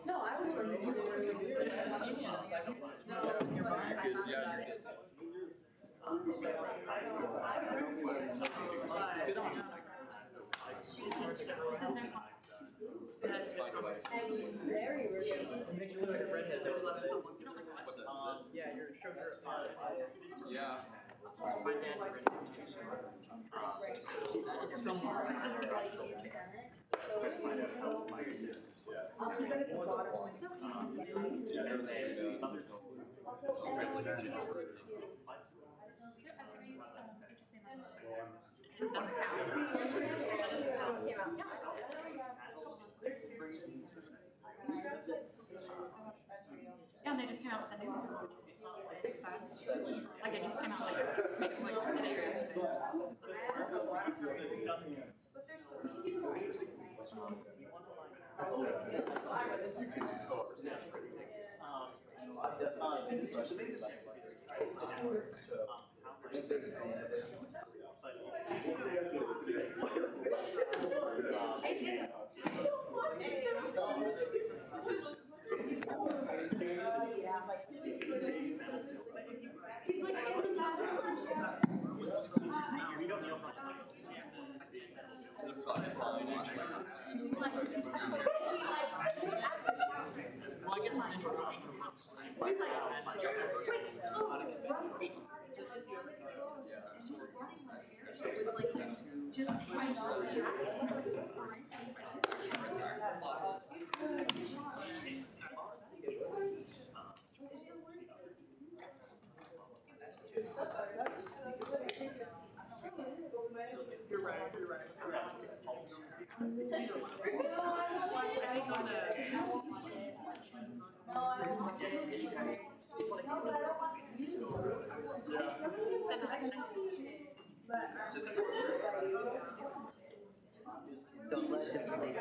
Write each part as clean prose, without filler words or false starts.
No, I was working. Very rich. Yeah, your shows are Yeah. my dad's a redhead too, so it's somewhere. Yeah, and they just came out with a new one, which is big sad. Like it just came out like maybe like today or anything. He's like, hey, what's that? Well, I guess it's introduction to books. He's like, just try You're right, you're right. Don't let him sleep.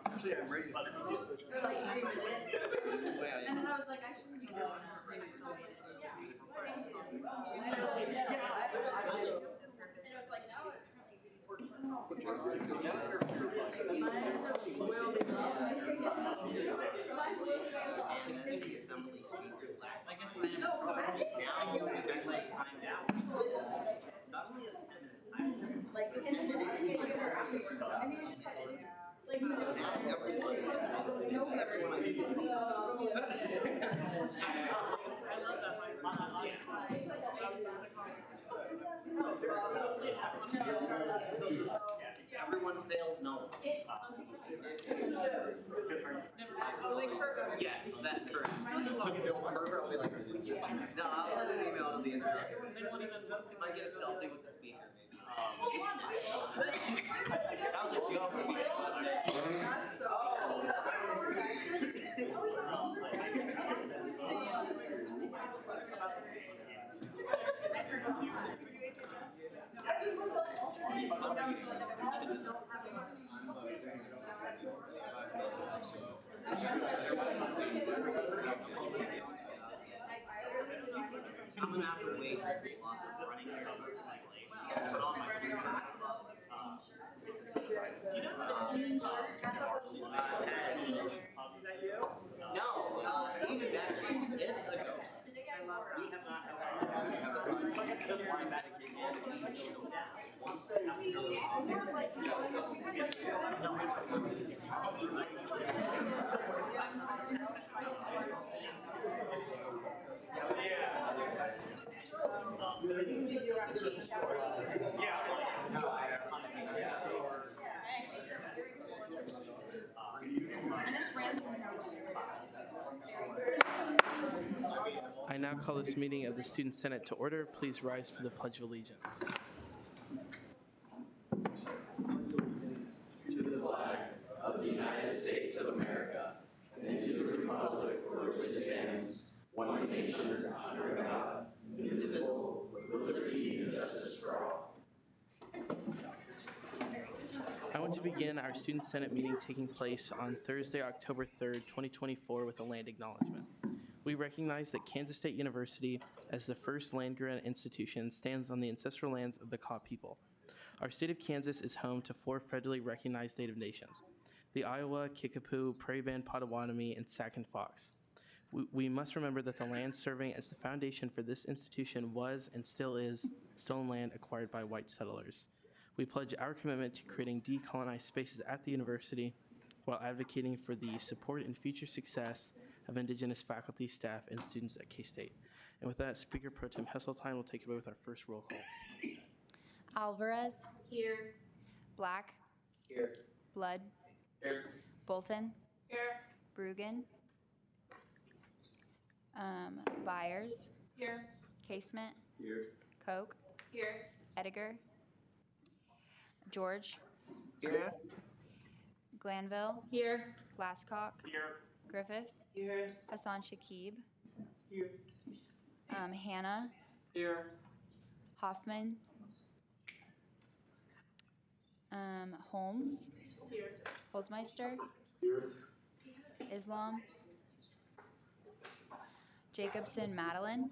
Actually, I'm ready to and I was like, I shouldn't be doing that. And it's like now it currently didn't work. I guess I am. Now you eventually timed out. Not only at 10 minutes, Like in the like now everyone is everyone I meet. everyone fails no. Yes, that's correct. Perfect, I'll be like, No, I'll send an email to the instructor. If I get a selfie with the speaker, maybe. How's it going? I'm gonna have to wait to be longer running here, so it's like late. But all my no, even better, it's a ghost. We have not have a son. It's just like that again. I now call this meeting of the Student Senate to order. Please rise for the Pledge of Allegiance. To the flag of the United States of America and to the republic for which it stands, one nation under God, indivisible, begin our Student Senate meeting taking place on Thursday, October 3rd, 2024 with a land acknowledgement. We recognize that Kansas State University, as the first land-grant institution, stands on the ancestral lands of the Kaw people. Our state of Kansas is home to 4 federally recognized Native nations: the Iowa, Kickapoo, Prairie Band Potawatomi, and Sac and Fox. We must remember that the land serving as the foundation for this institution was and still is stolen land acquired by white settlers. We pledge our commitment to creating decolonized spaces at the university while advocating for the support and future success of Indigenous faculty, staff, and students at K-State. And with that, Speaker Pro Tem Hesseltine will take it away with our first roll call. Alvarez. Here. Black. Here. Blood. Here. Bolton. Here. Brugan. Byers. Here. Casement. Here. Koch. Here. Ediger. George. Here. Glanville. Here. Glasscock. Here. Griffith. Here. Hassan Shakib. Here. Hannah. Here. Hoffman. Holmes. Holzmeister. Here. Islam. Jacobson Madeline.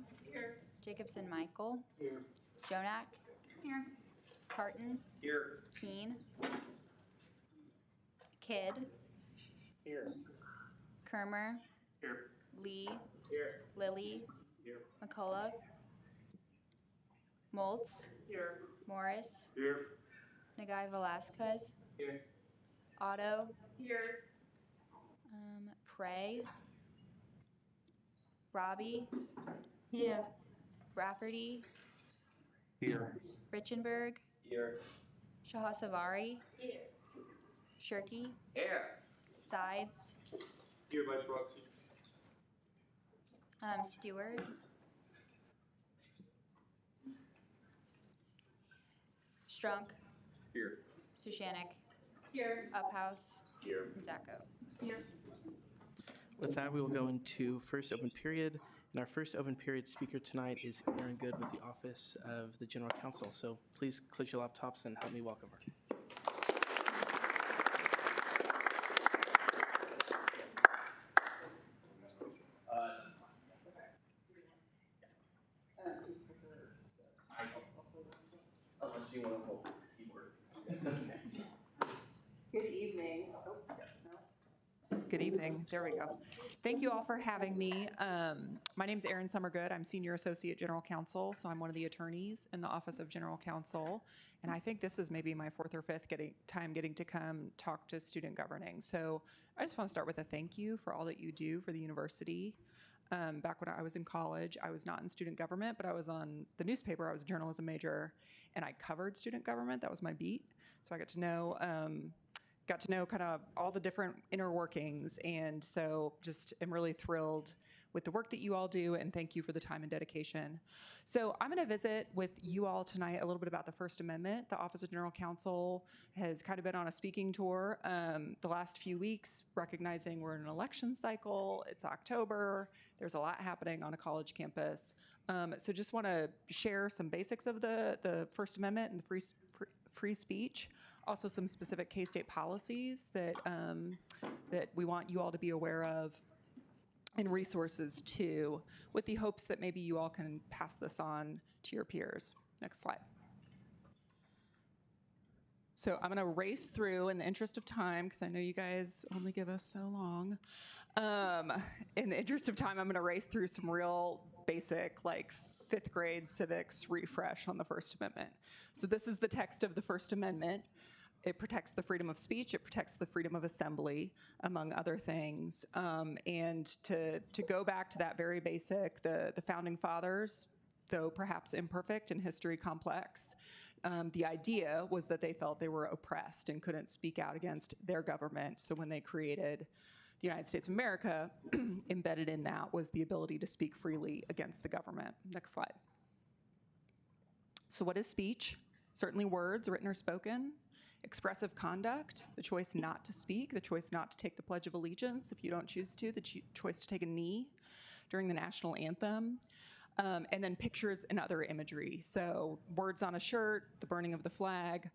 Jacobson Michael. Here. Jonak. Here. Carton. Here. Keen. Kidd. Here. Kermer. Here. Lee. Here. Lilly. Here. McCullough. Moltz. Here. Morris. Here. Nagai Velasquez. Here. Otto. Here. Prey. Robbie. Yeah. Rafferty. Here. Richenberg. Here. Shahasavari. Shirky. Here. Sides. Here by proxy. Stewart. Strunk. Here. Sushanik. Here. Uphouse. Here. And Zacco. Here. With that, we will go into first open period. And our first open period speaker tonight is Erin Good with the Office of the General Counsel. So please close your laptops and help me welcome her. Unless you want to hold this keyboard. Good evening. Good evening. There we go. Thank you all for having me. My name is Erin Summergood. I'm Senior Associate General Counsel, so I'm one of the attorneys in the Office of General Counsel. And I think this is maybe my 4th or 5th getting to come talk to student governing. So I just want to start with a thank you for all that you do for the university. Back when I was in college, I was not in student government, but I was on the newspaper. I was a journalism major, and I covered student government. That was my beat. So I got to know kind of all the different inner workings. And so just am really thrilled with the work that you all do, and thank you for the time and dedication. So I'm going to visit with you all tonight a little bit about the First Amendment. The Office of General Counsel has kind of been on a speaking tour the last few weeks, recognizing we're in an election cycle. It's October. There's a lot happening on a college campus. So just want to share some basics of the First Amendment and the free speech. Also some specific K-State policies that we want you all to be aware of, and resources too, with the hopes that maybe you all can pass this on to your peers. Next slide. So I'm going to race through in the interest of time, because I know you guys only give us so long. In the interest of time, I'm going to race through some real basic, like 5th grade civics refresh on the First Amendment. So this is the text of the First Amendment. It protects the freedom of speech. It protects the freedom of assembly, among other things. And to go back to that very basic, the Founding Fathers, though perhaps imperfect and history complex, the idea was that they felt they were oppressed and couldn't speak out against their government. So when they created the United States of America, embedded in that was the ability to speak freely against the government. Next slide. So what is speech? Certainly words, written or spoken. Expressive conduct, the choice not to speak, the choice not to take the Pledge of Allegiance if you don't choose to, the choice to take a knee during the national anthem, and then pictures and other imagery. So words on a shirt, the burning of the flag,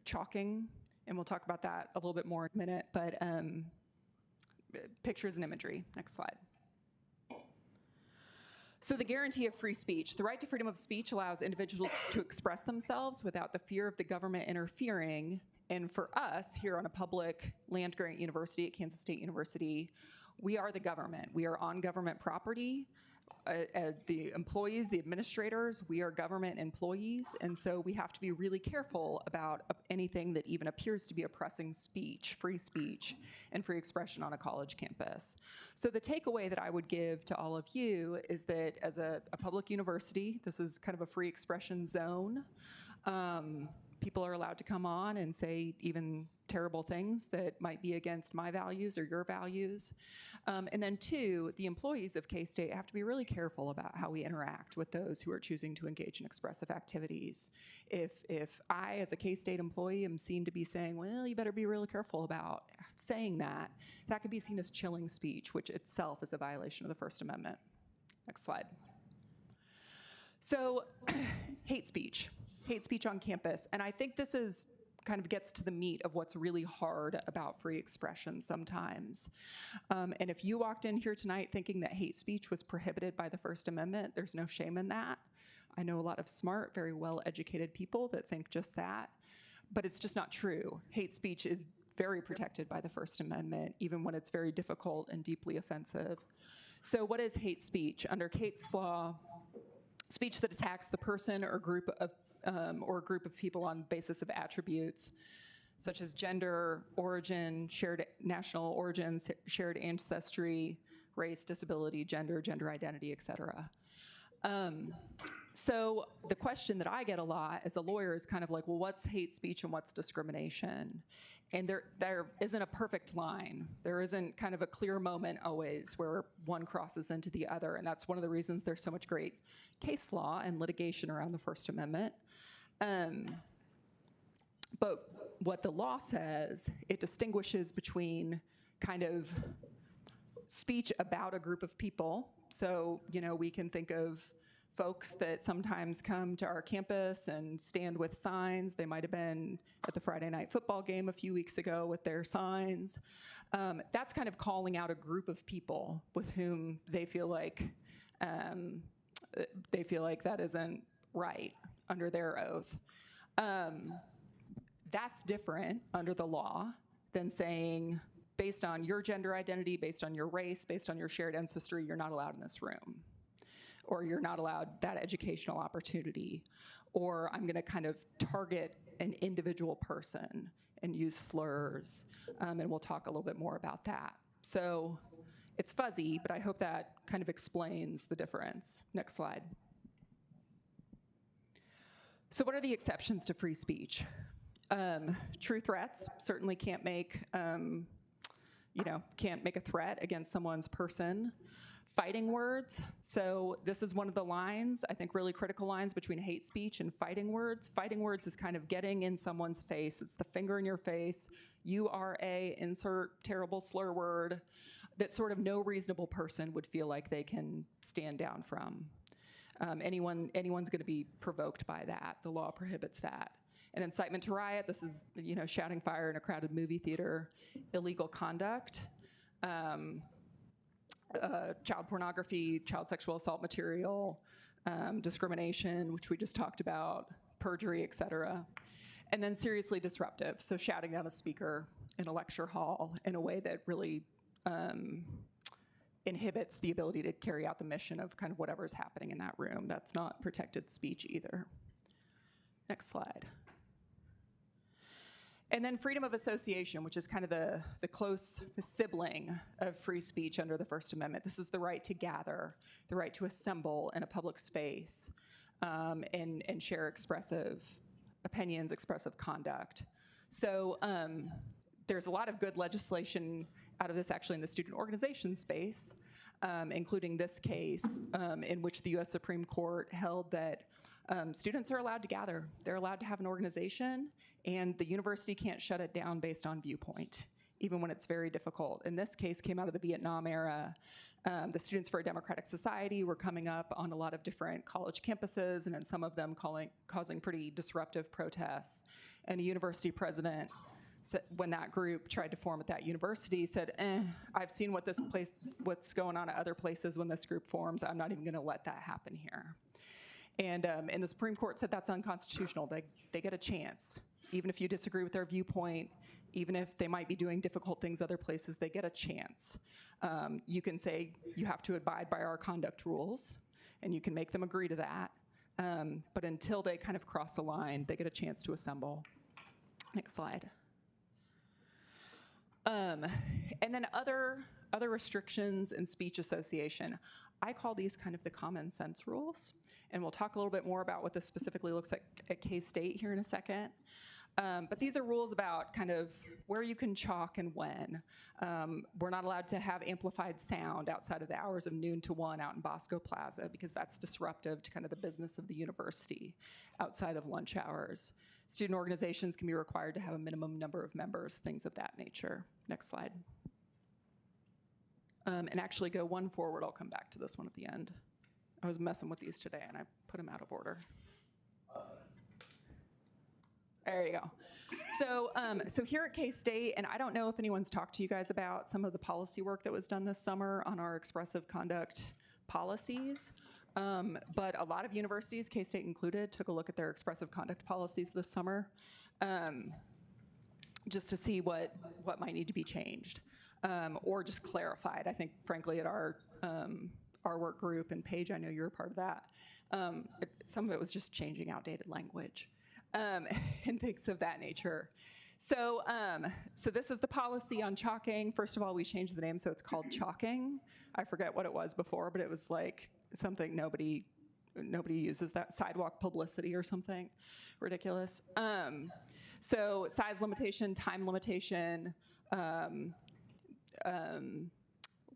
chalking, and we'll talk about that a little bit more in a minute, but pictures and imagery. Next slide. So the guarantee of free speech. The right to freedom of speech allows individuals to express themselves without the fear of the government interfering. And for us here on a public land-grant university at Kansas State University, we are the government. We are on government property. The employees, the administrators, we are government employees, and so we have to be really careful about anything that even appears to be oppressing speech, and free expression on a college campus. So the takeaway that I would give to all of you is that as a public university, this is kind of a free expression zone. People are allowed to come on and say even terrible things that might be against my values or your values. And then two, the employees of K-State have to be really careful about how we interact with those who are choosing to engage in expressive activities. If I, as a K-State employee, am seen to be saying, well, you better be really careful about saying that, that could be seen as chilling speech, which itself is a violation of the First Amendment. Next slide. So, hate speech on campus. And I think this is kind of gets to the meat of what's really hard about free expression sometimes. And if you walked in here tonight thinking that hate speech was prohibited by the First Amendment, there's no shame in that. I know a lot of smart, very well-educated people that think just that, but it's just not true. Hate speech is very protected by the First Amendment, even when it's very difficult and deeply offensive. So what is hate speech? Under Kate's law, speech that attacks the person or group of people on basis of attributes such as gender, origin, shared national origins, shared ancestry, race, disability, gender identity, et cetera. So the question that I get a lot as a lawyer is kind of like, well, what's hate speech and what's discrimination? And there isn't a perfect line. There isn't kind of a clear moment always where one crosses into the other, and that's one of the reasons there's so much great case law and litigation around the First Amendment. But what the law says, it distinguishes between kind of speech about a group of people. So, you know, we can think of folks that sometimes come to our campus and stand with signs. They might have been at the Friday night football game a few weeks ago with their signs. That's kind of calling out a group of people with whom they feel like that isn't right under their oath. That's different under the law than saying, based on your gender identity, based on your race, based on your shared ancestry, you're not allowed in this room. Or you're not allowed that educational opportunity. Or I'm gonna kind of target an individual person and use slurs. And we'll talk a little bit more about that. So it's fuzzy, but I hope that kind of explains the difference. Next slide. So what are the exceptions to free speech? True threats certainly can't make a threat against someone's person. Fighting words, so this is one of the lines, I think really critical lines between hate speech and fighting words. Fighting words is kind of getting in someone's face. It's the finger in your face. You are insert terrible slur word that sort of no reasonable person would feel like they can stand down from. Anyone's gonna be provoked by that. The law prohibits that. And incitement to riot, this is, you know, shouting fire in a crowded movie theater. Illegal conduct. Child pornography, child sexual assault material, discrimination, which we just talked about, perjury, et cetera. And then seriously disruptive, so shouting down a speaker in a lecture hall in a way that really inhibits the ability to carry out the mission of kind of whatever's happening in that room. That's not protected speech either. Next slide. And then freedom of association, which is kind of the close sibling of free speech under the First Amendment. This is the right to gather, the right to assemble in a public space and share expressive opinions, expressive conduct. So there's a lot of good legislation out of this actually in the student organization space, including this case in which the US Supreme Court held that students are allowed to gather. They're allowed to have an organization, and the university can't shut it down based on viewpoint, even when it's very difficult. And this case came out of the Vietnam era. The Students for a Democratic Society were coming up on a lot of different college campuses, and in some of them causing pretty disruptive protests. And a university president, when that group tried to form at that university, said, I've seen what's going on at other places when this group forms. I'm not even going to let that happen here. And the Supreme Court said that's unconstitutional. They get a chance. Even if you disagree with their viewpoint, even if they might be doing difficult things other places, they get a chance. You can say you have to abide by our conduct rules, and you can make them agree to that. But until they kind of cross a line, they get a chance to assemble. Next slide. And then other restrictions in speech association. I call these kind of the common sense rules. And we'll talk a little bit more about what this specifically looks like at K-State here in a second. But these are rules about kind of where you can chalk and when. We're not allowed to have amplified sound outside of the hours of noon to 1 out in Bosco Plaza because that's disruptive to kind of the business of the university outside of lunch hours. Student organizations can be required to have a minimum number of members, things of that nature. Next slide. And actually go one forward, I'll come back to this one at the end. I was messing with these today and I put them out of order. There you go. So here at K-State, and I don't know if anyone's talked to you guys about some of the policy work that was done this summer on our expressive conduct policies, but a lot of universities, K-State included, took a look at their expressive conduct policies this summer just to see what might need to be changed or just clarified. I think, frankly, at our work group, and Paige, I know you're a part of that, some of it was just changing outdated language. And things of that nature. So this is the policy on chalking. First of all, we changed the name so it's called chalking. I forget what it was before, but it was like something nobody uses, that sidewalk publicity or something ridiculous. So size limitation, time limitation,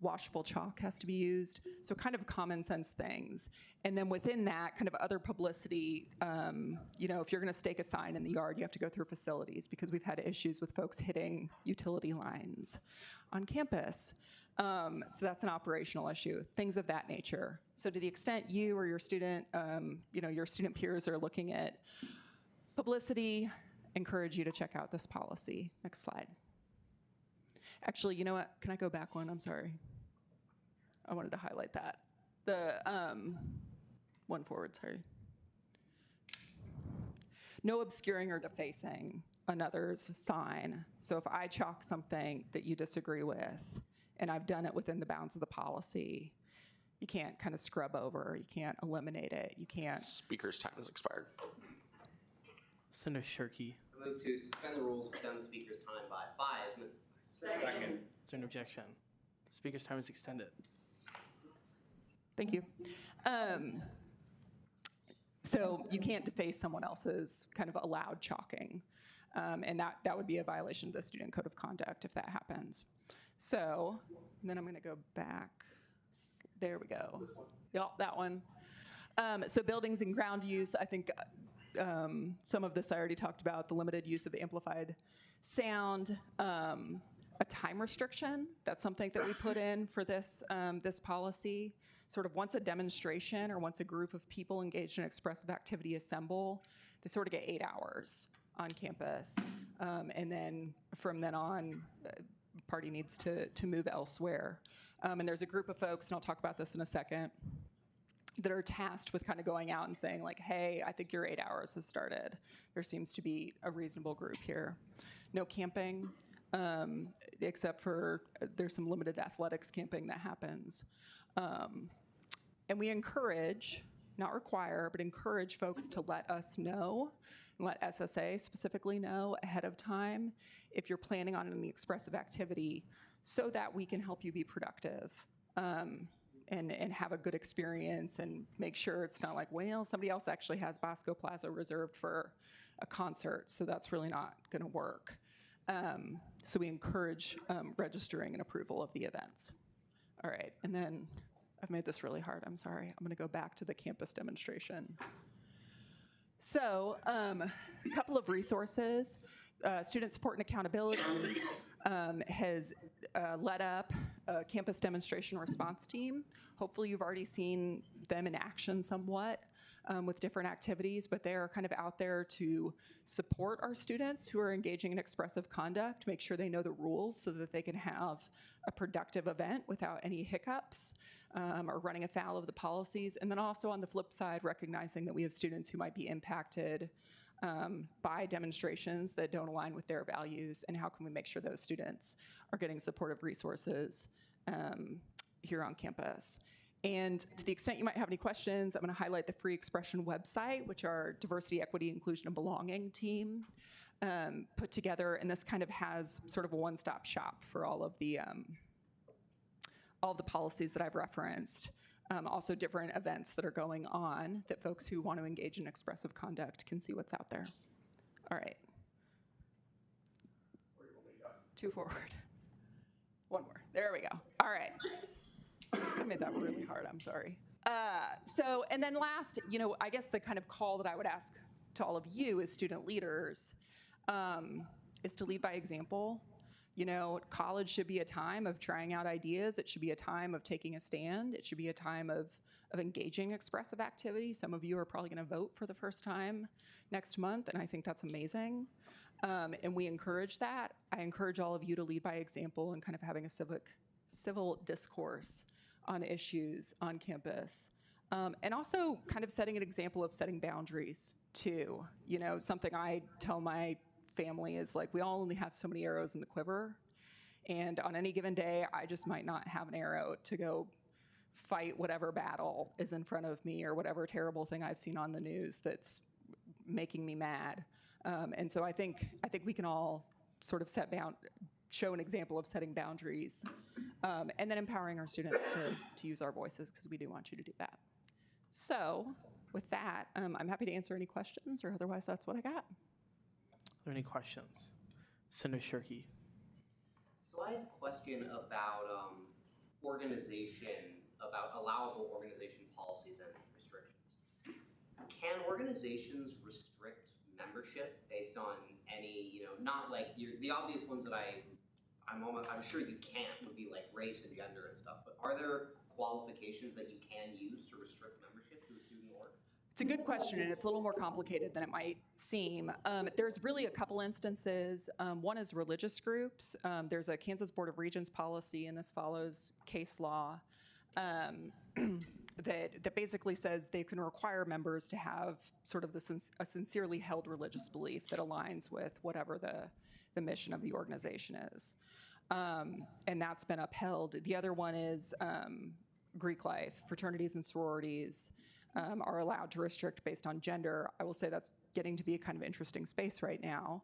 washable chalk has to be used, so kind of common sense things. And then within that, kind of other publicity, if you're gonna stake a sign in the yard, you have to go through facilities because we've had issues with folks hitting utility lines on campus. So that's an operational issue, things of that nature. So to the extent you or your student, your student peers are looking at publicity, encourage you to check out this policy. Next slide. Actually, you know what? Can I go back one? I'm sorry. I wanted to highlight that. The one forward, sorry. No obscuring or defacing another's sign. So if I chalk something that you disagree with, and I've done it within the bounds of the policy, you can't kind of scrub over, you can't eliminate it, you can't. Speaker's time has expired. Senator Shirkey. I move to suspend the rules, extend the speaker's time by 5 minutes. Second. Is there an objection? The speaker's time is extended. Thank you. So you can't deface someone else's kind of allowed chalking. And that would be a violation of the student code of conduct if that happens. So then I'm gonna go back. There we go. Yep, that one. So buildings and ground use, I think some of this I already talked about, the limited use of amplified sound, a time restriction. That's something that we put in for this policy. Sort of once a demonstration or once a group of people engaged in expressive activity assemble, they sort of get 8 hours on campus. And then from then on, party needs to move elsewhere. And there's a group of folks, and I'll talk about this in a second, that are tasked with kind of going out and saying like, hey, I think your 8 hours has started. There seems to be a reasonable group here. No camping, except for there's some limited athletics camping that happens. And we encourage, not require, but encourage folks to let us know, and let SSA specifically know ahead of time if you're planning on any expressive activity so that we can help you be productive. And have a good experience and make sure it's not like, well, somebody else actually has Bosco Plaza reserved for a concert, so that's really not gonna work. So we encourage registering and approval of the events. All right, and then I've made this really hard, I'm sorry. I'm gonna go back to the campus demonstration. So a couple of resources. Student support and accountability. has led up a campus demonstration response team. Hopefully you've already seen them in action somewhat with different activities, but they're kind of out there to support our students who are engaging in expressive conduct, make sure they know the rules so that they can have a productive event without any hiccups or running afoul of the policies. And then also on the flip side, recognizing that we have students who might be impacted by demonstrations that don't align with their values, and how can we make sure those students are getting supportive resources here on campus. And to the extent you might have any questions, I'm going to highlight the Free Expression website, which our Diversity, Equity, Inclusion, and Belonging team put together, and this kind of has sort of a one-stop shop for all of the policies that I've referenced. Also different events that are going on that folks who want to engage in expressive conduct can see what's out there. All right. 2 forward. 1 more. There we go. All right. I made that really hard. I'm sorry. And then last, I guess the kind of call that I would ask to all of you as student leaders is to lead by example. College should be a time of trying out ideas. It should be a time of taking a stand. It should be a time of engaging in expressive activity. Some of you are probably going to vote for the first time next month, and I think that's amazing. And we encourage that. I encourage all of you to lead by example and kind of having a civil discourse on issues on campus. And also kind of setting an example of setting boundaries too. Something I tell my family is like, we all only have so many arrows in the quiver. And on any given day, I just might not have an arrow to go fight whatever battle is in front of me or whatever terrible thing I've seen on the news that's making me mad. And so I think we can all sort of show an example of setting boundaries and then empowering our students to use our voices, because we do want you to do that. So with that, I'm happy to answer any questions, or otherwise that's what I got. Are there any questions? Senator Shirkey. So I have a question about organization, about allowable organization policies and restrictions. Can organizations restrict membership based on any, not like the obvious ones that I'm sure you can't would be like race and gender and stuff, but are there qualifications that you can use to restrict membership to a student org? It's a good question, and it's a little more complicated than it might seem. There's really a couple instances. One is religious groups. There's a Kansas Board of Regents policy, and this follows case law, that basically says they can require members to have sort of a sincerely held religious belief that aligns with whatever the mission of the organization is. And that's been upheld. The other one is Greek life. Fraternities and sororities are allowed to restrict based on gender. I will say that's getting to be a kind of interesting space right now.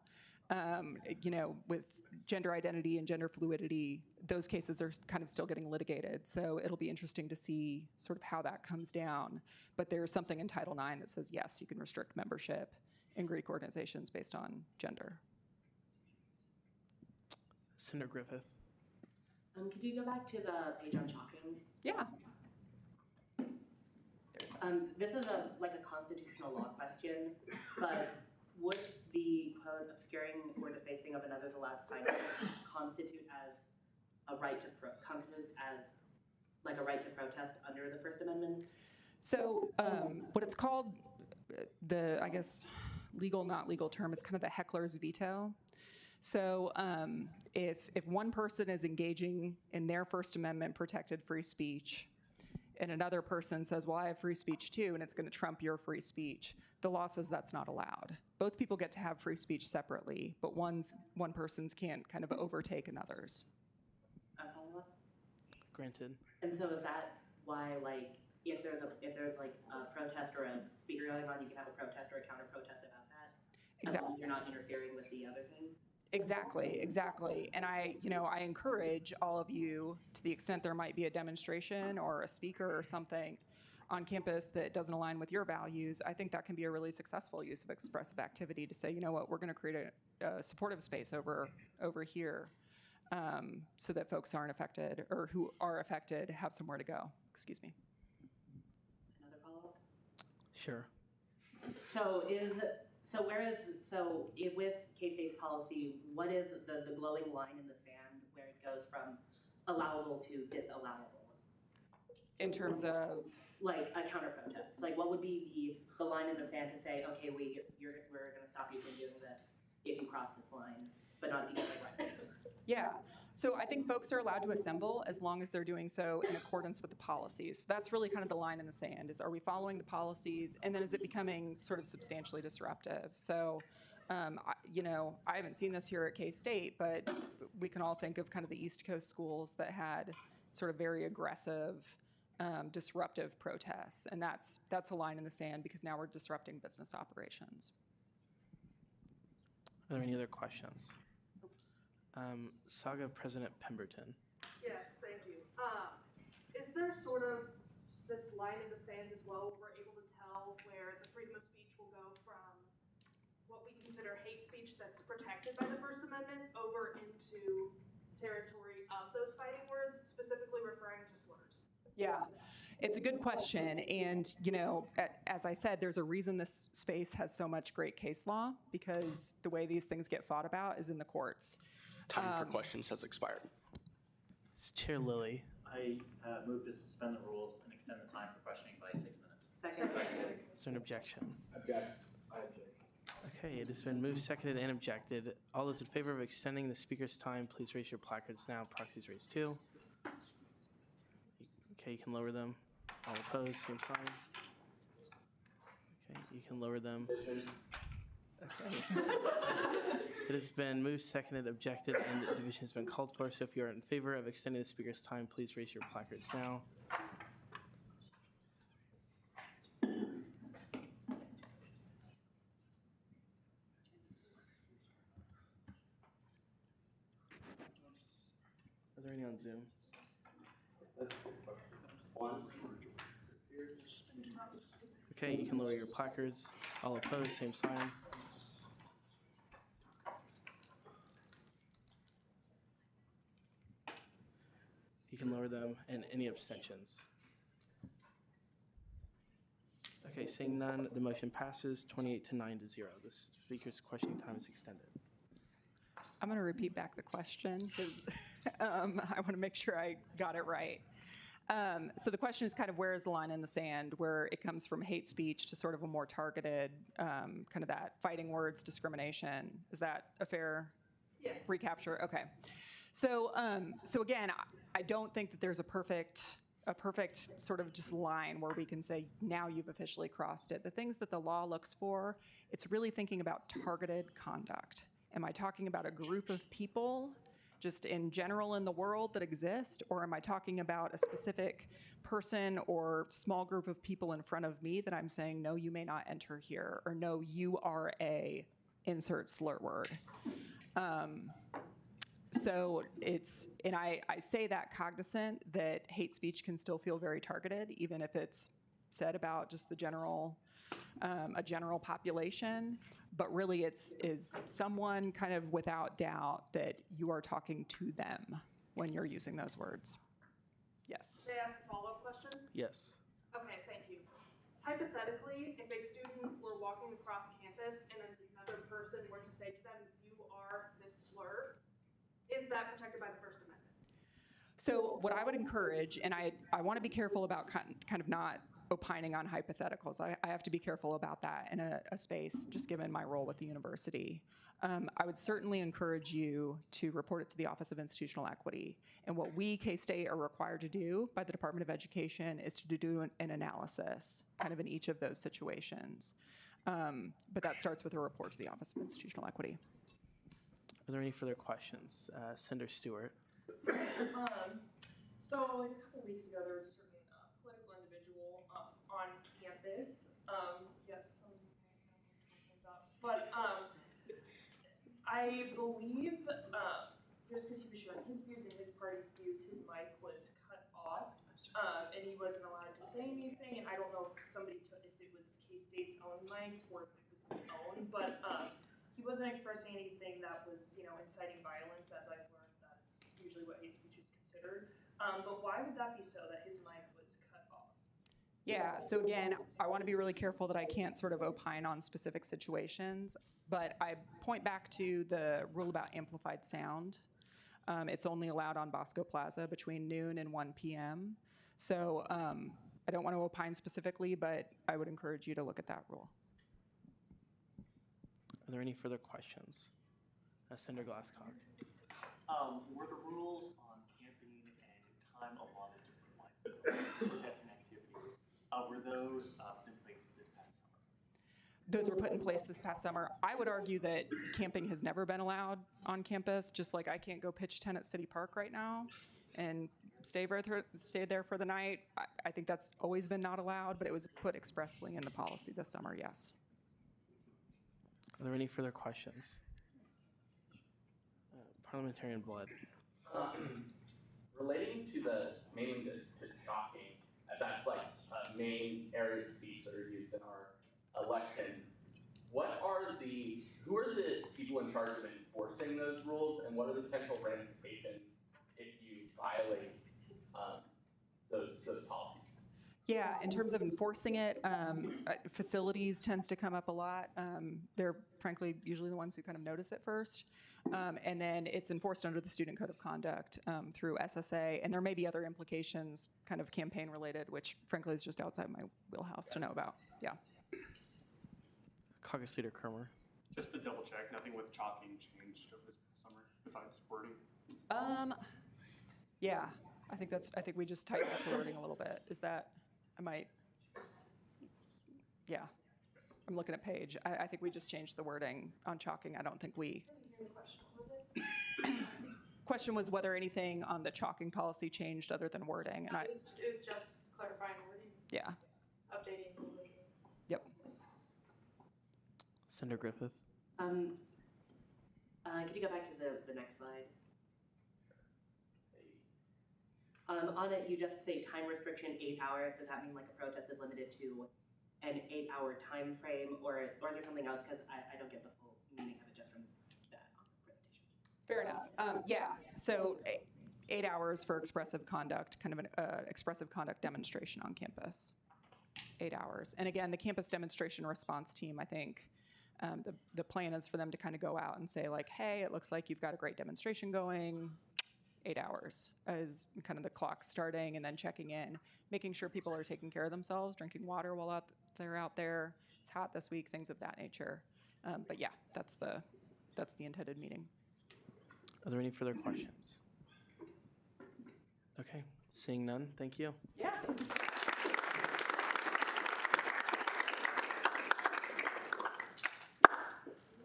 With gender identity and gender fluidity, those cases are kind of still getting litigated. So it'll be interesting to see sort of how that comes down. But there's something in Title IX that says, yes, you can restrict membership in Greek organizations based on gender. Senator Griffith. Could you go back to the page on chalking? Yeah. This is a constitutional law question, but would the quote obscuring or defacing of another's allowed sign constitute as a right to protest under the First Amendment? So what it's called, I guess legal, not legal term, is kind of the heckler's veto. So if one person is engaging in their First Amendment protected free speech, and another person says, well, I have free speech too, and it's going to trump your free speech, the law says that's not allowed. Both people get to have free speech separately, but one person's can't kind of overtake another's. Follow-up? Granted. And so is that why, if there's a protest or a speaker going on, you can have a protest or a counter protest about that? Exactly. As long as you're not interfering with the other thing? Exactly. And I encourage all of you, to the extent there might be a demonstration or a speaker or something on campus that doesn't align with your values, I think that can be a really successful use of expressive activity to say, you know what, we're going to create a supportive space over here so that folks aren't affected, or who are affected have somewhere to go. Excuse me. Another follow-up? Sure. So with K-State's policy, what is the glowing line in the sand goes from allowable to disallowable? In terms of, Like a counter protest, like what would be the line in the sand to say, okay, we're gonna stop you from doing this if you cross this line, but not if you get it right. yeah. So I think folks are allowed to assemble as long as they're doing so in accordance with the policies. So that's really kind of the line in the sand is, are we following the policies? And then is it becoming sort of substantially disruptive? So, I haven't seen this here at K-State, but we can all think of kind of the East Coast schools that had sort of very aggressive, disruptive protests. And that's a line in the sand because now we're disrupting business operations. Are there any other questions? Saga President Pemberton. Yes, thank you. Is there sort of this line in the sand as well, where we're able to tell where the freedom of speech will go from what we consider hate speech that's protected by the First Amendment over into territory of those fighting words, specifically referring to slurs? Yeah, it's a good question. And, as I said, there's a reason this space has so much great case law, because the way these things get fought about is in the courts. Time for questions has expired. Chair Lilly. I move to suspend the rules and extend the time for questioning by 6 minutes. Second. Is there an objection? Object. I object. Okay, it has been moved, seconded, and objected. All those in favor of extending the speaker's time, please raise your placards now. Proxies raised too. Okay, you can lower them. All opposed, same signs. Okay, you can lower them. Okay. It has been moved, seconded, objected, and the division has been called for. So if you are in favor of extending the speaker's time, please raise your placards now. Are there any on Zoom? Okay, you can lower your placards. All opposed, same sign. You can lower them, and any abstentions. Okay, seeing none, the motion passes 28 to 9 to 0. The speaker's questioning time is extended. I'm going to repeat back the question because I want to make sure I got it right. So the question is kind of, where is the line in the sand where it comes from hate speech to sort of a more targeted, kind of that fighting words discrimination? Is that a fair recapture? Okay. So again, I don't think that there's a perfect sort of just line where we can say, now you've officially crossed it. The things that the law looks for, it's really thinking about targeted conduct. Am I talking about a group of people just in general in the world that exist, or am I talking about a specific person or small group of people in front of me that I'm saying, no, you may not enter here, or no, you are a insert slur word. So and I say that cognizant that hate speech can still feel very targeted, even if it's said about just the general, a general population. But really is someone kind of without doubt that you are talking to them when you're using those words. Yes. May I ask a follow-up question? Yes. Okay, thank you. Hypothetically, if a student were walking across campus and another person were to say to them, you are this slur, is that protected by the First Amendment? So what I would encourage, and I want to be careful about kind of not opining on hypotheticals. I have to be careful about that in a space, just given my role with the university. I would certainly encourage you to report it to the Office of Institutional Equity. And what we, K-State, are required to do by the Department of Education is to do an analysis kind of in each of those situations. But that starts with a report to the Office of Institutional Equity. Are there any further questions? Senator Stewart. So like a couple weeks ago, there was a certain political individual on campus. Yes, but I believe just because he was sharing his views and his party's views, his mic was cut off, and he wasn't allowed to say anything. And I don't know if if it was K-State's own mics or if it was his own, but he wasn't expressing anything that was, inciting violence, as I've learned that is usually what hate speech is considered. But why would that be so, that his mic was cut off? Yeah, so again, I want to be really careful that I can't sort of opine on specific situations, but I point back to the rule about amplified sound. It's only allowed on Bosco Plaza between noon and 1 p.m. So I don't want to opine specifically, but I would encourage you to look at that rule. Are there any further questions? Senator Glasscock. Were the rules on camping and time allotted to protesting activity, were those in place this past summer? Those were put in place this past summer. I would argue that camping has never been allowed on campus, just like I can't go pitch tent at City Park right now and stay there for the night. I think that's always been not allowed, but it was put expressly in the policy this summer, yes. Are there any further questions? Parliamentarian Blood. Relating to mainly to chalking, as that's like a main area of speech that are used in our elections, who are the people in charge of enforcing those rules, and what are the potential ramifications if you violate those policies? Yeah, in terms of enforcing it, facilities tends to come up a lot. They're frankly usually the ones who kind of notice it first. And then it's enforced under the Student Code of Conduct through SSA. And there may be other implications, kind of campaign related, which frankly is just outside my wheelhouse to know about. Yeah. Caucus Leader Kermer. Just to double check, nothing with chalking changed over this summer besides wording? Yeah, I think we just tightened up the wording a little bit. Is that, yeah. I'm looking at Paige. I think we just changed the wording on chalking. I don't think we. Question was whether anything on the chalking policy changed other than wording, and It was just clarifying wording, yeah. updating the wording. Yep. Senator Griffith. Could you go back to the next slide? On it, you just say time restriction 8 hours. Does that mean like a protest is limited to an 8-hour time frame, or is there something else? Because I don't get the full meaning of it just from that presentation. Fair enough. Yeah. So 8 hours for expressive conduct, kind of an expressive conduct demonstration on campus. 8 hours. And again, the campus demonstration response team, I think the plan is for them to kind of go out and say like, hey, it looks like you've got a great demonstration going. 8 hours as kind of the clock starting, and then checking in, making sure people are taking care of themselves, drinking water while they're out there. It's hot this week, things of that nature. But yeah, that's the intended meeting. Are there any further questions? Okay, seeing none, thank you. Yeah.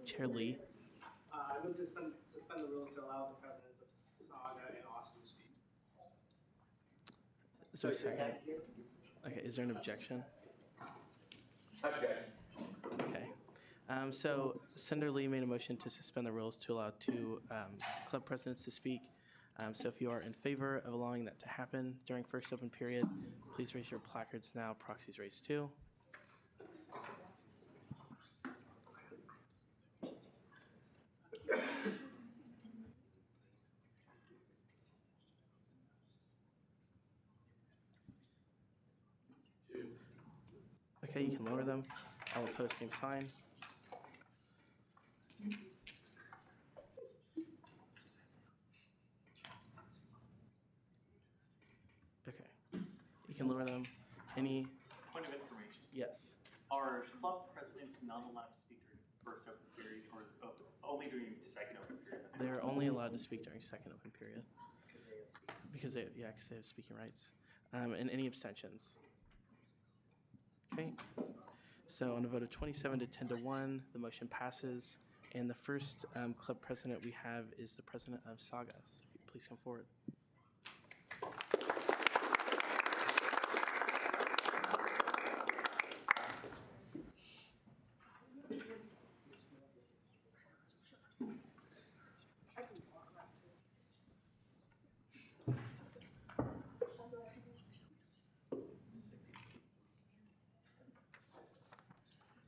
Chair Lee. I move to suspend the rules to allow the presidents of Saga and Austin to speak. Is there a second? Okay, is there an objection? Objection. Okay. So Senator Lee made a motion to suspend the rules to allow two club presidents to speak. So if you are in favor of allowing that to happen during first open period, please raise your placards now. Proxies raised too. Okay, you can lower them. All opposed, same sign. Okay, you can lower them. Any? Point of information. Yes. Are club presidents not allowed to speak during first open period, or only during second open period? They're only allowed to speak during second open period. Because they have speaking rights. And any abstentions? Okay. So on a vote of 27 to 10 to 1, the motion passes. And the first club president we have is the president of Saga. So if you please come forward.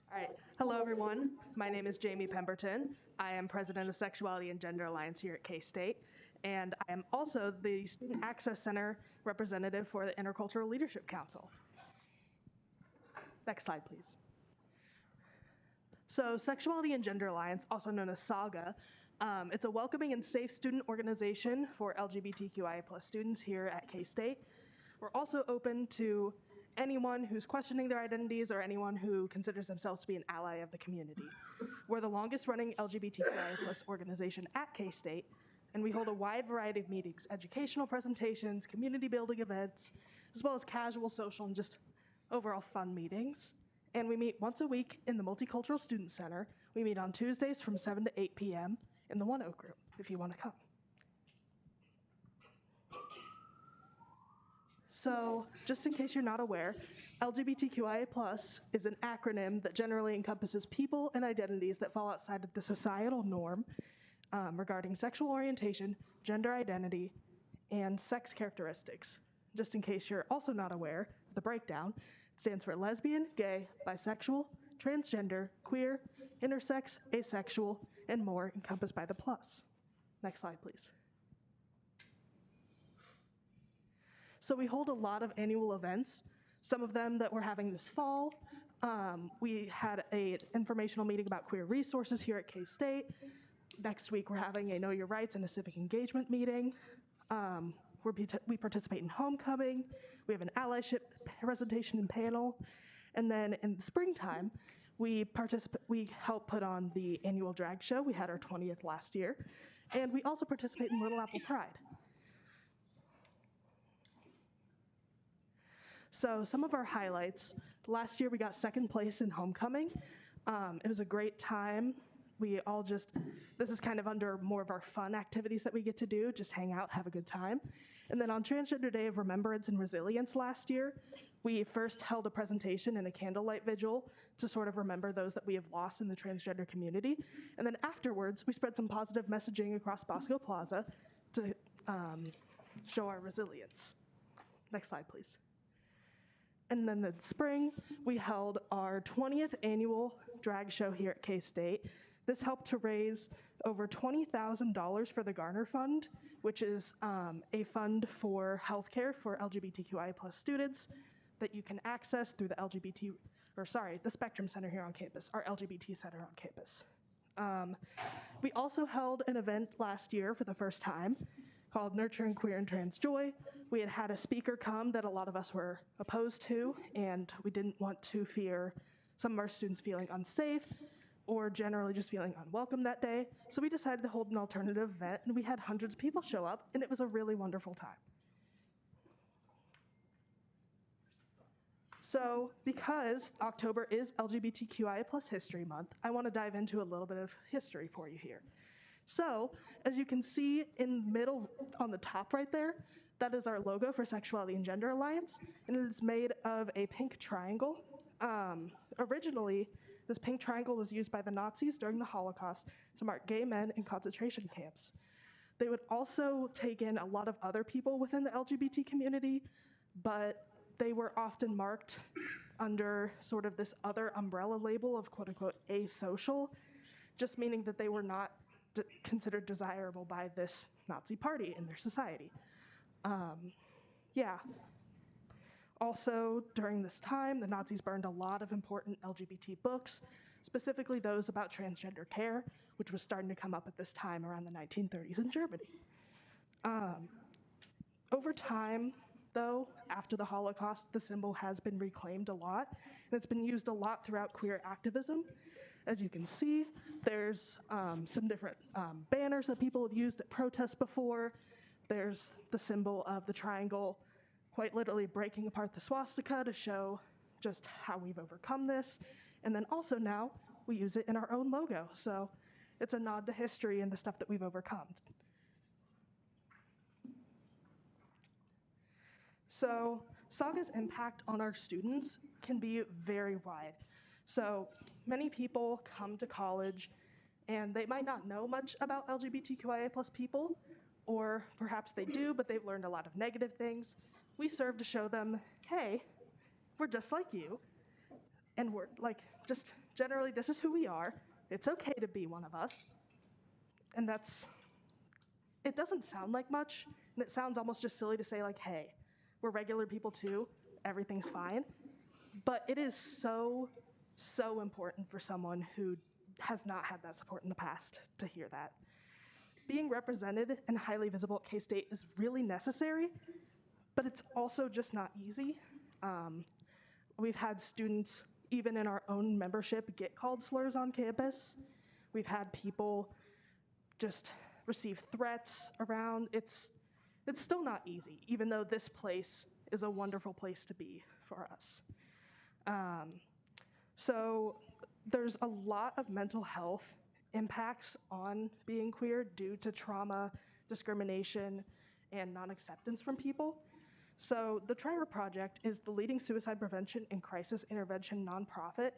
All right. Hello, everyone. My name is Jamie Pemberton. I am president of Sexuality and Gender Alliance here at K-State, and I am also the Student Access Center representative for the Intercultural Leadership Council. Next slide, please. So Sexuality and Gender Alliance, also known as SAGA, It's a welcoming and safe student organization for LGBTQIA+ students here at K-State. We're also open to anyone who's questioning their identities or anyone who considers themselves to be an ally of the community. We're the longest running LGBTQIA+ organization at K-State, and we hold a wide variety of meetings, educational presentations, community building events, as well as casual, social, and just overall fun meetings. And we meet once a week in the Multicultural Student Center. We meet on Tuesdays from 7 to 8 p.m. in the One Oak Room, if you want to come. So, just in case you're not aware, LGBTQIA+ is an acronym that generally encompasses people and identities that fall outside of the societal norm regarding sexual orientation, gender identity, and sex characteristics. Just in case you're also not aware of the breakdown, it stands for lesbian, gay, bisexual, transgender, queer, intersex, asexual, and more encompassed by the plus. Next slide, please. So we hold a lot of annual events, some of them that we're having this fall. We had an informational meeting about queer resources here at K-State. Next week, we're having a Know Your Rights and a civic engagement meeting. We participate in homecoming. We have an allyship presentation and panel. And then in the springtime, we help put on the annual drag show. We had our 20th last year. And we also participate in Little Apple Pride. So some of our highlights, last year we got second place in homecoming. It was a great time. We all this is kind of under more of our fun activities that we get to do, just hang out, have a good time. And then on Transgender Day of Remembrance and Resilience last year, we first held a presentation and a candlelight vigil to sort of remember those that we have lost in the transgender community. And then afterwards, we spread some positive messaging across Bosco Plaza to show our resilience. Next slide, please. And then in the spring, we held our 20th annual drag show here at K-State. This helped to raise over $20,000 for the Garner Fund, which is a fund for healthcare for LGBTQI+ students that you can access through the Spectrum Center here on campus, our LGBT center on campus. We also held an event last year for the first time called Nurturing Queer and Trans Joy. We had a speaker come that a lot of us were opposed to, and we didn't want to fear some of our students feeling unsafe or generally just feeling unwelcome that day. So we decided to hold an alternative event, and we had hundreds of people show up, and it was a really wonderful time. So because October is LGBTQIA+ History Month, I want to dive into a little bit of history for you here. So, as you can see in the middle on the top right there, that is our logo for Sexuality and Gender Alliance, and it is made of a pink triangle. Originally, this pink triangle was used by the Nazis during the Holocaust to mark gay men in concentration camps. They would also take in a lot of other people within the LGBT community, but they were often marked under sort of this other umbrella label of quote-unquote asocial, just meaning that they were not considered desirable by this Nazi party in their society. Also, during this time, the Nazis burned a lot of important LGBT books, specifically those about transgender care, which was starting to come up at this time around the 1930s in Germany. Over time, though, after the Holocaust, the symbol has been reclaimed a lot, and it's been used a lot throughout queer activism. As you can see, there's some different banners that people have used at protests before. There's the symbol of the triangle quite literally breaking apart the swastika to show just how we've overcome this. And then also now, we use it in our own logo. So it's a nod to history and the stuff that we've overcome. So Saga's impact on our students can be very wide. So many people come to college and they might not know much about LGBTQIA+ people, or perhaps they do, but they've learned a lot of negative things. We serve to show them, hey, we're just like you, and we're like, just generally, this is who we are. It's okay to be one of us. And it doesn't sound like much, and it sounds almost just silly to say like, hey, we're regular people too, everything's fine. But it is so, so important for someone who has not had that support in the past to hear that. being represented and highly visible at K-State is really necessary, but it's also just not easy. We've had students, even in our own membership, get called slurs on campus. We've had people just receive threats around. It's still not easy, even though this place is a wonderful place to be for us. So there's a lot of mental health impacts on being queer due to trauma, discrimination, and non-acceptance from people. So the Trier Project is the leading suicide prevention and crisis intervention nonprofit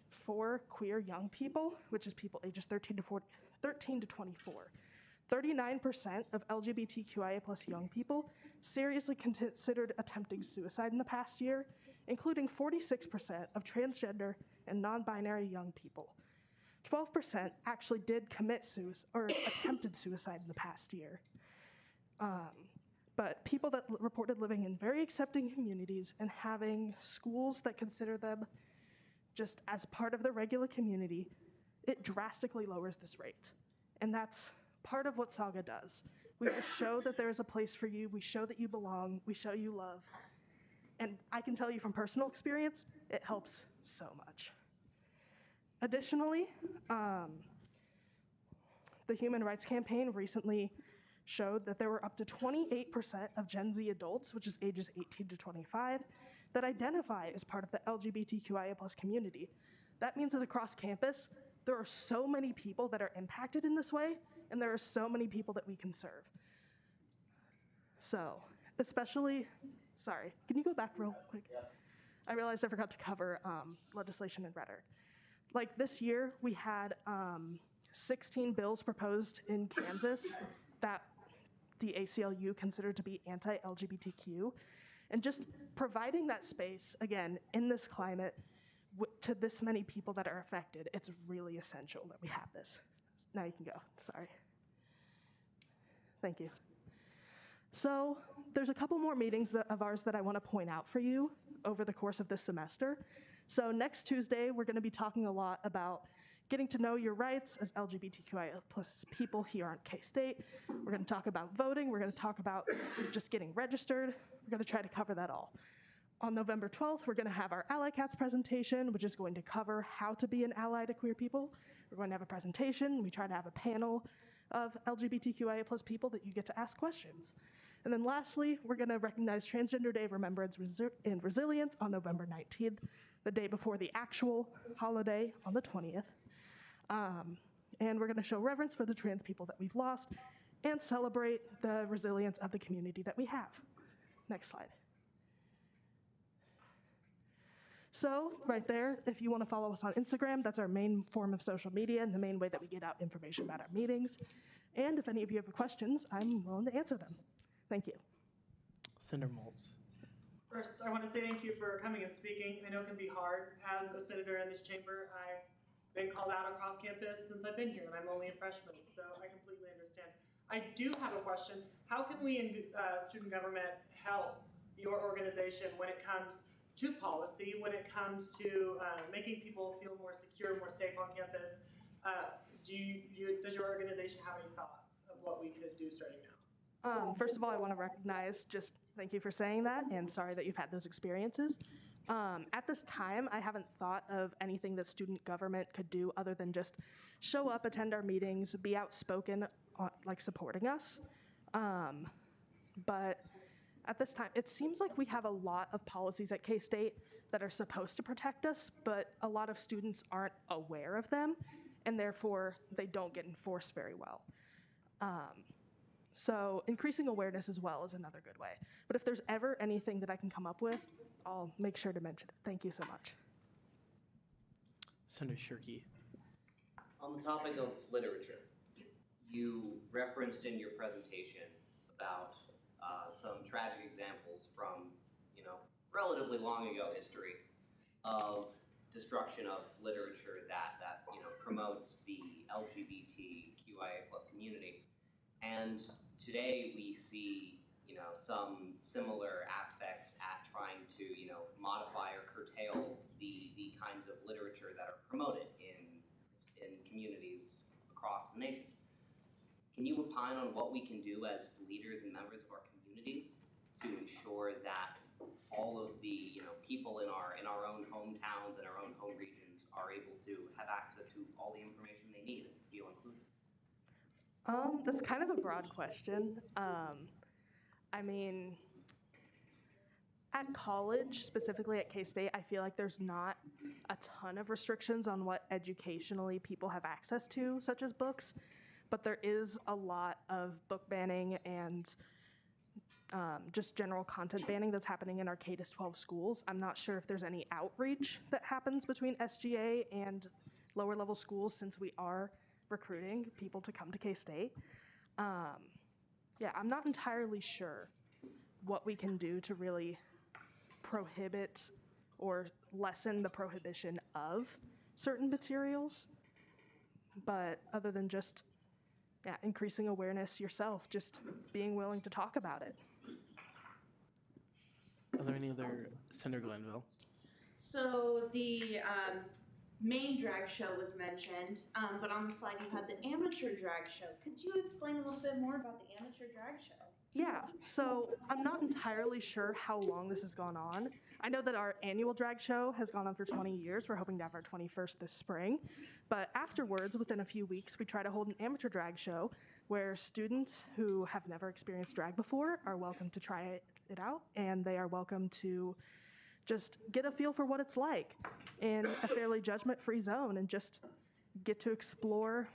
for queer young people, which is people ages 13 to 24. 39% of LGBTQIA plus young people seriously considered attempting suicide in the past year, including 46% of transgender and non-binary young people. 12% actually did commit suicide or attempted suicide in the past year. But people that reported living in very accepting communities and having schools that consider them just as part of their regular community, it drastically lowers this rate. And that's part of what Saga does. We just show that there is a place for you, we show that you belong, we show you love. And I can tell you from personal experience, it helps so much. Additionally, the Human Rights Campaign recently showed that there were up to 28% of Gen Z adults, which is ages 18 to 25, that identify as part of the LGBTQIA plus community. That means that across campus, there are so many people that are impacted in this way, and there are so many people that we can serve. So, especially, sorry, can you go back real quick? I realized I forgot to cover legislation and rhetoric. Like this year, we had 16 bills proposed in Kansas that the ACLU considered to be anti-LGBTQ. And just providing that space, again, in this climate, to this many people that are affected, it's really essential that we have this. Now you can go, sorry. Thank you. So there's a couple more meetings of ours that I want to point out for you over the course of this semester. So next Tuesday, we're going to be talking a lot about getting to know your rights as LGBTQIA plus people here on K-State. We're going to talk about voting. We're going to talk about just getting registered. We're going to try to cover that all. On November 12th, we're going to have our Ally Cats presentation, which is going to cover how to be an ally to queer people. We're going to have a presentation. We try to have a panel of LGBTQIA plus people that you get to ask questions. And then lastly, we're going to recognize Transgender Day of Remembrance and Resilience on November 19th, the day before the actual holiday on the 20th. And we're going to show reverence for the trans people that we've lost and celebrate the resilience of the community that we have. Next slide. So right there, if you want to follow us on Instagram, that's our main form of social media and the main way that we get out information about our meetings. And if any of you have questions, I'm willing to answer them. Thank you. Senator Maltz. First, I want to say thank you for coming and speaking. I know it can be hard. As a senator in this chamber, I've been called out across campus since I've been here, and I'm only a freshman, so I completely understand. I do have a question. How can we in student government help your organization when it comes to policy, when it comes to making people feel more secure, more safe on campus? Does your organization have any thoughts of what we could do starting now? First of all, I want to recognize, just thank you for saying that, and sorry that you've had those experiences. At this time, I haven't thought of anything that student government could do other than just show up, attend our meetings, be outspoken, like supporting us. But at this time, it seems like we have a lot of policies at K-State that are supposed to protect us, but a lot of students aren't aware of them, and therefore they don't get enforced very well. So increasing awareness as well is another good way. But if there's ever anything that I can come up with, I'll make sure to mention it. Thank you so much. Senator Shirkey. On the topic of literature, you referenced in your presentation about some tragic examples from, relatively long ago history of destruction of literature that promotes the LGBTQIA plus community. And today we see, some similar aspects at trying to, modify or curtail the kinds of literature that are promoted in communities across the nation. can you opine on what we can do as leaders and members of our communities to ensure that all of the people in our own hometowns and our own home regions are able to have access to all the information they need, you included? That's kind of a broad question. I mean, at college, specifically at K-State, I feel like there's not a ton of restrictions on what educationally people have access to, such as books, but there is a lot of book banning and just general content banning that's happening in our K-12 schools. I'm not sure if there's any outreach that happens between SGA and lower level schools, since we are recruiting people to come to K-State. Yeah, I'm not entirely sure what we can do to really prohibit or lessen the prohibition of certain materials. But other than just increasing awareness yourself, just being willing to talk about it. Are there any other, Senator Glanville? So the main drag show was mentioned, but on the slide you had the amateur drag show. Could you explain a little bit more about the amateur drag show? Yeah, so I'm not entirely sure how long this has gone on. I know that our annual drag show has gone on for 20 years. We're hoping to have our 21st this spring. But afterwards, within a few weeks, we try to hold an amateur drag show where students who have never experienced drag before are welcome to try it out, and they are welcome to just get a feel for what it's like in a fairly judgment-free zone and just get to explore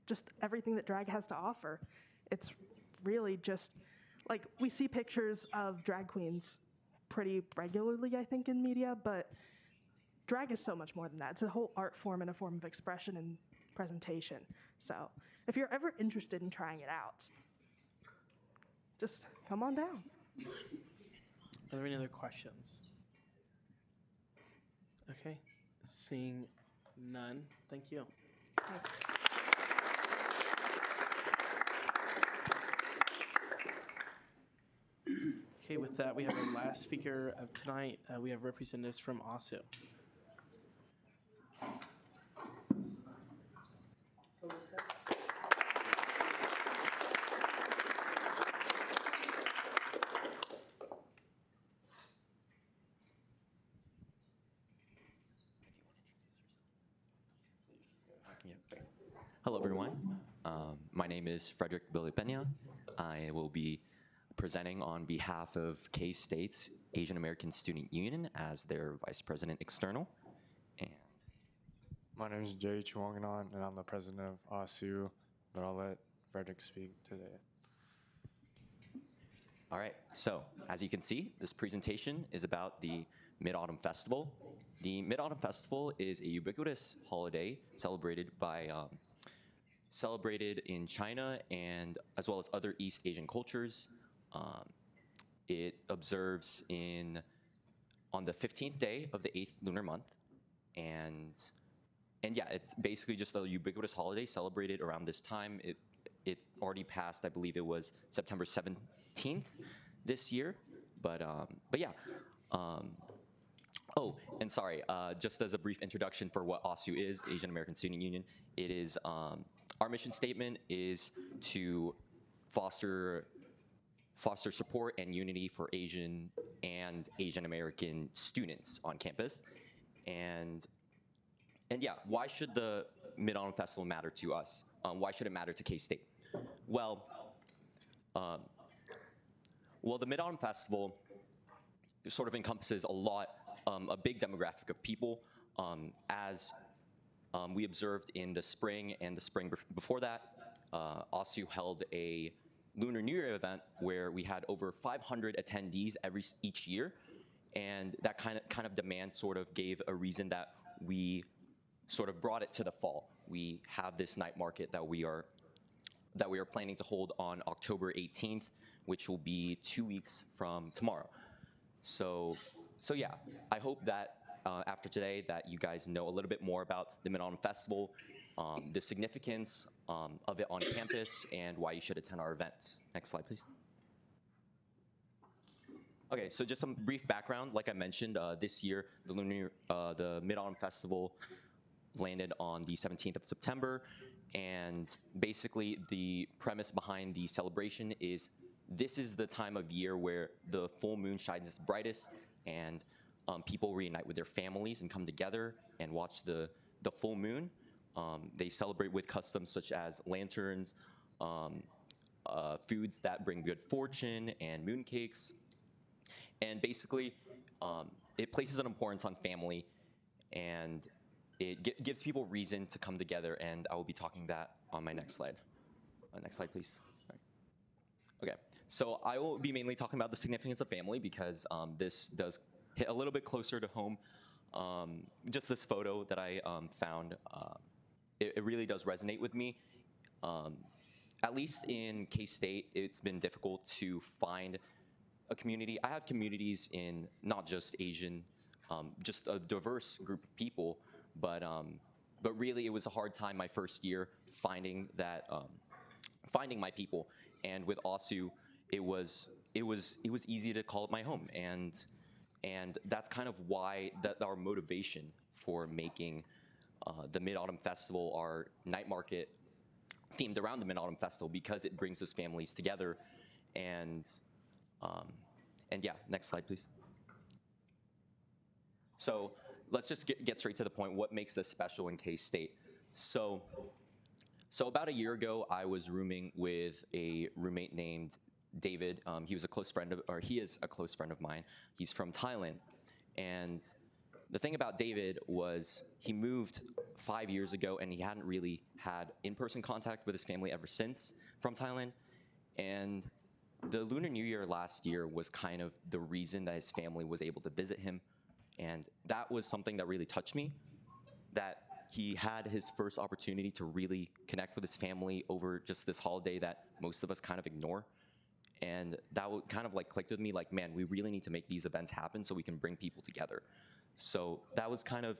just everything that drag has to offer. It's really just, like, we see pictures of drag queens pretty regularly, I think, in media, but drag is so much more than that. It's a whole art form and a form of expression and presentation. So if you're ever interested in trying it out, just come on down. Are there any other questions? Okay, seeing none, thank you. Thanks. Okay, with that, we have our last speaker of tonight. We have representatives from OSU. Hello, everyone. My name is Frederick Bilipena. I will be presenting on behalf of K-State's Asian American Student Union as their Vice President External. And my name is Jerry Chuanganon, and I'm the president of OSU, but I'll let Frederick speak today. All right, so as you can see, this presentation is about the Mid-Autumn Festival. The Mid-Autumn Festival is a ubiquitous holiday celebrated in China and as well as other East Asian cultures. It observes on the 15th day of the 8th lunar month, and yeah, it's basically just a ubiquitous holiday celebrated around this time. It already passed, I believe it was September 17th this year, but yeah. Oh, and sorry, just as a brief introduction for what OSU is, Asian American Student Union, it is, our mission statement is to foster support and unity for Asian and Asian American students on campus. And yeah, why should the Mid-Autumn Festival matter to us? Why should it matter to K-State? Well, the Mid-Autumn Festival sort of encompasses a big demographic of people. As we observed in the spring and the spring before that, OSU held a Lunar New Year event where we had over 500 attendees each year, and that kind of demand sort of gave a reason that we sort of brought it to the fall. We have this night market that we are planning to hold on October 18th, which will be 2 weeks from tomorrow. So yeah, I hope that after today that you guys know a little bit more about the Mid-Autumn Festival, the significance of it on campus, and why you should attend our events. Next slide, please. Okay, so just some brief background. Like I mentioned, this year, the Mid-Autumn Festival landed on the 17th of September, And basically, the premise behind the celebration is this is the time of year where the full moon shines its brightest, and people reunite with their families and come together and watch the full moon. They celebrate with customs such as lanterns, foods that bring good fortune, and mooncakes. And basically, it places an importance on family, and it gives people reason to come together, and I will be talking that on my next slide. Next slide, please. All right. Okay, so I will be mainly talking about the significance of family because this does hit a little bit closer to home. Just this photo that I found, it really does resonate with me. At least in K-State, it's been difficult to find a community. I have communities in not just Asian, just a diverse group of people, but really it was a hard time my first year finding that, finding my people. And with OSU, it was easy to call it my home, and that's kind of why our motivation for making the Mid-Autumn Festival, our night market themed around the Mid-Autumn Festival, because it brings those families together. And yeah, next slide, please. So let's just get straight to the point. What makes this special in K-State? So about a year ago, I was rooming with a roommate named David. He was a close friend of, or he is a close friend of mine. He's from Thailand. And the thing about David was he moved 5 years ago, and he hadn't really had in-person contact with his family ever since from Thailand. And the Lunar New Year last year was kind of the reason that his family was able to visit him. And that was something that really touched me, that he had his first opportunity to really connect with his family over just this holiday that most of us kind of ignore. And that kind of like clicked with me, like, man, we really need to make these events happen so we can bring people together. So that was kind of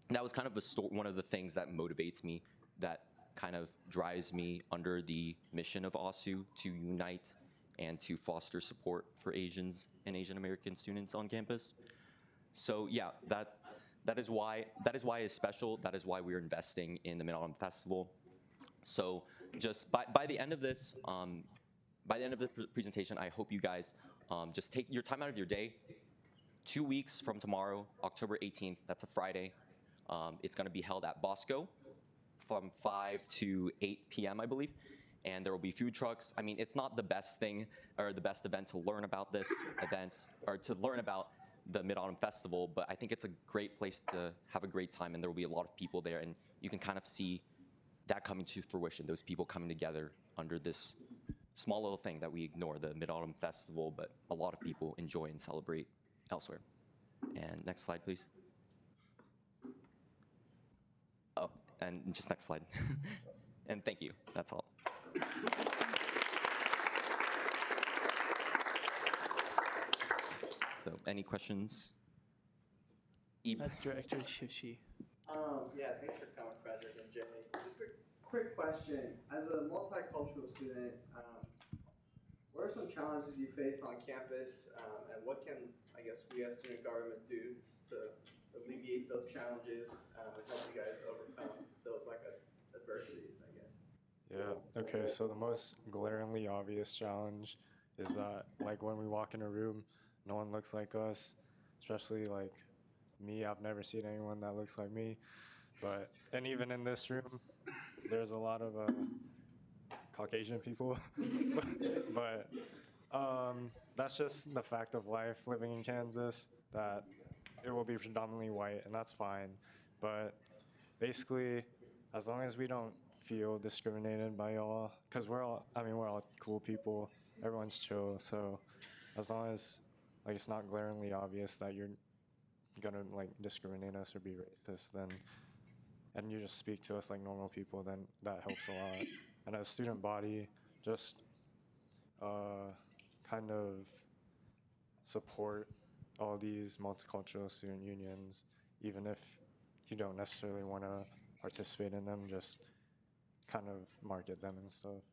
one of the things that motivates me, that kind of drives me under the mission of OSU to unite and to foster support for Asians and Asian American students on campus. So yeah, that is why it's special. That is why we're investing in the Mid-Autumn Festival. So just by the end of this, by the end of the presentation, I hope you guys just take your time out of your day. 2 weeks from tomorrow, October 18th, that's a Friday. It's gonna be held at Bosco from 5 to 8 p.m., I believe. And there will be food trucks. I mean, it's not the best thing or the best event to learn about this event, or to learn about the Mid-Autumn Festival, but I think it's a great place to have a great time, and there will be a lot of people there, and you can kind of see that coming to fruition, those people coming together under this small little thing that we ignore, the Mid-Autumn Festival, but a lot of people enjoy and celebrate elsewhere. And next slide, please. Oh, and just next slide. And thank you, that's all. So, any questions? Director Shivshi. Yeah, thanks for coming, Frederick and Jay. Just a quick question. As a multicultural student, what are some challenges you face on campus, and what can, I guess, we as student government do to alleviate those challenges and help you guys overcome those adversities, I guess? Yeah, okay, so the most glaringly obvious challenge is that, like, when we walk in a room, no one looks like us, especially like me. I've never seen anyone that looks like me. And even in this room, there's a lot of Caucasian people. but that's just the fact of life living in Kansas, that it will be predominantly white, and that's fine. But basically, as long as we don't feel discriminated by y'all, because we're all cool people, everyone's chill, so as long as like it's not glaringly obvious that you're gonna like discriminate us or be racist, then, and you just speak to us like normal people, then that helps a lot. And as student body, just kind of support all these multicultural student unions, even if you don't necessarily want to participate in them, just kind of market them and stuff.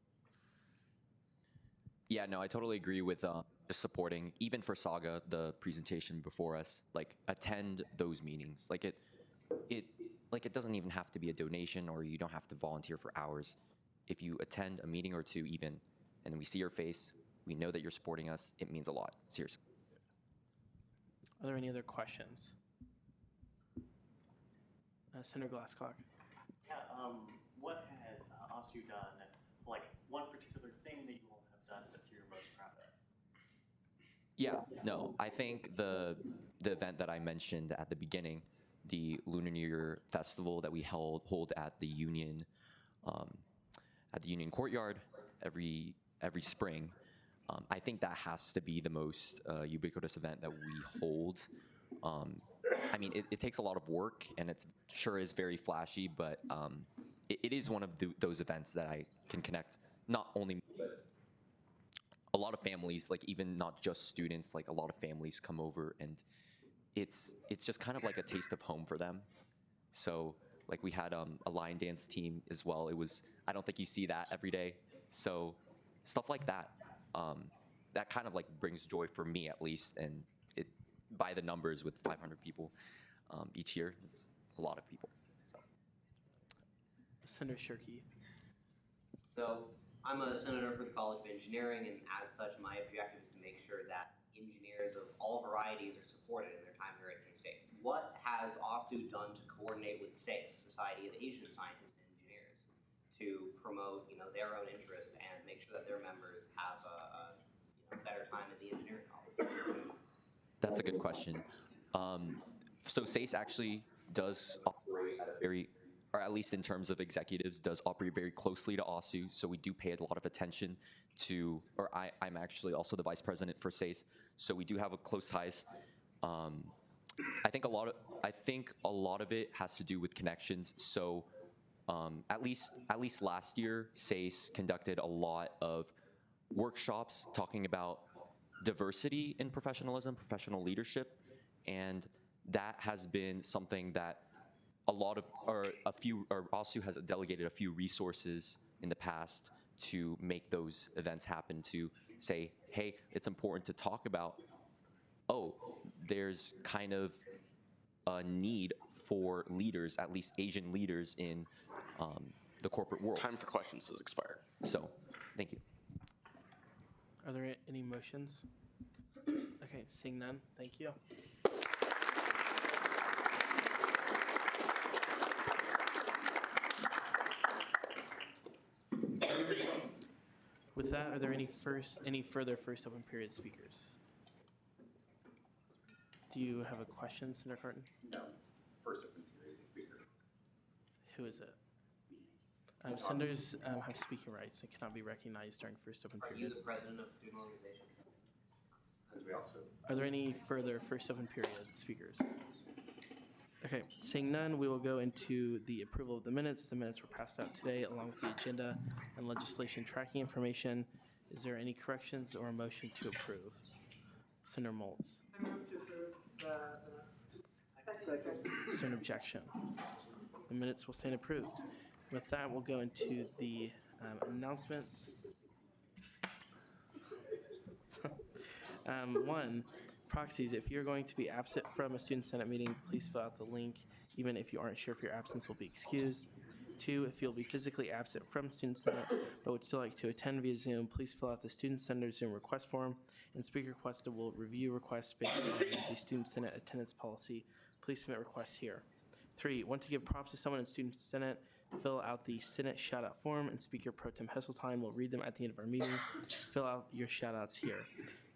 Yeah, no, I totally agree with just supporting, even for Saga, the presentation before us, like attend those meetings. Like like, it doesn't even have to be a donation, or you don't have to volunteer for hours. If you attend a meeting or two even, and we see your face, we know that you're supporting us, it means a lot, seriously. Are there any other questions? Senator Glasscock. Yeah, what has OSU done, like one particular thing that you all have done that you're most proud of? Yeah, no, I think the event that I mentioned at the beginning, the Lunar New Year festival that we hold at the Union Courtyard every spring, I think that has to be the most ubiquitous event that we hold. I mean, it takes a lot of work, and it sure is very flashy, but it is one of those events that I can connect not only me, but a lot of families, like even not just students, like a lot of families come over, and it's just kind of like a taste of home for them. So like we had a line dance team as well. I don't think you see that every day. So stuff like that, that kind of like brings joy for me at least, and it by the numbers with 500 people each year, it's a lot of people. So. Senator Shirkey. So I'm a senator for the College of Engineering, and as such, my objective is to make sure that engineers of all varieties are supported in their time here at K-State. What has OSU done to coordinate with SACE, Society of Asian Scientists and Engineers, to promote their own interest and make sure that their members have a better time at the engineering college? That's a good question. So SACE actually does operate at a very, or at least in terms of executives, does operate very closely to OSU. So we do pay a lot of attention to, or I'm actually also the vice president for SACE. So we do have a close ties. I think a lot of it has to do with connections. So at least last year, SACE conducted a lot of workshops talking about diversity in professionalism, professional leadership, and that has been something that OSU has delegated a few resources in the past to make those events happen, to say, hey, it's important to talk about, there's kind of a need for leaders, at least Asian leaders in the corporate world. Time for questions has expired. So, thank you. Are there any motions? Okay, seeing none, thank you. With that, are there any further first open period speakers? Do you have a question, Senator Carton? No. First open period speaker. Who is it? Senators have speaking rights and cannot be recognized during first open Are you period. the president of the student organization? Since we also. Are there any further first open period speakers? Okay, seeing none, we will go into the approval of the minutes. The minutes were passed out today along with the agenda and legislation tracking information. Is there any corrections or a motion to approve? Senator Moltz. I move to approve the minutes. Second. Is there an objection? The minutes will stand approved. With that, we'll go into the announcements. 1, proxies. If you're going to be absent from a student senate meeting, please fill out the link, even if you aren't sure if your absence will be excused. 2, if you'll be physically absent from student senate but would still like to attend via Zoom, please fill out the student senator Zoom request form, and Speaker Questa will review requests based on the student senate attendance policy. Please submit requests here. 3, want to give props to someone in student senate, fill out the Senate shout-out form, and Speaker Pro Tem Hesseltine will read them at the end of our meeting. Fill out your shout-outs here.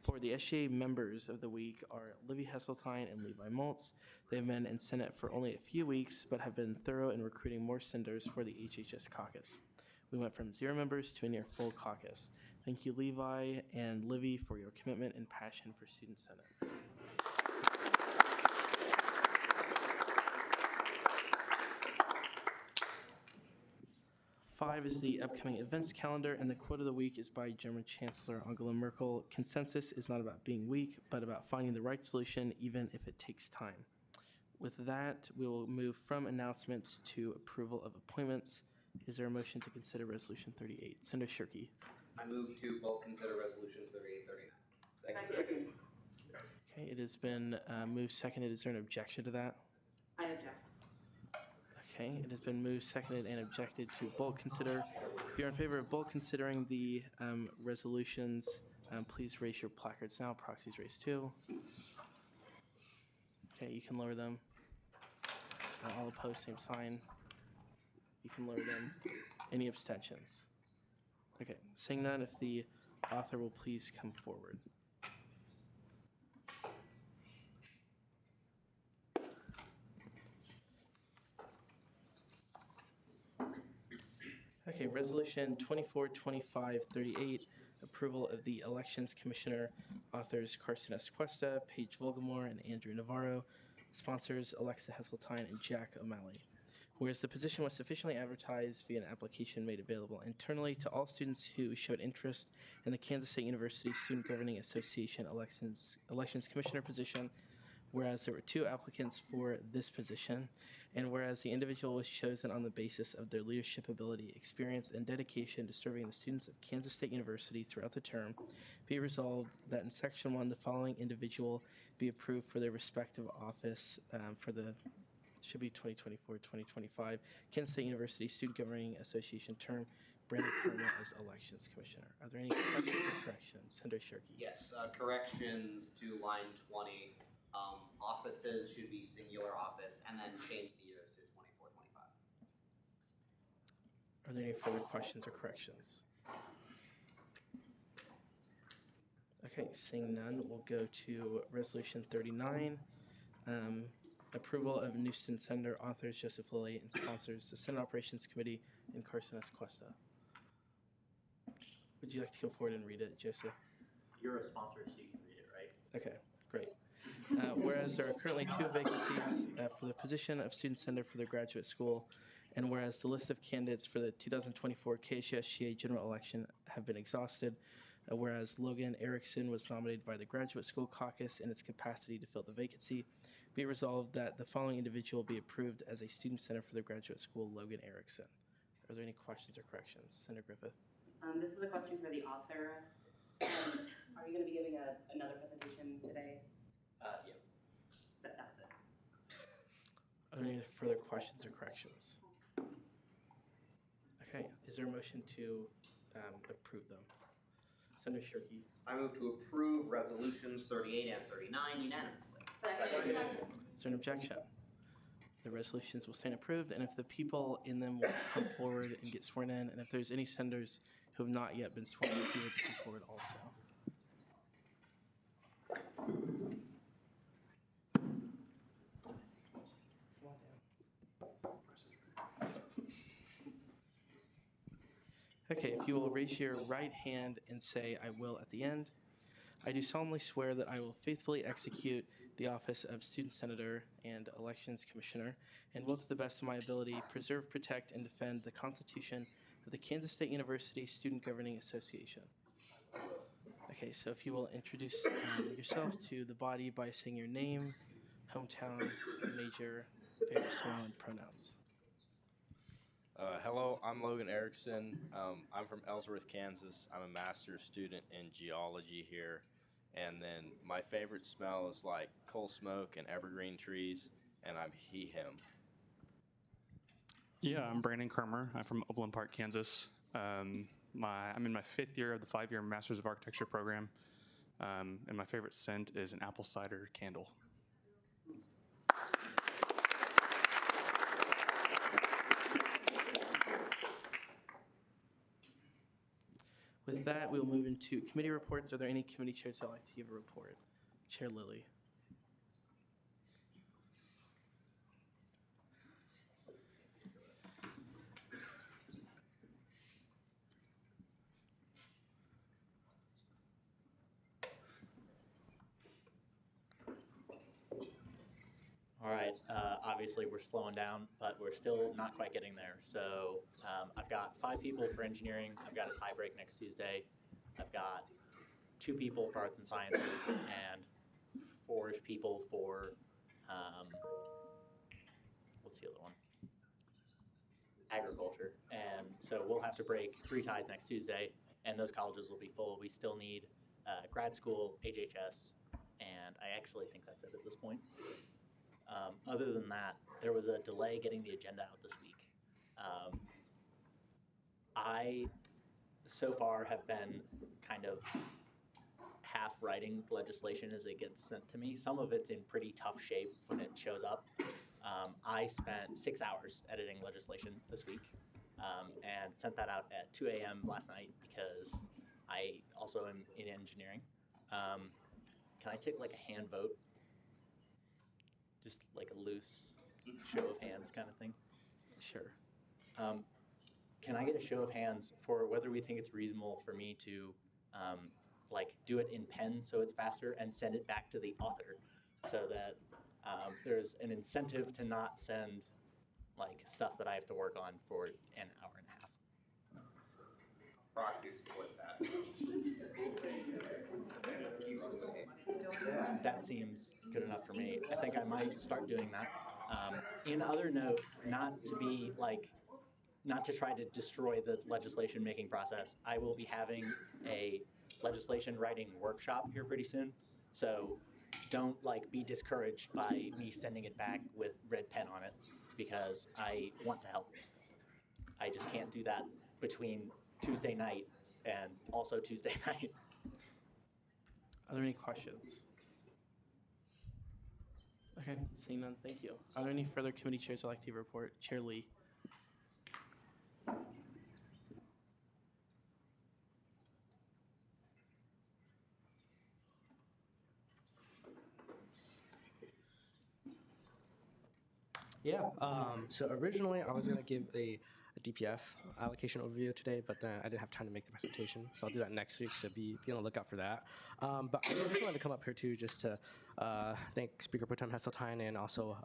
4, the SGA members of the week are Livy Hesseltine and Levi Moltz. They've been in Senate for only a few weeks, but have been thorough in recruiting more senators for the HHS caucus. We went from 0 members to a near full caucus. Thank you, Levi and Livy, for your commitment and passion for Student Senate. 5 is the upcoming events calendar, and the quote of the week is by German Chancellor Angela Merkel. Consensus is not about being weak, but about finding the right solution, even if it takes time. With that, we will move from announcements to approval of appointments. Is there a motion to consider Resolution 38? Senator Shirkey. I move to both consider resolutions 38 and 39. Second. Okay, it has been moved seconded. Is there an objection to that? I object. Okay, it has been moved, seconded, and objected to bulk consider. If you're in favor of bulk considering the resolutions, please raise your placards now. Proxies raised too. Okay, you can lower them. All opposed, same sign. You can lower them. Any abstentions? Okay, seeing none, if the author will please come forward. Okay, resolution 242538, approval of the Elections Commissioner, authors Carson S. Cuesta, Paige Volgamore, and Andrew Navarro, sponsors Alexa Hesseltine and Jack O'Malley. Whereas the position was sufficiently advertised via an application made available internally to all students who showed interest in the Kansas State University Student Governing Association Elections Commissioner position, whereas there were 2 applicants for this position, and whereas the individual was chosen on the basis of their leadership ability, experience, and dedication to serving the students of Kansas State University throughout the term, be resolved that in Section 1, the following individual be approved for their respective office for the should be 2024-2025 Kansas State University Student Governing Association term, Brandon Kerma as Elections Commissioner. Are there any questions or corrections? Senator Shirkey. Yes, corrections to line 20. Offices should be singular office, and then change the years to 24-25. Are there any further questions or corrections? Okay, seeing none, we'll go to Resolution 39. Approval of new student senator, authors Joseph Lilly, and sponsors the Senate Operations Committee and Carson S. Cuesta. Would you like to go forward and read it, Joseph? You're a sponsor, so you can read it, right? Okay, great. Whereas there are currently 2 vacancies for the position of student senator for the graduate school, and whereas the list of candidates for the 2024 KSUSGA general election have been exhausted, whereas Logan Erickson was nominated by the Graduate School Caucus in its capacity to fill the vacancy, be it resolved that the following individual be approved as a student senator for the Graduate School, Logan Erickson. Are there any questions or corrections? Senator Griffith. This is a question for the author. Are you going to be giving another presentation today? Yeah. That's it. Are there any further questions or corrections? Okay, is there a motion to approve them? Senator Shirkey. I move to approve resolutions 38 and 39 unanimously. Is there an objection? The resolutions will stand approved, and if the people in them will come forward and get sworn in, and if there's any senators who have not yet been sworn in, you would come forward also. Okay, if you will raise your right hand and say, "I will" at the end. I do solemnly swear that I will faithfully execute the office of Student Senator and Elections Commissioner, and will, to the best of my ability, preserve, protect, and defend the Constitution of the Kansas State University Student Governing Association. Okay, so if you will introduce yourself to the body by saying your name, hometown, major, favorite smell, and pronouns. Hello, I'm Logan Erickson. I'm from Ellsworth, Kansas. I'm a master's student in geology here. And then my favorite smell is like coal smoke and evergreen trees, and I'm he/him. Yeah, I'm Brandon Kermer. I'm from Overland Park, Kansas. I'm in my 5th year of the 5-year Masters of Architecture program, and my favorite scent is an apple cider candle. With that, we will move into committee reports. Are there any committee chairs that would like to give a report? Chair Lilly. All right, obviously we're slowing down, but we're still not quite getting there. So I've got 5 people for engineering. I've got a tie break next Tuesday. I've got 2 people for arts and sciences and 4 people for, what's the other one? Agriculture. And so we'll have to break 3 ties next Tuesday, and those colleges will be full. We still need grad school, HHS, and I actually think that's it at this point. Other than that, there was a delay getting the agenda out this week. I, so far, have been kind of half writing legislation as it gets sent to me. Some of it's in pretty tough shape when it shows up. I spent 6 hours editing legislation this week and sent that out at 2 a.m. last night because I also am in engineering. Can I take like a hand vote? Just like a loose show of hands kind of thing? Sure. Can I get a show of hands for whether we think it's reasonable for me to like do it in pen so it's faster and send it back to the author so that there's an incentive to not send like stuff that I have to work on for an hour and a half. Proxy splits that. That seems good enough for me. I think I might start doing that. In other note, not to try to destroy the legislation making process, I will be having a legislation writing workshop here pretty soon. So don't like be discouraged by me sending it back with red pen on it because I want to help. I just can't do that between Tuesday night and also Tuesday night. Are there any questions? Okay, seeing none, thank you. Are there any further committee chairs I'd like to report? Chair Lee. Yeah, so originally I was going to give a DPF allocation overview today, but then I didn't have time to make the presentation, so I'll do that next week, so be on the lookout for that. But I just wanted to come up here too just to thank Speaker Pro Tem Heseltine and also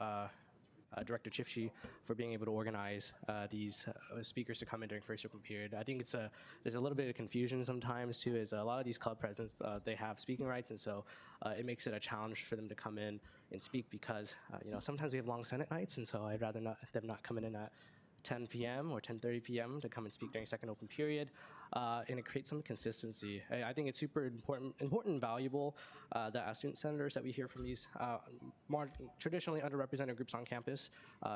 Director Chifchi for being able to organize these speakers to come in during first open period. I think there's a little bit of confusion sometimes too, is a lot of these club presidents, they have speaking rights, and so it makes it a challenge for them to come in and speak because sometimes we have long Senate nights, and so I'd rather them not coming in at 10 p.m. or 10:30 p.m. to come and speak during second open period, and it creates some consistency. I think it's super important and valuable that as student senators that we hear from these more traditionally underrepresented groups on campus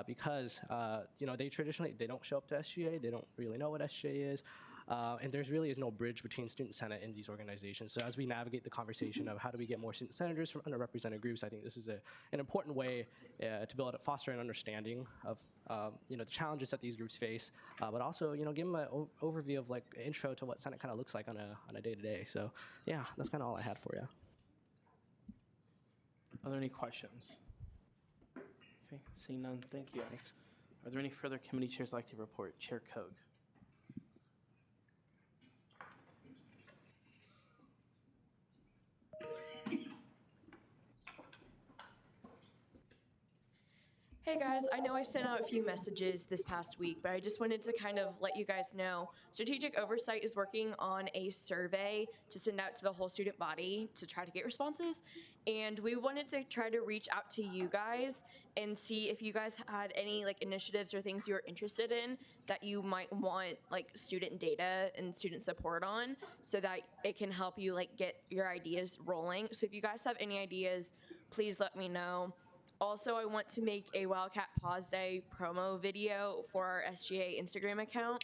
because they don't show up to SGA, they don't really know what SGA is. And there really is no bridge between student senate and these organizations. So as we navigate the conversation of how do we get more student senators from underrepresented groups, I think this is an important way to foster an understanding of the challenges that these groups face, but also give them an overview of like an intro to what Senate kind of looks like on a day-to-day. So yeah, that's kind of all I had for you. Are there any questions? Okay, seeing none, thank you. Thanks. Are there any further committee chairs I'd like to report? Chair Koch. Hey guys, I know I sent out a few messages this past week, but I just wanted to kind of let you guys know Strategic Oversight is working on a survey to send out to the whole student body to try to get responses. And we wanted to try to reach out to you guys and see if you guys had any like initiatives or things you were interested in that you might want like student data and student support on so that it can help you like get your ideas rolling. So if you guys have any ideas, please let me know. Also, I want to make a Wildcat Pause Day promo video for our SGA Instagram account.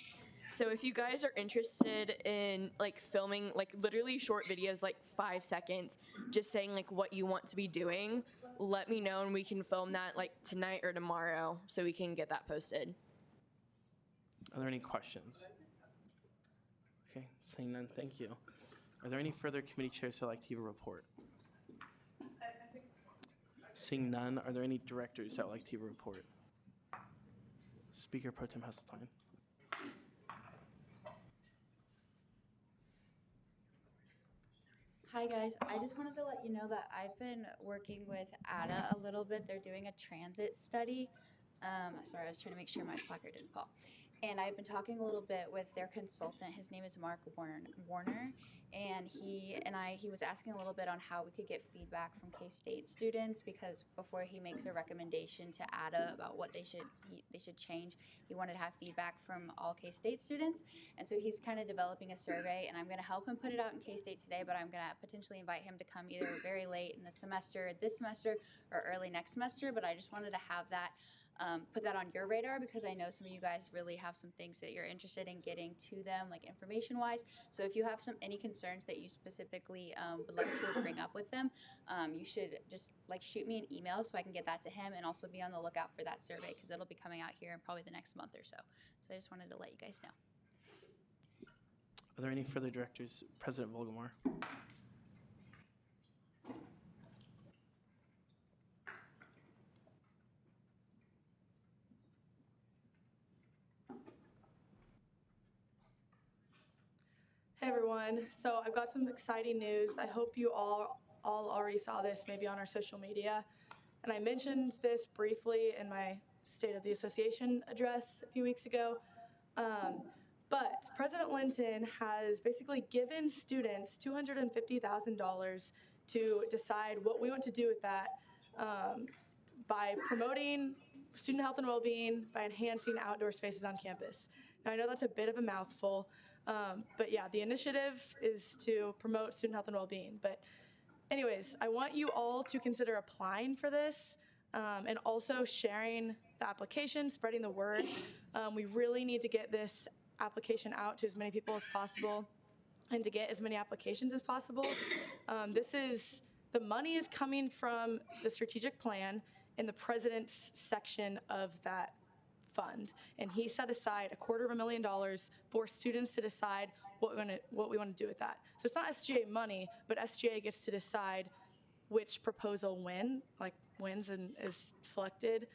So if you guys are interested in like filming like literally short videos, like 5 seconds, just saying like what you want to be doing, let me know and we can film that like tonight or tomorrow so we can get that posted. Are there any questions? Okay, seeing none, thank you. Are there any further committee chairs who'd like to give a report? Seeing none, are there any directors that would like to give a report? Speaker Pro Tem Heseltine. Hi guys, I just wanted to let you know that I've been working with ADA a little bit. They're doing a transit study. Sorry, I was trying to make sure my placard didn't fall. And I've been talking a little bit with their consultant. His name is Mark Warner, and he was asking a little bit on how we could get feedback from K-State students, because before he makes a recommendation to ADA about what they should change, he wanted to have feedback from all K-State students. And so he's kind of developing a survey, and I'm going to help him put it out in K-State today, but I'm going to potentially invite him to come either very late in the semester, this semester, or early next semester. But I just wanted to have that put that on your radar, because I know some of you guys really have some things that you're interested in getting to them, like information wise. So if you have any concerns that you specifically would like to bring up with them, you should just like shoot me an email so I can get that to him, and also be on the lookout for that survey, because it'll be coming out here in probably the next month or so. So I just wanted to let you guys know. Are there any further directors? President Volgamar. Hey everyone, so I've got some exciting news. I hope you all already saw this maybe on our social media. And I mentioned this briefly in my State of the Association address a few weeks ago. But President Linton has basically given students $250,000 to decide what we want to do with that, by promoting student health and well-being, by enhancing outdoor spaces on campus. Now I know that's a bit of a mouthful, but yeah, the initiative is to promote student health and well-being. But anyways, I want you all to consider applying for this, and also sharing the application, spreading the word. We really need to get this application out to as many people as possible, and to get as many applications as possible. The money is coming from the strategic plan in the president's section of that fund, and he set aside $250,000 for students to decide what we want to do with that. So it's not SGA money, but SGA gets to decide which proposal wins and is selected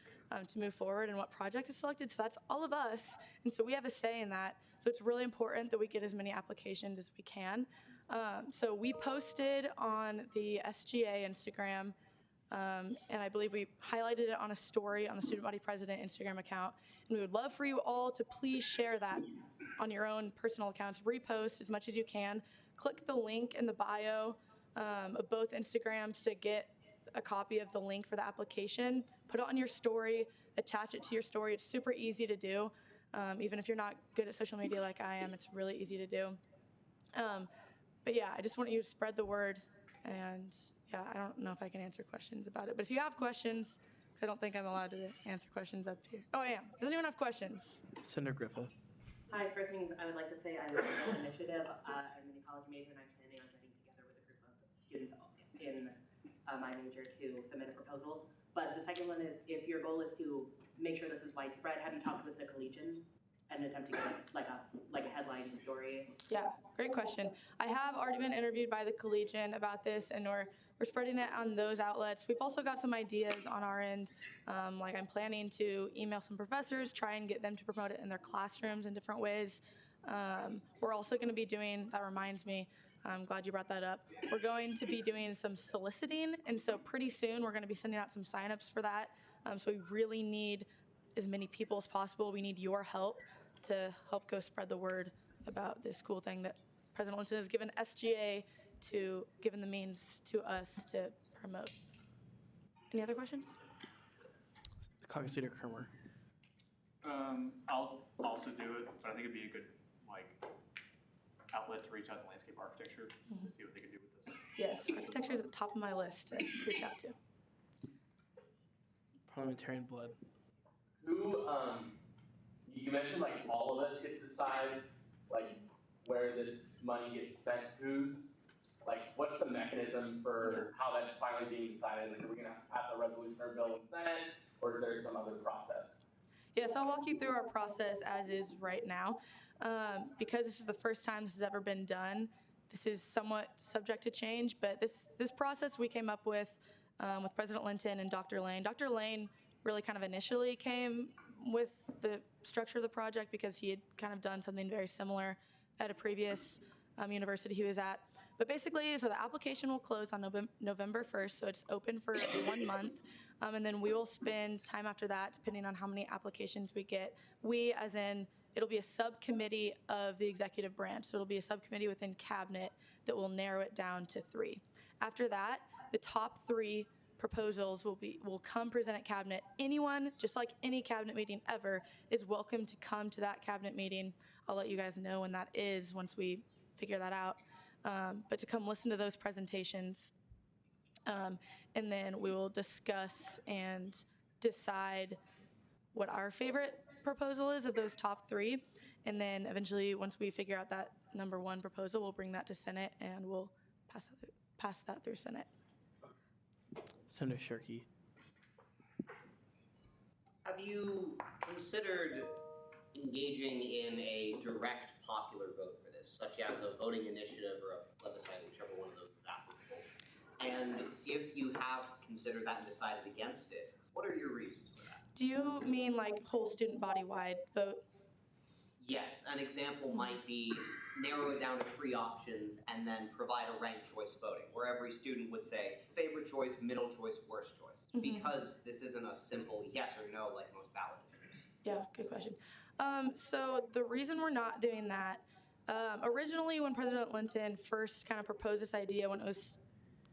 to move forward, and what project is selected. So that's all of us, and so we have a say in that. So it's really important that we get as many applications as we can. So we posted on the SGA Instagram, and I believe we highlighted it on a story on the Student Body President Instagram account. And we would love for you all to please share that on your own personal accounts. Repost as much as you can. Click the link in the bio of both Instagrams to get a copy of the link for the application. Put it on your story, attach it to your story. It's super easy to do. Even if you're not good at social media like I am, it's really easy to do. But yeah, I just want you to spread the word. And yeah, I don't know if I can answer questions about it. But if you have questions, I don't think I'm allowed to answer questions up here. Oh, I am. Does anyone have questions? Senator Griffith. Hi, first thing I would like to say, I love the initiative. I'm an ecology major, and I'm planning on getting together with a group of students in my major to submit a proposal. But the second one is, if your goal is to make sure this is widespread, have you talked with the Collegian and attempt to get like a headline story? Yeah, great question. I have already been interviewed by the Collegian about this, and we're spreading it on those outlets. We've also got some ideas on our end. Like I'm planning to email some professors, try and get them to promote it in their classrooms in different ways. We're also going to be doing, that reminds me, I'm glad you brought that up. We're going to be doing some soliciting, and so pretty soon we're going to be sending out some signups for that. So we really need as many people as possible. We need your help to help go spread the word about this cool thing that President Linton has given SGA given the means to us to promote. Any other questions? Caucus Leader Kermer. I'll also do it, but I think it'd be a good outlet to reach out to landscape architecture to see what they can do with this. Yes, architecture is at the top of my list to reach out to. Parliamentarian Blood. Who, you mentioned like all of us get to decide like where this money gets spent, what's the mechanism for how that's finally being decided? Like, are we gonna pass a resolution or bill in Senate, or is there some other process? Yes, I'll walk you through our process as is right now. Because this is the first time this has ever been done, this is somewhat subject to change, but this process we came up with President Linton and Dr. Lane. Dr. Lane really kind of initially came with the structure of the project because he had kind of done something very similar at a previous university he was at. But basically, so the application will close on November 1st, so it's open for 1 month. And then we will spend time after that, depending on how many applications we get. We, as in, it'll be a subcommittee of the executive branch. So it'll be a subcommittee within cabinet that will narrow it down to 3. After that, the top 3 proposals will come present at cabinet. Anyone, just like any cabinet meeting ever, is welcome to come to that cabinet meeting. I'll let you guys know when that is once we figure that out. But to come listen to those presentations, and then we will discuss and decide what our favorite proposal is of those top 3. And then eventually, once we figure out that number 1 proposal, we'll bring that to Senate and we'll pass that through Senate. Senator Shirkey. Have you considered engaging in a direct popular vote for this, such as a voting initiative or a plebiscite, whichever one of those is applicable? And if you have considered that and decided against it, what are your reasons for that? Do you mean like whole student body-wide vote? Yes, an example might be narrow it down to 3 options and then provide a ranked choice voting, where every student would say favorite choice, middle choice, worst choice, because this isn't a simple yes or no like most ballot issues. Yeah, good question. So the reason we're not doing that, originally when President Linton first kind of proposed this idea when it was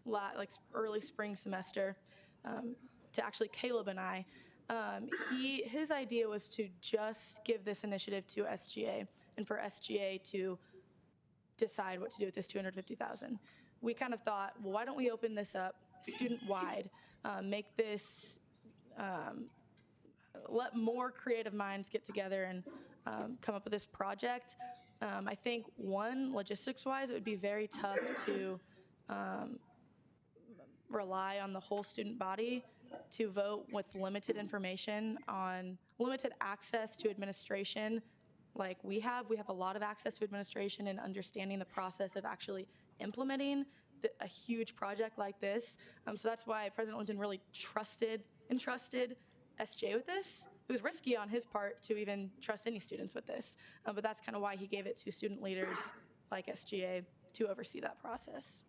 like early spring semester, to actually Caleb and I, his idea was to just give this initiative to SGA and for SGA to decide what to do with this $250,000. We kind of thought, well, why don't we open this up student-wide, make this, let more creative minds get together and come up with this project. I think logistics-wise, it would be very tough to rely on the whole student body to vote with limited information on limited access to administration like we have. We have a lot of access to administration and understanding the process of actually implementing a huge project like this. So that's why President Linton really entrusted SJ with this. It was risky on his part to even trust any students with this, but that's kind of why he gave it to student leaders like SGA to oversee that process.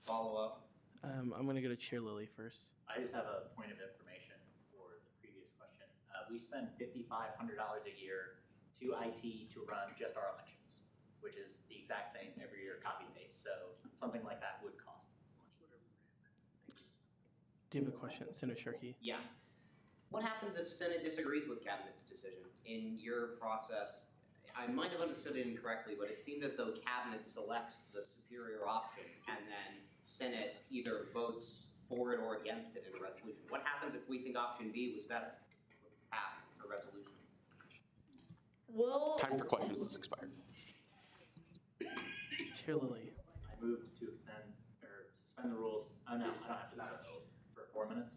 Follow up. I'm going to go to Chair Lilly first. I just have a point of information for the previous question. We spend $5,500 a year to IT to run just our elections, which is the exact same every year, copy paste. So something like that would cost money. Do you have a question, Senator Shirkey? Yeah. What happens if Senate disagrees with Cabinet's decision? In your process, I might have understood it incorrectly, but it seemed as though Cabinet selects the superior option and then Senate either votes for it or against it in a resolution. What happens if we think option B was better? What's the path for resolution? Time for questions has expired. Chair Lilly. I move to extend or suspend the rules. Oh no, I don't have to suspend the rules for 4 minutes.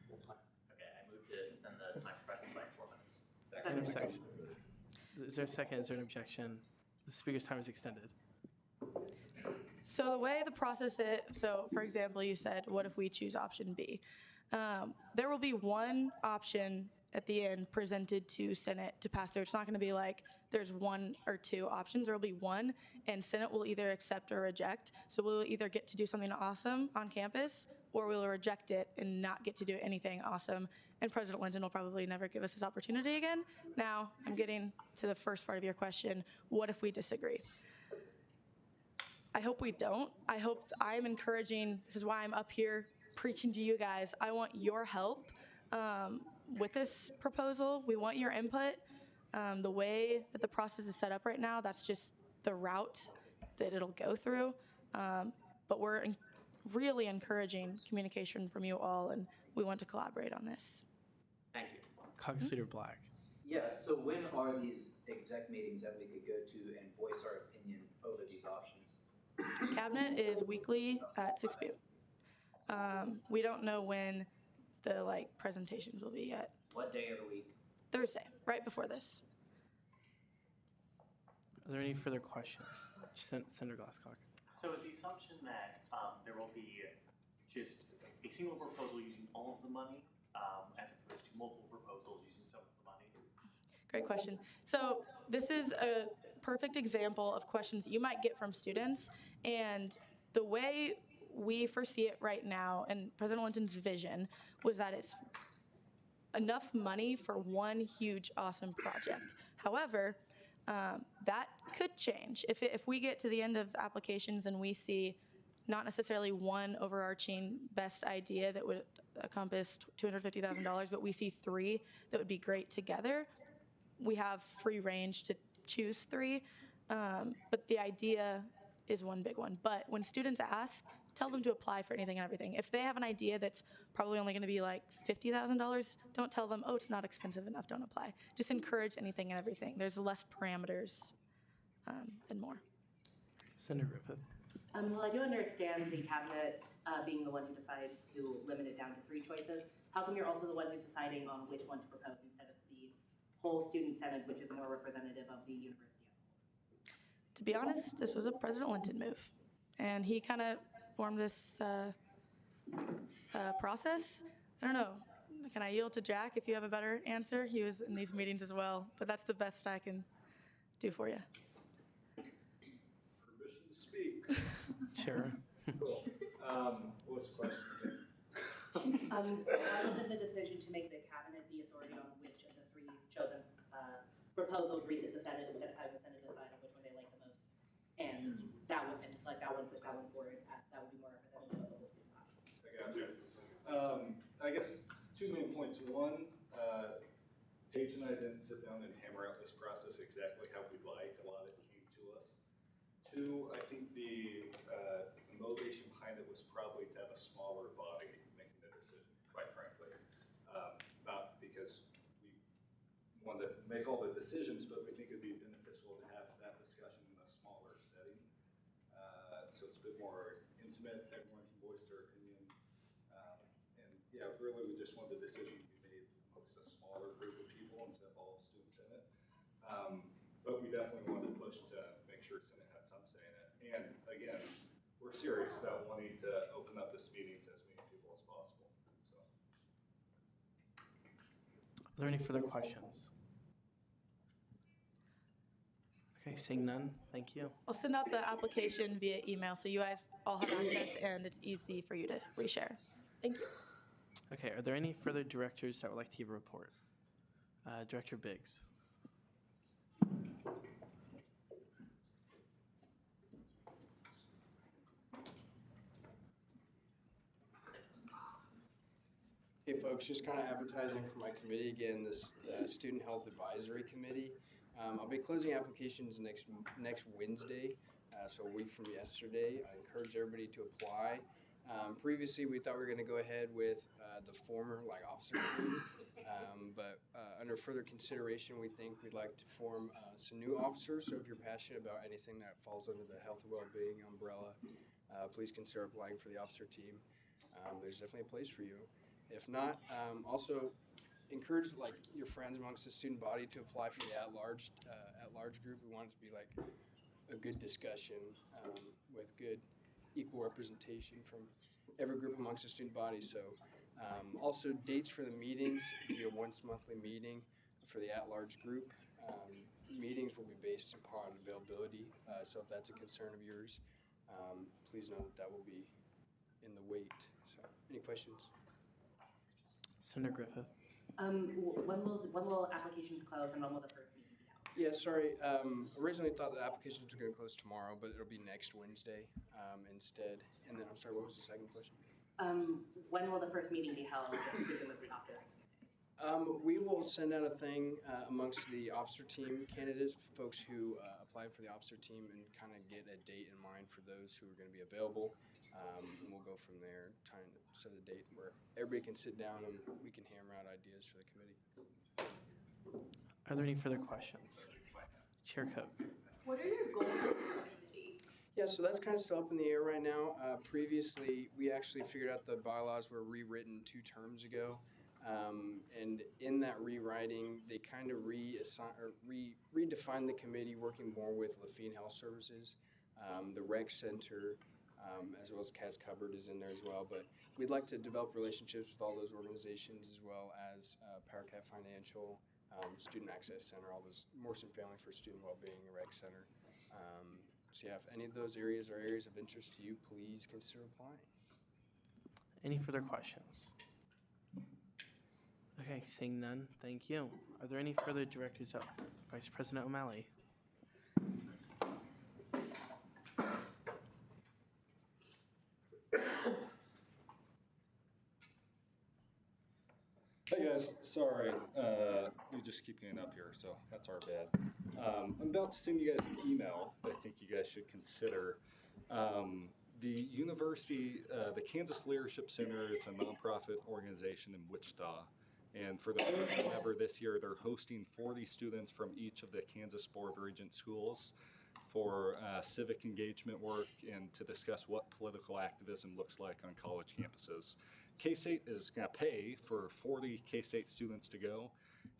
Okay, I move to extend the time for questions by 4 minutes. Is there a second? Is there an objection? The speaker's time is extended. So the way the process is, so for example, you said, what if we choose option B? There will be one option at the end presented to Senate to pass through. It's not going to be like there's 1 or 2 options. There will be one, and Senate will either accept or reject. So we'll either get to do something awesome on campus, or we'll reject it and not get to do anything awesome. And President Linton will probably never give us this opportunity again. Now, I'm getting to the first part of your question. What if we disagree? I hope we don't. I'm encouraging, this is why I'm up here preaching to you guys. I want your help with this proposal. We want your input. The way that the process is set up right now, that's just the route that it'll go through. But we're really encouraging communication from you all, and we want to collaborate on this. Thank you. Caucus Leader Black. Yeah, so when are these exec meetings that we could go to and voice our opinion over these options? Cabinet is weekly at 6 p.m. We don't know when the presentations will be yet. What day of the week? Thursday, right before this. Are there any further questions? Senator Glasscock. So is the assumption that there will be just a single proposal using all of the money, as opposed to multiple proposals using some of the money? Great question. So this is a perfect example of questions that you might get from students, and the way we foresee it right now, and President Linton's vision was that it's enough money for one huge, awesome project. However, that could change. If we get to the end of applications and we see not necessarily one overarching best idea that would encompass $250,000, but we see 3 that would be great together, we have free range to choose 3. But the idea is one big one. But when students ask, tell them to apply for anything and everything. If they have an idea that's probably only going to be like $50,000, don't tell them, oh, it's not expensive enough, don't apply. Just encourage anything and everything. There's less parameters and more. Senator Griffith. Well, I do understand the cabinet being the one who decides to limit it down to 3 choices. How come you're also the one who's deciding on which one to propose instead of the whole student senate, which is more representative of the university? To be honest, this was a President Linton move. And he kind of formed this process. I don't know. Can I yield to Jack if you have a better answer? He was in these meetings as well, but that's the best I can do for you. Permission to speak. Sure. Cool. What's the question? Why was it the decision to make the cabinet the authority on which of the 3 chosen proposals reaches the Senate instead of having the Senate decide on which one they like the most? And that one, and it's like that one push that one forward, that would be more representative of the whole student body. I got you. I guess 2 main points. One, Paige and I didn't sit down and hammer out this process exactly how we'd like. A lot of it came to us. 2, I think the motivation behind it was probably to have a smaller body making the decision, quite frankly. Not because we wanted to make all the decisions, but we think it'd be beneficial to have that discussion in a smaller setting. So it's a bit more intimate, everyone can voice their opinion. And yeah, really we just want the decision to be made amongst a smaller group of people instead of all of students in it. But we definitely wanted to push to make sure Senate had some say in it. And again, we're serious about wanting to open up this meeting to as many people as possible. So. Are there any further questions? Okay, seeing none, thank you. I'll send out the application via email so you guys all have access and it's easy for you to reshare. Thank you. Okay, are there any further directors that would like to give a report? Director Biggs. Hey folks, just kind of advertising for my committee again, this Student Health Advisory Committee. I'll be closing applications next Wednesday, so a week from yesterday. I encourage everybody to apply. Previously, we thought we were going to go ahead with the former officer team, but under further consideration, we think we'd like to form some new officers. So if you're passionate about anything that falls under the health and well-being umbrella, please consider applying for the officer team. There's definitely a place for you. If not, also encourage your friends amongst the student body to apply for the at-large group. We want it to be a good discussion with good equal representation from every group amongst the student body. So also dates for the meetings, it'll be a once monthly meeting for the at-large group. Meetings will be based upon availability, so if that's a concern of yours, please know that will be in the wait. So any questions? Senator Griffith. When will applications close and when will the first meeting be out? Yeah, sorry. Originally thought the applications were going to close tomorrow, but it'll be next Wednesday instead. And then I'm sorry, what was the second question? When will the first meeting be held, presumably after? We will send out a thing amongst the officer team candidates, folks who applied for the officer team, and kind of get a date in mind for those who are going to be available. And we'll go from there, trying to set a date where everybody can sit down and we can hammer out ideas for the committee. Are there any further questions? Chair Koch. What are your goals for this committee? Yeah, so that's kind of still up in the air right now. Previously, we actually figured out the bylaws were rewritten 2 terms ago. And in that rewriting, they kind of redefined the committee, working more with Lafayette Health Services. The rec center, as well as Cats Cupboard is in there as well. But we'd like to develop relationships with all those organizations, as well as PowerCat Financial, Student Access Center, all those Morrison Family for Student Wellbeing, the rec center. So yeah, if any of those areas are areas of interest to you, please consider applying. Any further questions? Okay, seeing none, thank you. Are there any further directors up? Vice President O'Malley. Hey guys, sorry, we just keep getting up here, so that's our bad. I'm about to send you guys an email that I think you guys should consider. the university, the Kansas Leadership Center is a nonprofit organization in Wichita. And for the first time ever this year, they're hosting 40 students from each of the Kansas Board of Regents schools for civic engagement work and to discuss what political activism looks like on college campuses. K-State is going to pay for 40 K-State students to go,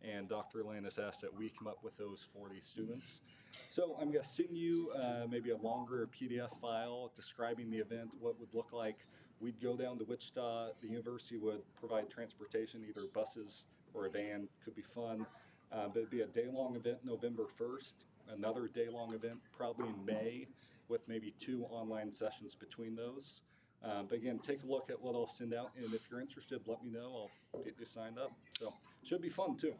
and Dr. Land has asked that we come up with those 40 students. So I'm going to send you maybe a longer PDF file describing the event, what it would look like. We'd go down to Wichita. The university would provide transportation, either buses or a van. Could be fun. But it'd be a day-long event November 1st, another day-long event probably in May with maybe 2 online sessions between those. But again, take a look at what I'll send out, and if you're interested, let me know. I'll get you signed up. So should be fun too.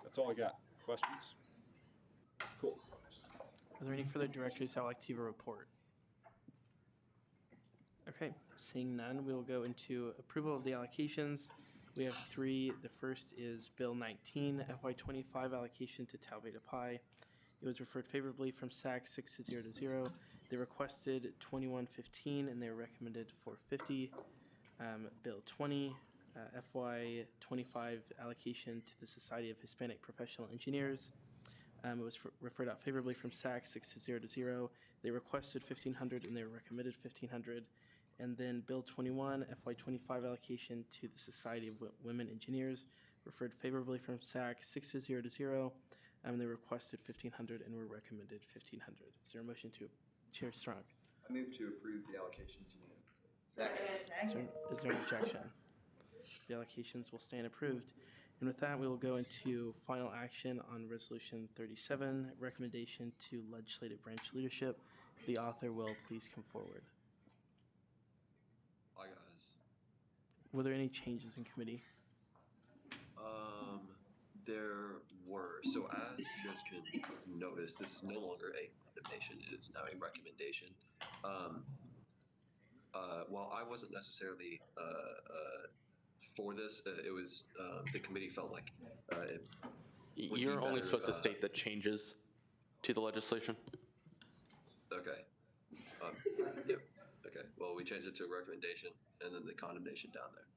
That's all I got. Questions? Cool. Are there any further directors that would like to give a report? Okay, seeing none, we will go into approval of the allocations. We have 3. The first is Bill 19, FY25 allocation to Tau Beta Pi. It was referred favorably from SAC 6 to 0 to 0. They requested 2115 and they recommended 450. Bill 20, FY25 allocation to the Society of Hispanic Professional Engineers. It was referred out favorably from SAC 6 to 0 to 0. They requested 1500 and they recommended 1500. And then Bill 21, FY25 allocation to the Society of Women Engineers, referred favorably from SAC 6 to 0 to 0. They requested 1500 and were recommended 1500. Is there a motion to Chair Strong? I move to approve the allocations unanimously. Second. Is there an objection? The allocations will stand approved. And with that, we will go into final action on Resolution 37, recommendation to legislative branch leadership. The author will please come forward. Hi, guys. Were there any changes in committee? There were. So as you guys can notice, this is no longer a recommendation, it is now a recommendation. While I wasn't necessarily for this, it was, the committee felt like it would You're be only better, supposed to state the changes to the legislation. Okay. Yep. Okay. Well, we changed it to a recommendation, and then the condemnation down there.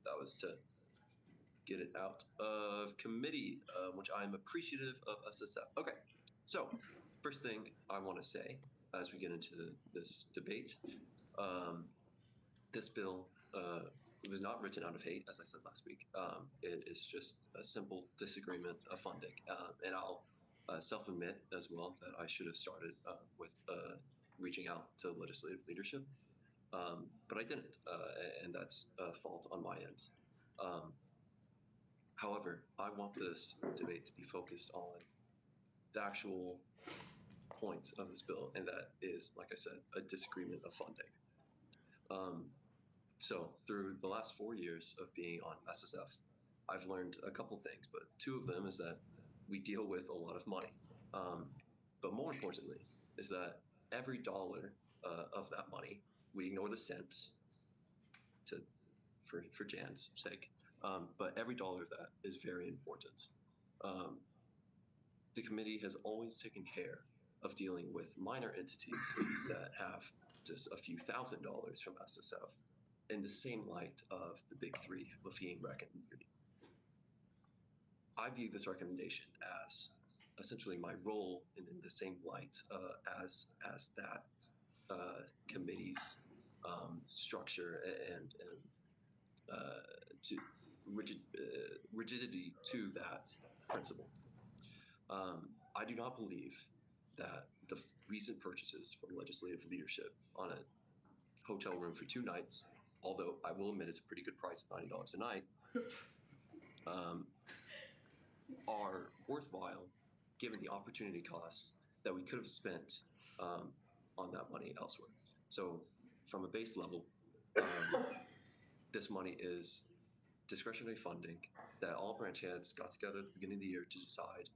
That was to get it out of committee, which I'm appreciative of SSF. Okay. So, first thing I want to say as we get into this debate, this bill was not written out of hate, as I said last week. It is just a simple disagreement of funding, and I'll self-admit as well that I should have started with reaching out to legislative leadership, but I didn't, and that's a fault on my end. However, I want this debate to be focused on the actual point of this bill, and that is, like I said, a disagreement of funding. So through the last 4 years of being on SSF, I've learned a couple things, but 2 of them is that we deal with a lot of money. But more importantly is that every dollar of that money, we ignore the cents for Jan's sake, but every dollar of that is very important. The committee has always taken care of dealing with minor entities that have just a few $1,000s from SSF in the same light of the big 3, Lafayette, Rec, and Unity. I view this recommendation as essentially my role in the same light as that committee's structure and to rigidity to that principle. I do not believe that the recent purchases from legislative leadership on a hotel room for 2 nights, although I will admit it's a pretty good price, $90 a night, are worthwhile given the opportunity costs that we could have spent on that money elsewhere. So from a base level, this money is discretionary funding that all branch heads got together at the beginning of the year to decide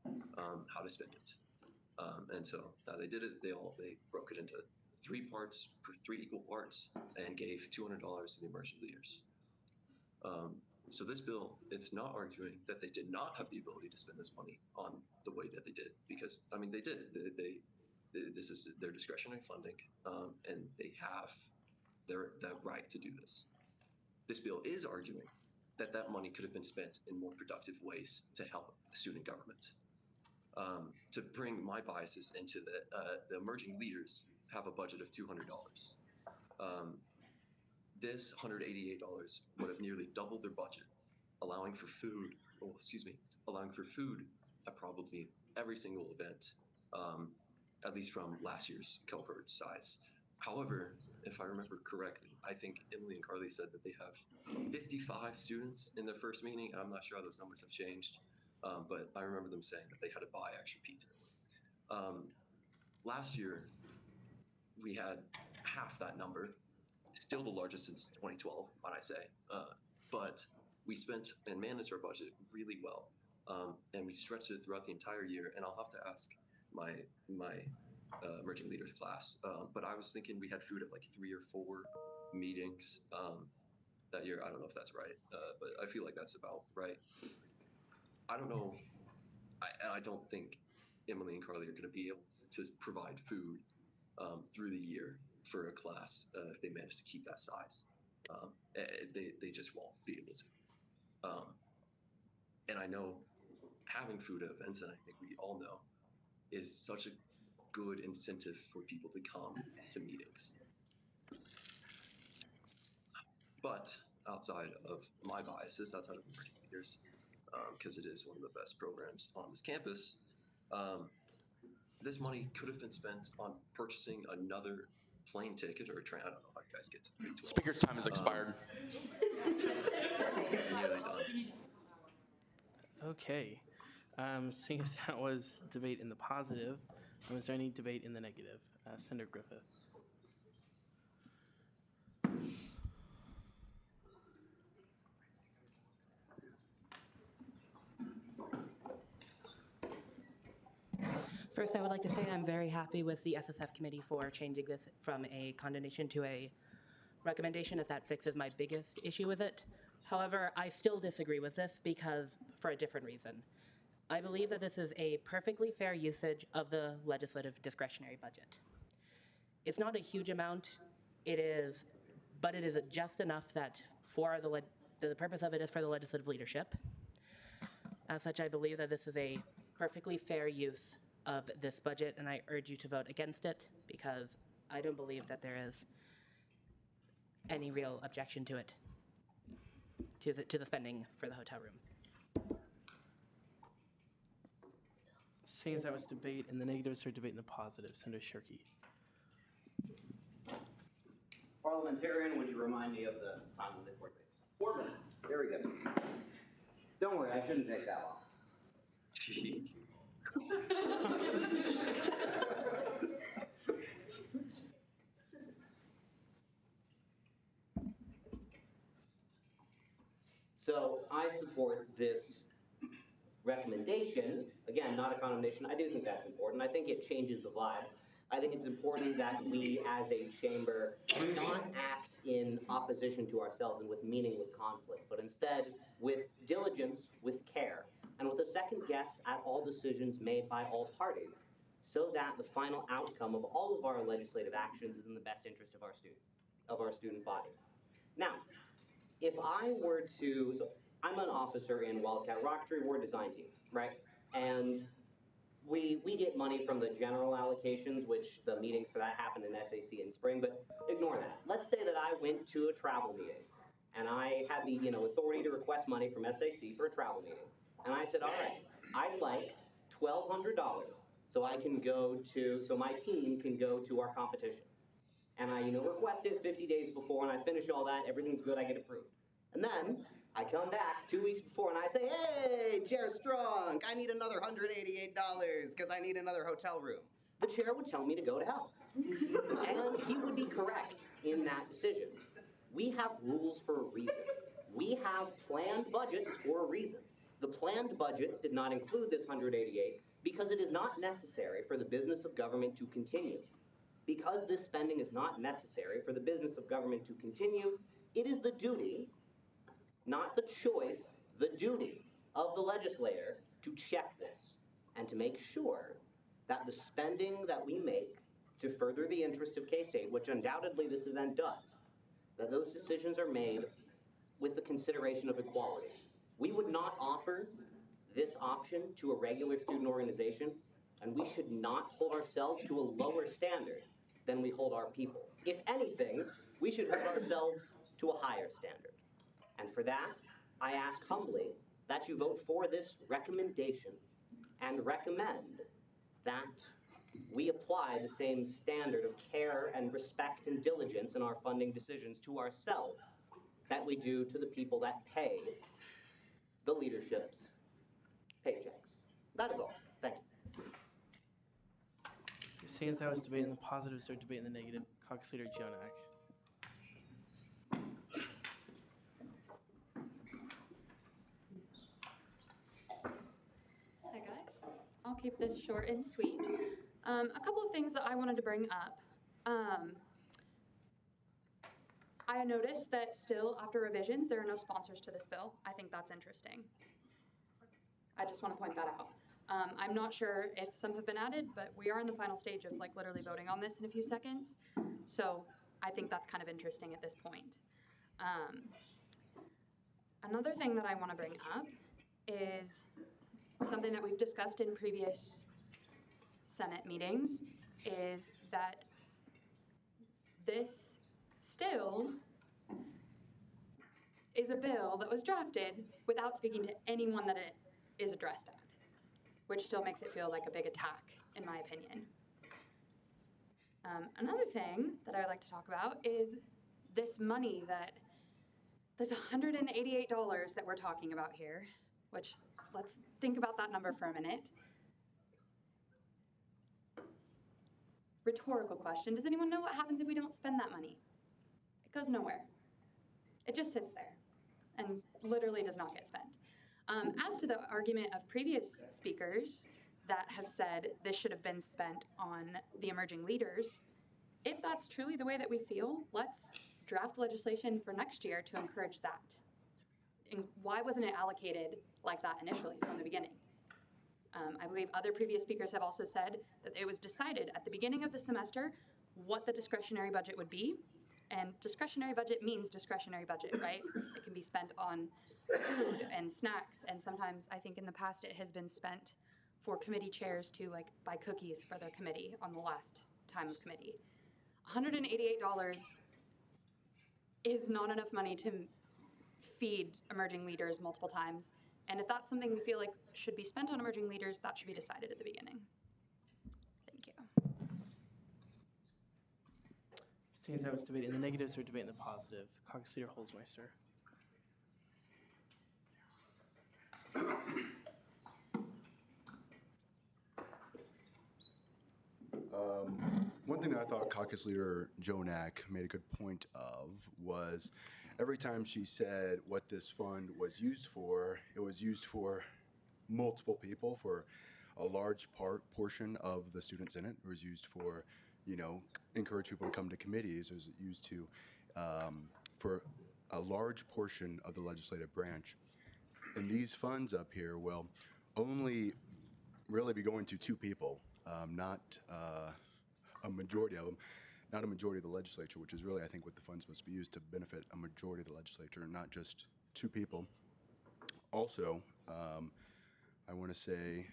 how to spend it. And so now they did it, they broke it into 3 parts, 3 equal parts, and gave $200 to the emerging leaders. So this bill, it's not arguing that they did not have the ability to spend this money on the way that they did, because, I mean, they did. This is their discretionary funding, and they have the right to do this. This bill is arguing that that money could have been spent in more productive ways to help student government. To bring my biases into the emerging leaders have a budget of $200. This $188 would have nearly doubled their budget, allowing for food at probably every single event, at least from last year's cohort size. However, if I remember correctly, I think Emily and Carly said that they have 55 students in their first meeting, and I'm not sure how those numbers have changed, but I remember them saying that they had to buy extra pizza. Last year, we had half that number, still the largest since 2012, might I say, but we spent and managed our budget really well, and we stretched it throughout the entire year, and I'll have to ask my emerging leaders class, but I was thinking we had food at like 3 or 4 meetings that year. I don't know if that's right, but I feel like that's about right. I don't know, I don't think Emily and Carly are going to be able to provide food through the year for a class if they manage to keep that size. They just won't be able to. And I know having food at events, and I think we all know, is such a good incentive for people to come to meetings. But outside of my biases, outside of emerging leaders, because it is one of the best programs on this campus, this money could have been spent on purchasing another plane ticket or a train. I don't know how you guys get to the Big 12. Speaker's time has expired. Nearly done. Okay. Seeing as that was debate in the positive, was there any debate in the negative? Senator Griffith. First, I would like to say I'm very happy with the SSF committee for changing this from a condemnation to a recommendation, as that fixes my biggest issue with it. However, I still disagree with this because for a different reason. I believe that this is a perfectly fair usage of the legislative discretionary budget. It's not a huge amount, but it is just enough that for the purpose of it is for the legislative leadership. As such, I believe that this is a perfectly fair use of this budget, and I urge you to vote against it because I don't believe that there is any real objection to it, to the spending for the hotel room. Seeing as that was debate in the negatives or debate in the positive, Senator Shirky. Parliamentarian, would you remind me of the time limit for debates? 4 minutes. There we go. Don't worry, I shouldn't take that long. So I support this recommendation. Again, not a condemnation. I do think that's important. I think it changes the vibe. I think it's important that we as a chamber not act in opposition to ourselves and with meaningless conflict, but instead with diligence, with care, and with a second guess at all decisions made by all parties, so that the final outcome of all of our legislative actions is in the best interest of our student body. Now, if I were to, so I'm an officer in Wildcat Rocketry, we're a design team, right? And we get money from the general allocations, which the meetings for that happen in SAC in spring, but ignore that. Let's say that I went to a travel meeting and I had the authority to request money from SAC for a travel meeting. And I said, all right, I'd like $1,200 so I can go to, so my team can go to our competition. And I, request it 50 days before, and I finish all that, everything's good, I get approved. And then I come back 2 weeks before and I say, hey, Chair Strong, I need another $188 because I need another hotel room. The chair would tell me to go to hell. And he would be correct in that decision. We have rules for a reason. We have planned budgets for a reason. The planned budget did not include this $188 because it is not necessary for the business of government to continue. Because this spending is not necessary for the business of government to continue, it is the duty, not the choice, the duty of the legislator to check this and to make sure that the spending that we make to further the interest of K-State, which undoubtedly this event does, that those decisions are made with the consideration of equality. We would not offer this option to a regular student organization, and we should not hold ourselves to a lower standard than we hold our people. If anything, we should hold ourselves to a higher standard. And for that, I ask humbly that you vote for this recommendation and recommend that we apply the same standard of care and respect and diligence in our funding decisions to ourselves that we do to the people that pay the leadership's paychecks. That is all. Thank you. Seeing as I was debating the positives or debating the negative, Caucus Leader Jonak. Hi guys, I'll keep this short and sweet. A couple of things that I wanted to bring up. I noticed that still, after revisions, there are no sponsors to this bill. I think that's interesting. I just want to point that out. I'm not sure if some have been added, but we are in the final stage of like literally voting on this in a few seconds. So I think that's kind of interesting at this point. Another thing that I want to bring up is something that we've discussed in previous Senate meetings, is that this still is a bill that was drafted without speaking to anyone that it is addressed at, which still makes it feel like a big attack, in my opinion. Another thing that I would like to talk about is this money this $188 that we're talking about here, which let's think about that number for a minute. Rhetorical question, does anyone know what happens if we don't spend that money? It goes nowhere. It just sits there and literally does not get spent. As to the argument of previous speakers that have said this should have been spent on the emerging leaders, if that's truly the way that we feel, let's draft legislation for next year to encourage that. And why wasn't it allocated like that initially from the beginning? I believe other previous speakers have also said that it was decided at the beginning of the semester what the discretionary budget would be. And discretionary budget means discretionary budget, right? It can be spent on food and snacks, and sometimes I think in the past it has been spent for committee chairs to like buy cookies for their committee on the last time of committee. $188 is not enough money to feed emerging leaders multiple times. And if that's something we feel like should be spent on emerging leaders, that should be decided at the beginning. Thank you. Seeing as I was debating the negatives or debating the positive, Caucus Leader Holzmeister. One thing that I thought Caucus Leader Jonak made a good point of was every time she said what this fund was used for, it was used for multiple people, for a large portion of the students in it. It was used for, encourage people to come to committees. It was used to, for a large portion of the legislative branch. And these funds up here will only really be going to two people, not a majority of them, not a majority of the legislature, which is really, I think, what the fund's supposed to be used to benefit a majority of the legislature, not just two people. Also, I want to say,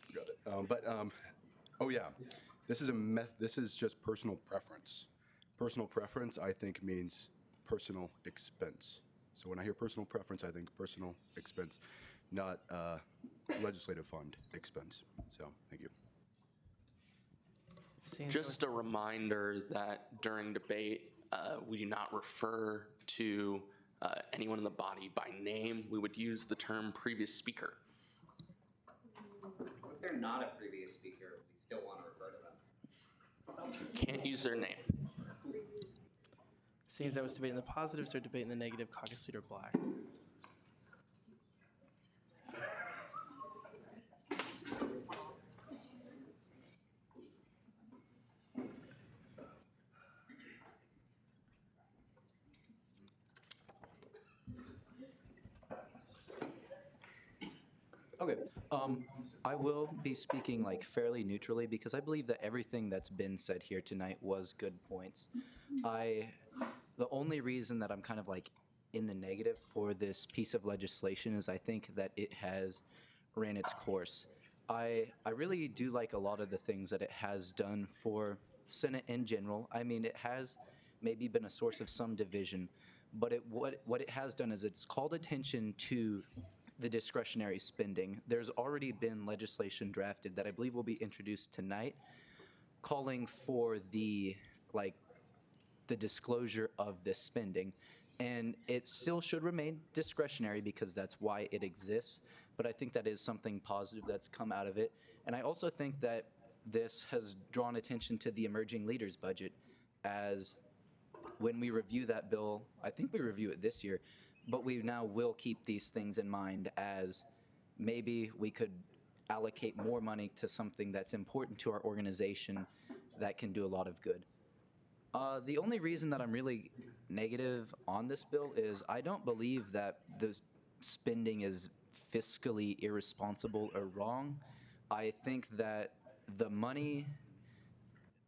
forgot it. Oh yeah, this is just personal preference. Personal preference, I think, means personal expense. So when I hear personal preference, I think personal expense, not legislative fund expense. So thank you. Just a reminder that during debate, we do not refer to anyone in the body by name. We would use the term previous speaker. If they're not a previous speaker, we still want to refer to them. Can't use their name. Seeing as I was debating the positives or debating the negative, Caucus Leader Black. Okay. I will be speaking like fairly neutrally because I believe that everything that's been said here tonight was good points. The only reason that I'm kind of like in the negative for this piece of legislation is I think that it has ran its course. I really do like a lot of the things that it has done for Senate in general. I mean, it has maybe been a source of some division, but what it has done is it's called attention to the discretionary spending. There's already been legislation drafted that I believe will be introduced tonight calling for the disclosure of this spending. And it still should remain discretionary because that's why it exists. But I think that is something positive that's come out of it. And I also think that this has drawn attention to the emerging leaders budget, as when we review that bill, I think we review it this year, but we now will keep these things in mind, as maybe we could allocate more money to something that's important to our organization that can do a lot of good. The only reason that I'm really negative on this bill is I don't believe that the spending is fiscally irresponsible or wrong. I think that the money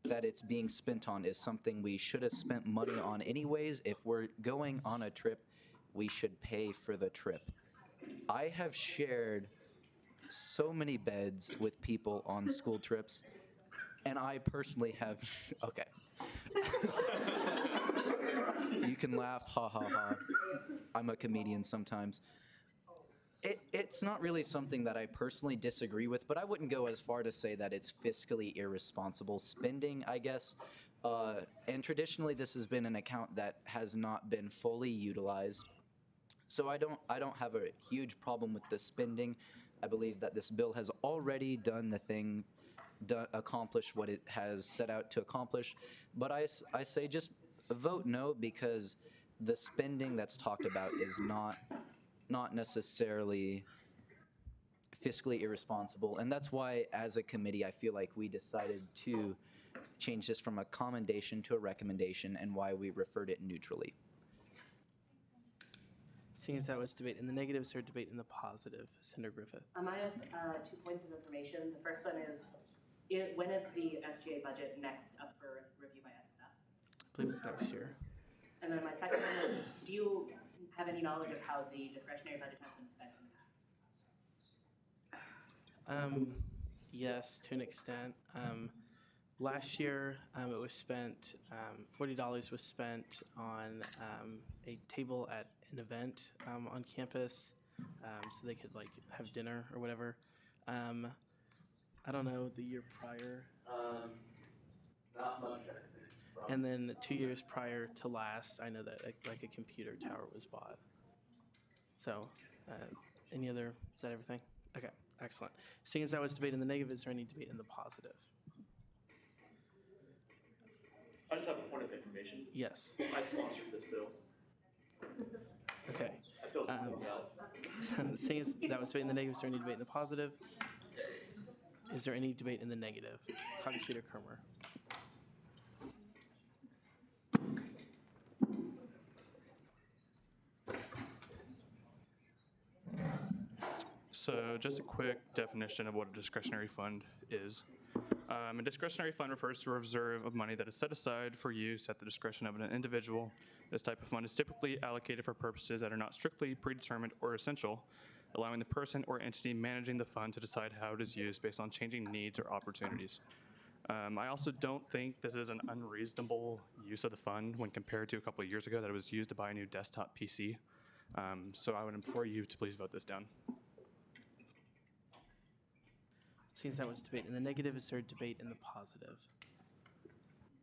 that it's being spent on is something we should have spent money on anyways. If we're going on a trip, we should pay for the trip. I have shared so many beds with people on school trips, and I personally have, okay. You can laugh, ha ha ha. I'm a comedian sometimes. It's not really something that I personally disagree with, but I wouldn't go as far to say that it's fiscally irresponsible spending, I guess. And traditionally, this has been an account that has not been fully utilized. So I don't have a huge problem with the spending. I believe that this bill has already done the thing, accomplished what it has set out to accomplish. But I say just vote no, because the spending that's talked about is not necessarily fiscally irresponsible. And that's why, as a committee, I feel like we decided to change this from a commendation to a recommendation, and why we referred it neutrally. Seeing as that was debate in the negative, is there debate in the positive? Senator Griffith. I have 2 points of information. The first one is, when is the SGA budget next up for review by SSS? I believe it's next year. And then my second one is, do you have any knowledge of how the discretionary budget has been spent in the past? Yes, to an extent. Last year, it was spent, $40 was spent on a table at an event on campus, so they could like have dinner or whatever. I don't know, the year prior. Not much. And then 2 years prior to last, I know that like a computer tower was bought. So, any other, is that everything? Okay, excellent. Seeing as that was debate in the negative, is there any debate in the positive? I just have a point of information. Yes. I sponsored this bill. Okay. I filled the bills out. Seeing as that was debate in the negative, is there any debate in the positive? Is there any debate in the negative? Caucus Leader Kermer. So just a quick definition of what a discretionary fund is. A discretionary fund refers to a reserve of money that is set aside for use at the discretion of an individual. This type of fund is typically allocated for purposes that are not strictly predetermined or essential, allowing the person or entity managing the fund to decide how it is used based on changing needs or opportunities. I also don't think this is an unreasonable use of the fund when compared to a couple of years ago that it was used to buy a new desktop PC. So I would implore you to please vote this down. Seeing as that was debate in the negative, is there debate in the positive?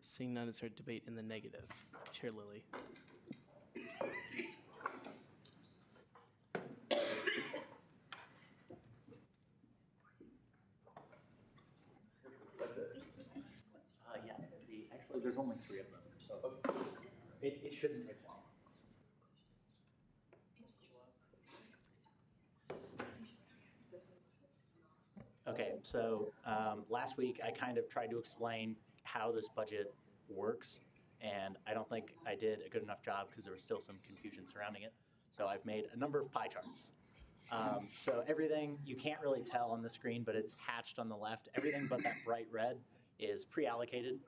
Seeing none, is there debate in the negative? Chair Lilly. Yeah, actually, there's only 3 of them, so it shouldn't take long. Okay, so last week I kind of tried to explain how this budget works, and I don't think I did a good enough job because there was still some confusion surrounding it. So I've made a number of pie charts. So everything, you can't really tell on the screen, but it's hatched on the left. Everything but that bright red is pre-allocated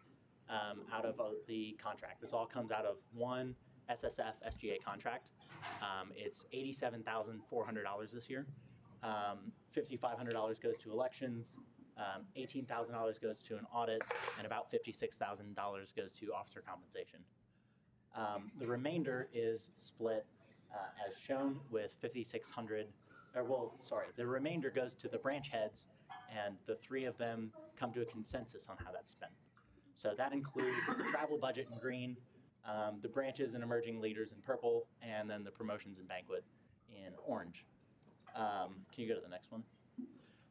out of the contract. This all comes out of one SSF SGA contract. It's $87,400 this year. $5,500 goes to elections, $18,000 goes to an audit, and about $56,000 goes to officer compensation. The remainder is split as shown with 5,600, the remainder goes to the branch heads, and the three of them come to a consensus on how that's spent. So that includes the travel budget in green, the branches and emerging leaders in purple, and then the promotions and banquet in orange. Can you go to the next one?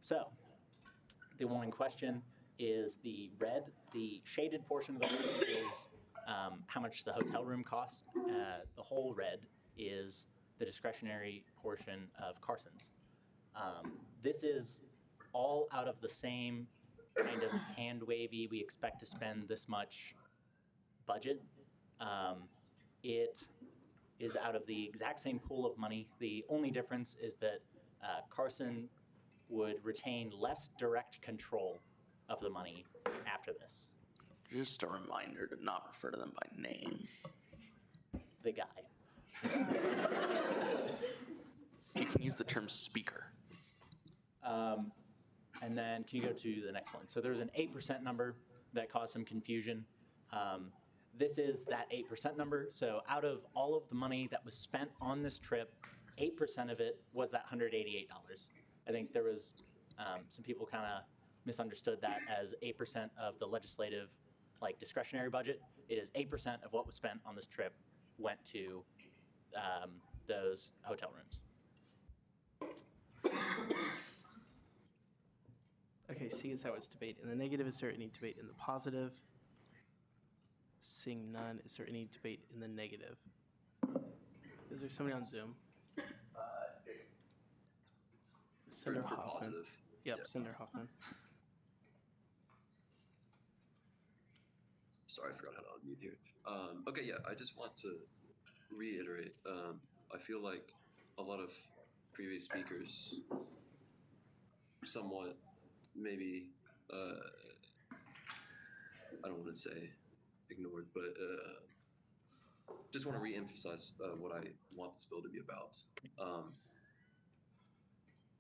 So the one in question is the red. The shaded portion of the red is how much the hotel room costs. The whole red is the discretionary portion of Carson's. This is all out of the same kind of hand wavy, we expect to spend this much budget. It is out of the exact same pool of money. The only difference is that Carson would retain less direct control of the money after this. Just a reminder to not refer to them by name. The guy. You can use the term speaker. And then can you go to the next one? So there's an 8% number that caused some confusion. This is that 8% number. So out of all of the money that was spent on this trip, 8% of it was that $188. I think there was some people kind of misunderstood that as 8% of the legislative discretionary budget. It is 8% of what was spent on this trip went to those hotel rooms. Okay, seeing as how it's debate in the negative, is there any debate in the positive? Seeing none, is there any debate in the negative? Is there somebody on Zoom? Senator For Hoffman. positive. Yep, Yeah. Senator Hoffman. Sorry, I forgot how to unmute here. Okay, yeah, I just want to reiterate. I feel like a lot of previous speakers somewhat maybe, I don't want to say ignored, but just want to re-emphasize what I want this bill to be about.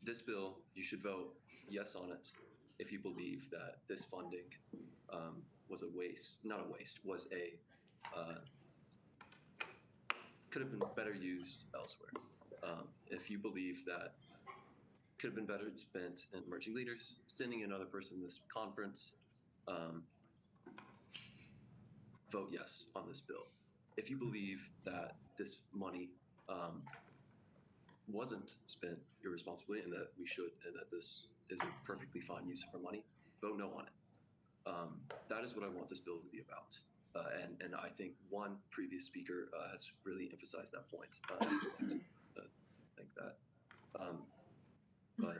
This bill, you should vote yes on it if you believe that this funding was a waste, not a waste, was a, could have been better used elsewhere. If you believe that could have been better spent in emerging leaders, sending another person to this conference, vote yes on this bill. If you believe that this money wasn't spent irresponsibly and that we should, and that this is a perfectly fine use of our money, vote no on it. That is what I want this bill to be about. And I think one previous speaker has really emphasized that point. I think that. But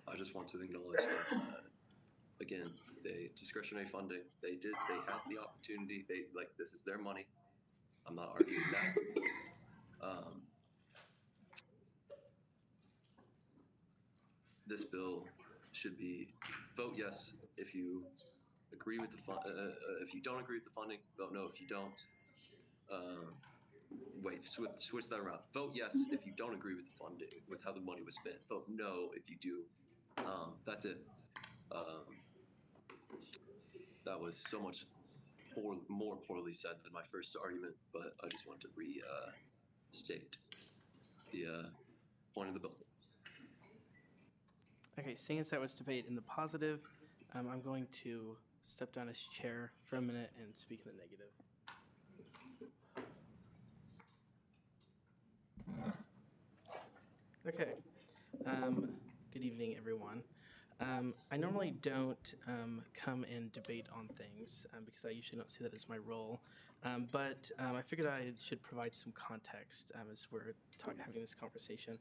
I just want to acknowledge that, again, discretionary funding, they had the opportunity, this is their money. I'm not arguing that. This bill should be vote yes if you agree with the if you don't agree with the funding, vote no if you don't. Switch that around. Vote yes if you don't agree with the funding, with how the money was spent. Vote no if you do. That's it. That was so much more poorly said than my first argument, but I just wanted to restate the point of the bill. Okay, seeing as that was debate in the positive, I'm going to step down as chair for a minute and speak in the negative. Okay. Good evening, everyone. I normally don't come and debate on things because I usually don't see that as my role. But I figured I should provide some context as we're having this conversation.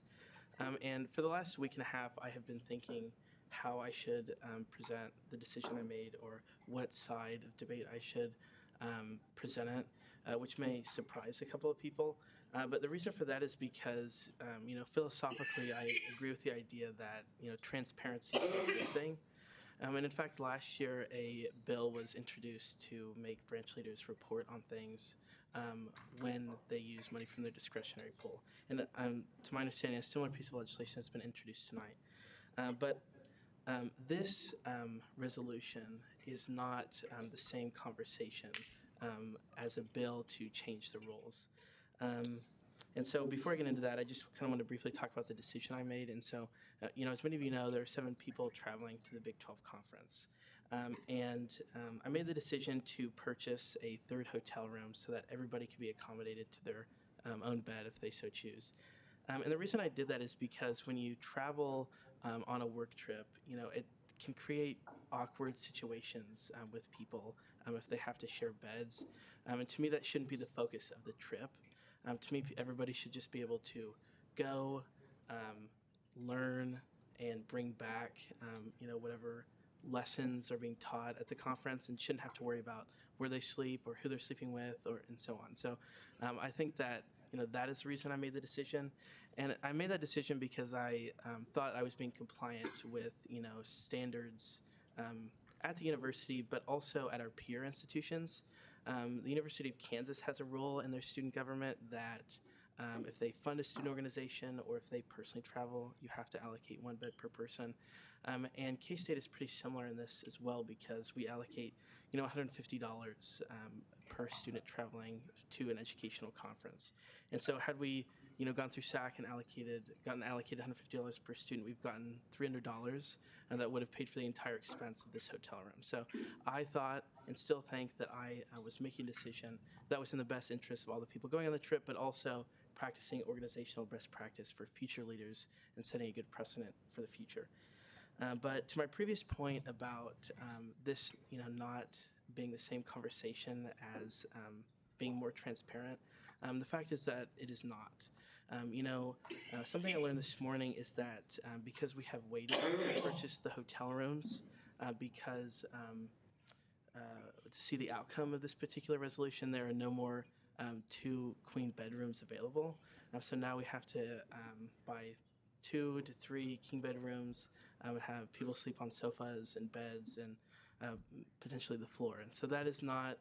And for the last week and a half, I have been thinking how I should present the decision I made or what side of debate I should present it, which may surprise a couple of people. But the reason for that is because, philosophically, I agree with the idea that, transparency is a good thing. And in fact, last year, a bill was introduced to make branch leaders report on things when they use money from their discretionary pool. And to my understanding, a similar piece of legislation has been introduced tonight. But this resolution is not the same conversation as a bill to change the rules. And so before I get into that, I just kind of want to briefly talk about the decision I made. And so, as many of you know, there are 7 people traveling to the Big 12 Conference. I made the decision to purchase a 3rd hotel room so that everybody could be accommodated to their own bed if they so choose. And the reason I did that is because when you travel on a work trip, it can create awkward situations with people if they have to share beds. And to me, that shouldn't be the focus of the trip. To me, everybody should just be able to go, learn, and bring back, whatever lessons are being taught at the conference, and shouldn't have to worry about where they sleep or who they're sleeping with, and so on. So I think that that is the reason I made the decision, and I made that decision because I thought I was being compliant with standards at the university, but also at our peer institutions. The University of Kansas has a rule in their student government that if they fund a student organization or if they personally travel, you have to allocate 1 bed per person. And K-State is pretty similar in this as well because we allocate, $150 per student traveling to an educational conference. And so had we, gone through SAC and gotten allocated $150 per student, we've gotten $300, and that would have paid for the entire expense of this hotel room. So I thought and still think that I was making a decision that was in the best interest of all the people going on the trip, but also practicing organizational best practice for future leaders and setting a good precedent for the future. But to my previous point about this, not being the same conversation as being more transparent, the fact is that it is not. Something I learned this morning is that because we have waited to purchase the hotel rooms, because to see the outcome of this particular resolution, there are no more 2 queen bedrooms available. So now we have to buy 2 to 3 king bedrooms, have people sleep on sofas and beds and potentially the floor. And so that is not,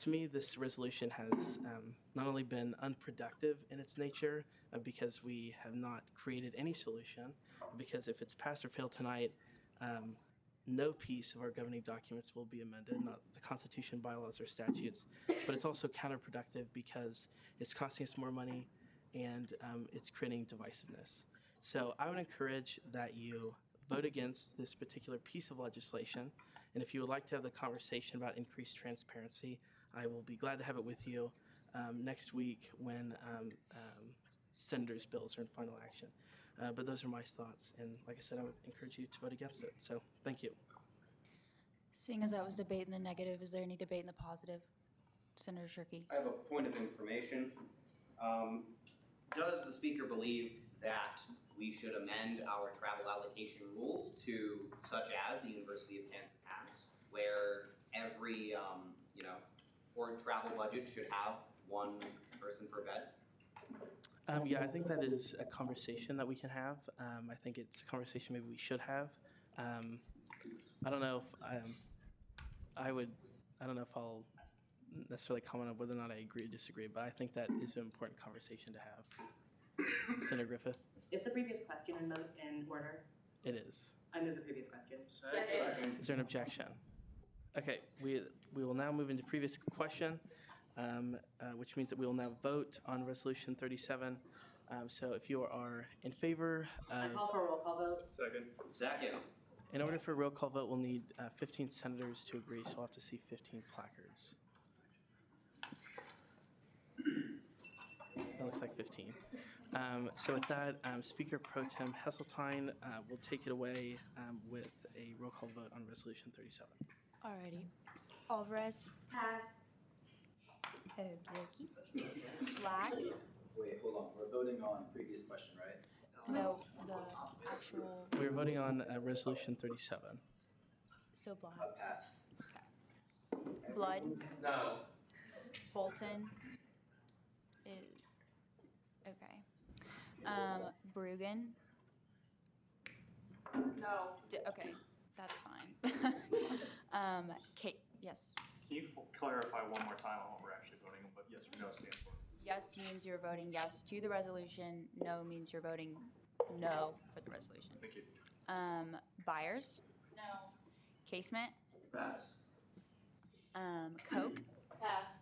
to me, this resolution has not only been unproductive in its nature because we have not created any solution, because if it's pass or fail tonight, no piece of our governing documents will be amended, not the Constitution, bylaws, or statutes, but it's also counterproductive because it's costing us more money and it's creating divisiveness. So I would encourage that you vote against this particular piece of legislation, and if you would like to have the conversation about increased transparency, I will be glad to have it with you next week when senators' bills are in final action. But those are my thoughts, and like I said, I would encourage you to vote against it. So thank you. Seeing as that was debate in the negative, is there any debate in the positive? Senator Shirkey. I have a point of information. Does the speaker believe that we should amend our travel allocation rules to such as the University of Kansas has, where every board travel budget should have 1 person per bed? Yeah, I think that is a conversation that we can have. I think it's a conversation maybe we should have. I don't know if I don't know if I'll necessarily comment on whether or not I agree or disagree, but I think that is an important conversation to have. Senator Griffith? Is the previous question in order? It is. I move the previous question. Is there an objection? Okay, we will now move into previous question, which means that we will now vote on Resolution 37. So if you are in favor I of... call for a roll call vote. Second. In order for a roll call vote, we'll need 15 senators to agree, so we'll have to see 15 placards. That looks like 15. So with that, Speaker Pro Tem Heseltine will take it away with a roll call vote on Resolution 37. Alrighty. Alvarez. Pass. Okey-dokey. Black. Wait, hold on. We're voting on previous question, right? No, the actual. We're voting on Resolution 37. So Black. Pass. Blood. No. Bolton. Okay. Brueggen. No. Okay, that's fine. Kate, yes. Can you clarify one more time on what we're actually voting on, what yes or no stands for? Yes means you're voting yes to the resolution. No means you're voting no for the resolution. Thank you. Byers. No. Casement. Pass. Koch. Pass.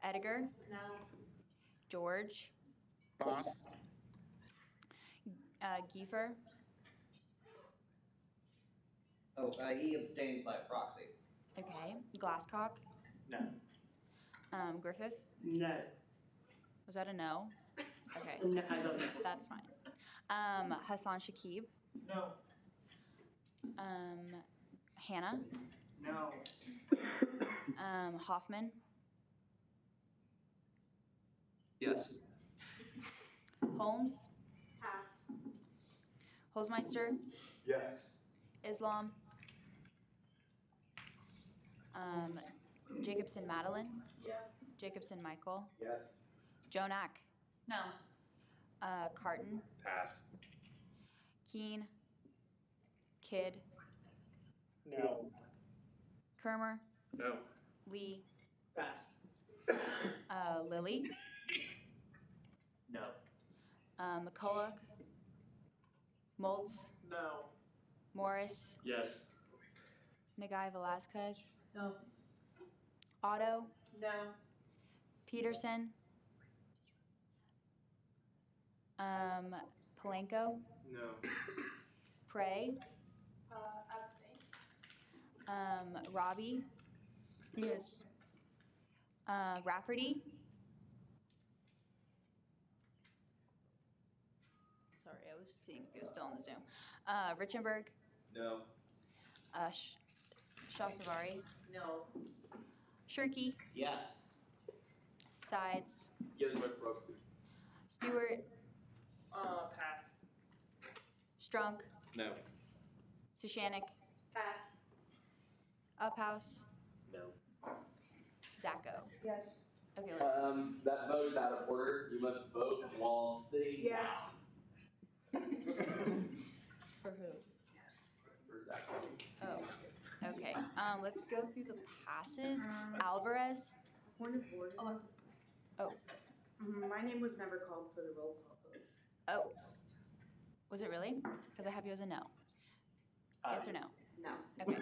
Ediger. No. George. Pass. Giefer. Oh, he abstains by proxy. Okay. Glasscock. No. Griffith. No. Was that a no? Okay. No, I don't know. That's fine. Hassan Shakib. No. Hannah. No. Hoffman. Yes. Holmes. Pass. Holzmeister. Yes. Islam. Jacobson Madeline. Yeah. Jacobson Michael. Yes. Jonak. No. Carton. Pass. Keen. Kidd. No. Kermer. No. Lee. Pass. Lilly. No. McCulloch. Moltz. No. Morris. Yes. Nagai Velasquez. No. Otto. No. Peterson. Palenko. No. Prey. Abstain. Robbie. Yes. Rafferty. Sorry, I was seeing if he was still on the Zoom. Richenberg. No. Shawsavari. No. Shirky. Yes. Sides. Yes, by proxy. Stewart. Pass. Strunk. No. Sushanik. Pass. Uphouse. No. Zacco. Yes. Okay, let's go. That vote is out of order. You must vote while sitting Yes. down. For who? For Zach. Oh, okay. Let's go through the passes. Alvarez. Point of order. Oh. My name was never called for the roll call vote. Oh. Was it really? Because I have you as a no. Yes or no? No. Okay.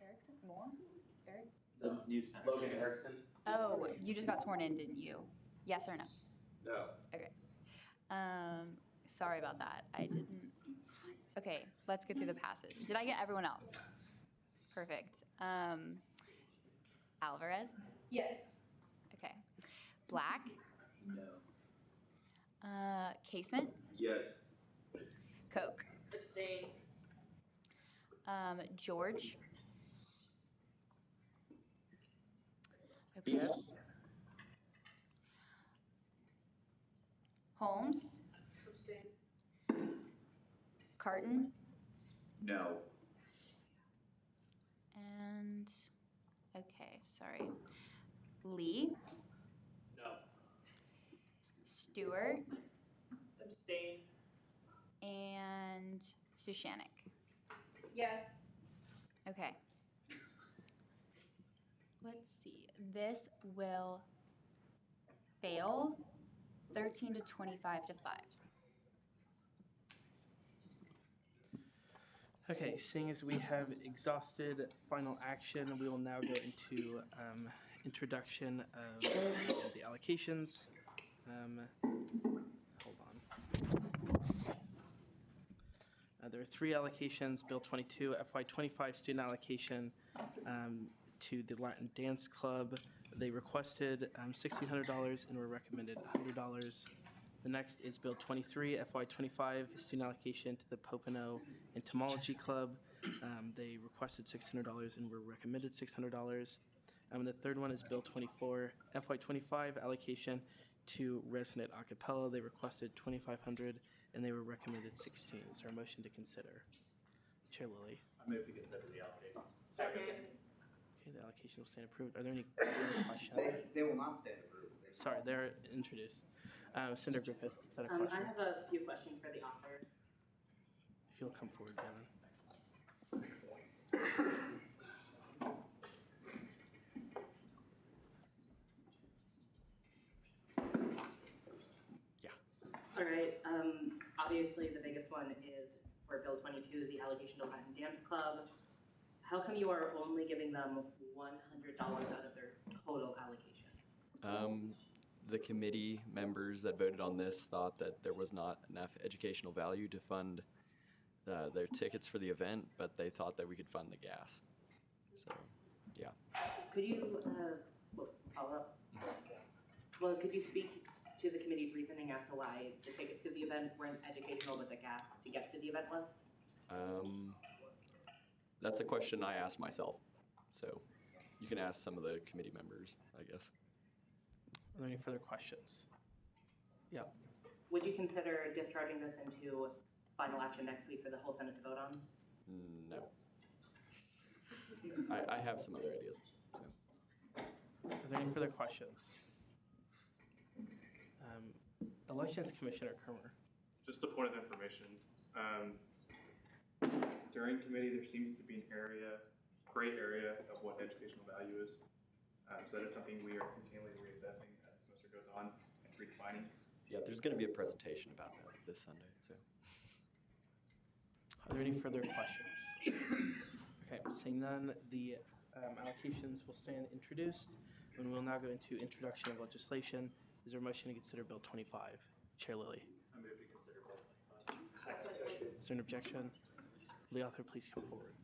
Erickson? More? Eric? The new senator. Logan Erickson. Oh, you just got sworn in, didn't you? Yes or no? No. Okay. Sorry about that. I didn't. Okay, let's go through the passes. Did I get everyone else? Perfect. Alvarez? Yes. Okay. Black? No. Casement? Yes. Koch? Abstain. George? Okay. Yes. Holmes? Abstain. Carton? No. And, okay, sorry. Lee? No. Stewart? Abstain. And Sushanik. Yes. Okay. Let's see. This will fail 13 to 25 to 5. Okay, seeing as we have exhausted final action, we will now go into introduction of the allocations. Hold on. There are 3 allocations. Bill 22, FY25 student allocation to the Latin Dance Club. They requested $1,600 and were recommended $100. The next is Bill 23, FY25 student allocation to the Pocono Entomology Club. They requested $600 and were recommended $600. And the third one is Bill 24, FY25 allocation to Resonate Acapella. They requested $2,500 and they were recommended $16. Is there a motion to consider? Chair Lilly. I move to consider the allocation. Second. Okay, the allocation will stand approved. Are there any other questions? They will not stand approved. Sorry, they're introduced. Senator Griffith, is that a I question? have a few questions for the author. If you'll come forward, Devin. All right, obviously the biggest one is for Bill 22, the allocation to Latin Dance Club. How come you are only giving them $100 out of their total allocation? The committee members that voted on this thought that there was not enough educational value to fund their tickets for the event, but they thought that we could fund the gas. So, yeah. Could you, follow up? Well, could you speak to the committee's reasoning as to why the tickets to the event weren't educational, but the gas to get to the event was? That's a question I asked myself. So you can ask some of the committee members, I guess. Are there any further questions? Yeah. Would you consider discharging this into final action next week for the whole Senate to vote on? No. I have some other ideas. So. Are there any further questions? Elections Commissioner Kermer. Just a point of information. During committee, there seems to be an gray area of what educational value is. So that is something we are continually reassessing as the semester goes on and redefining. Yeah, there's going to be a presentation about that this Sunday. So. Are there any further questions? Okay, seeing none, the allocations will stand introduced, and we'll now go into introduction of legislation. Is there a motion to consider Bill 25? Chair Lilly. I move to consider Bill 25. Is there an objection? Will the author please come forward?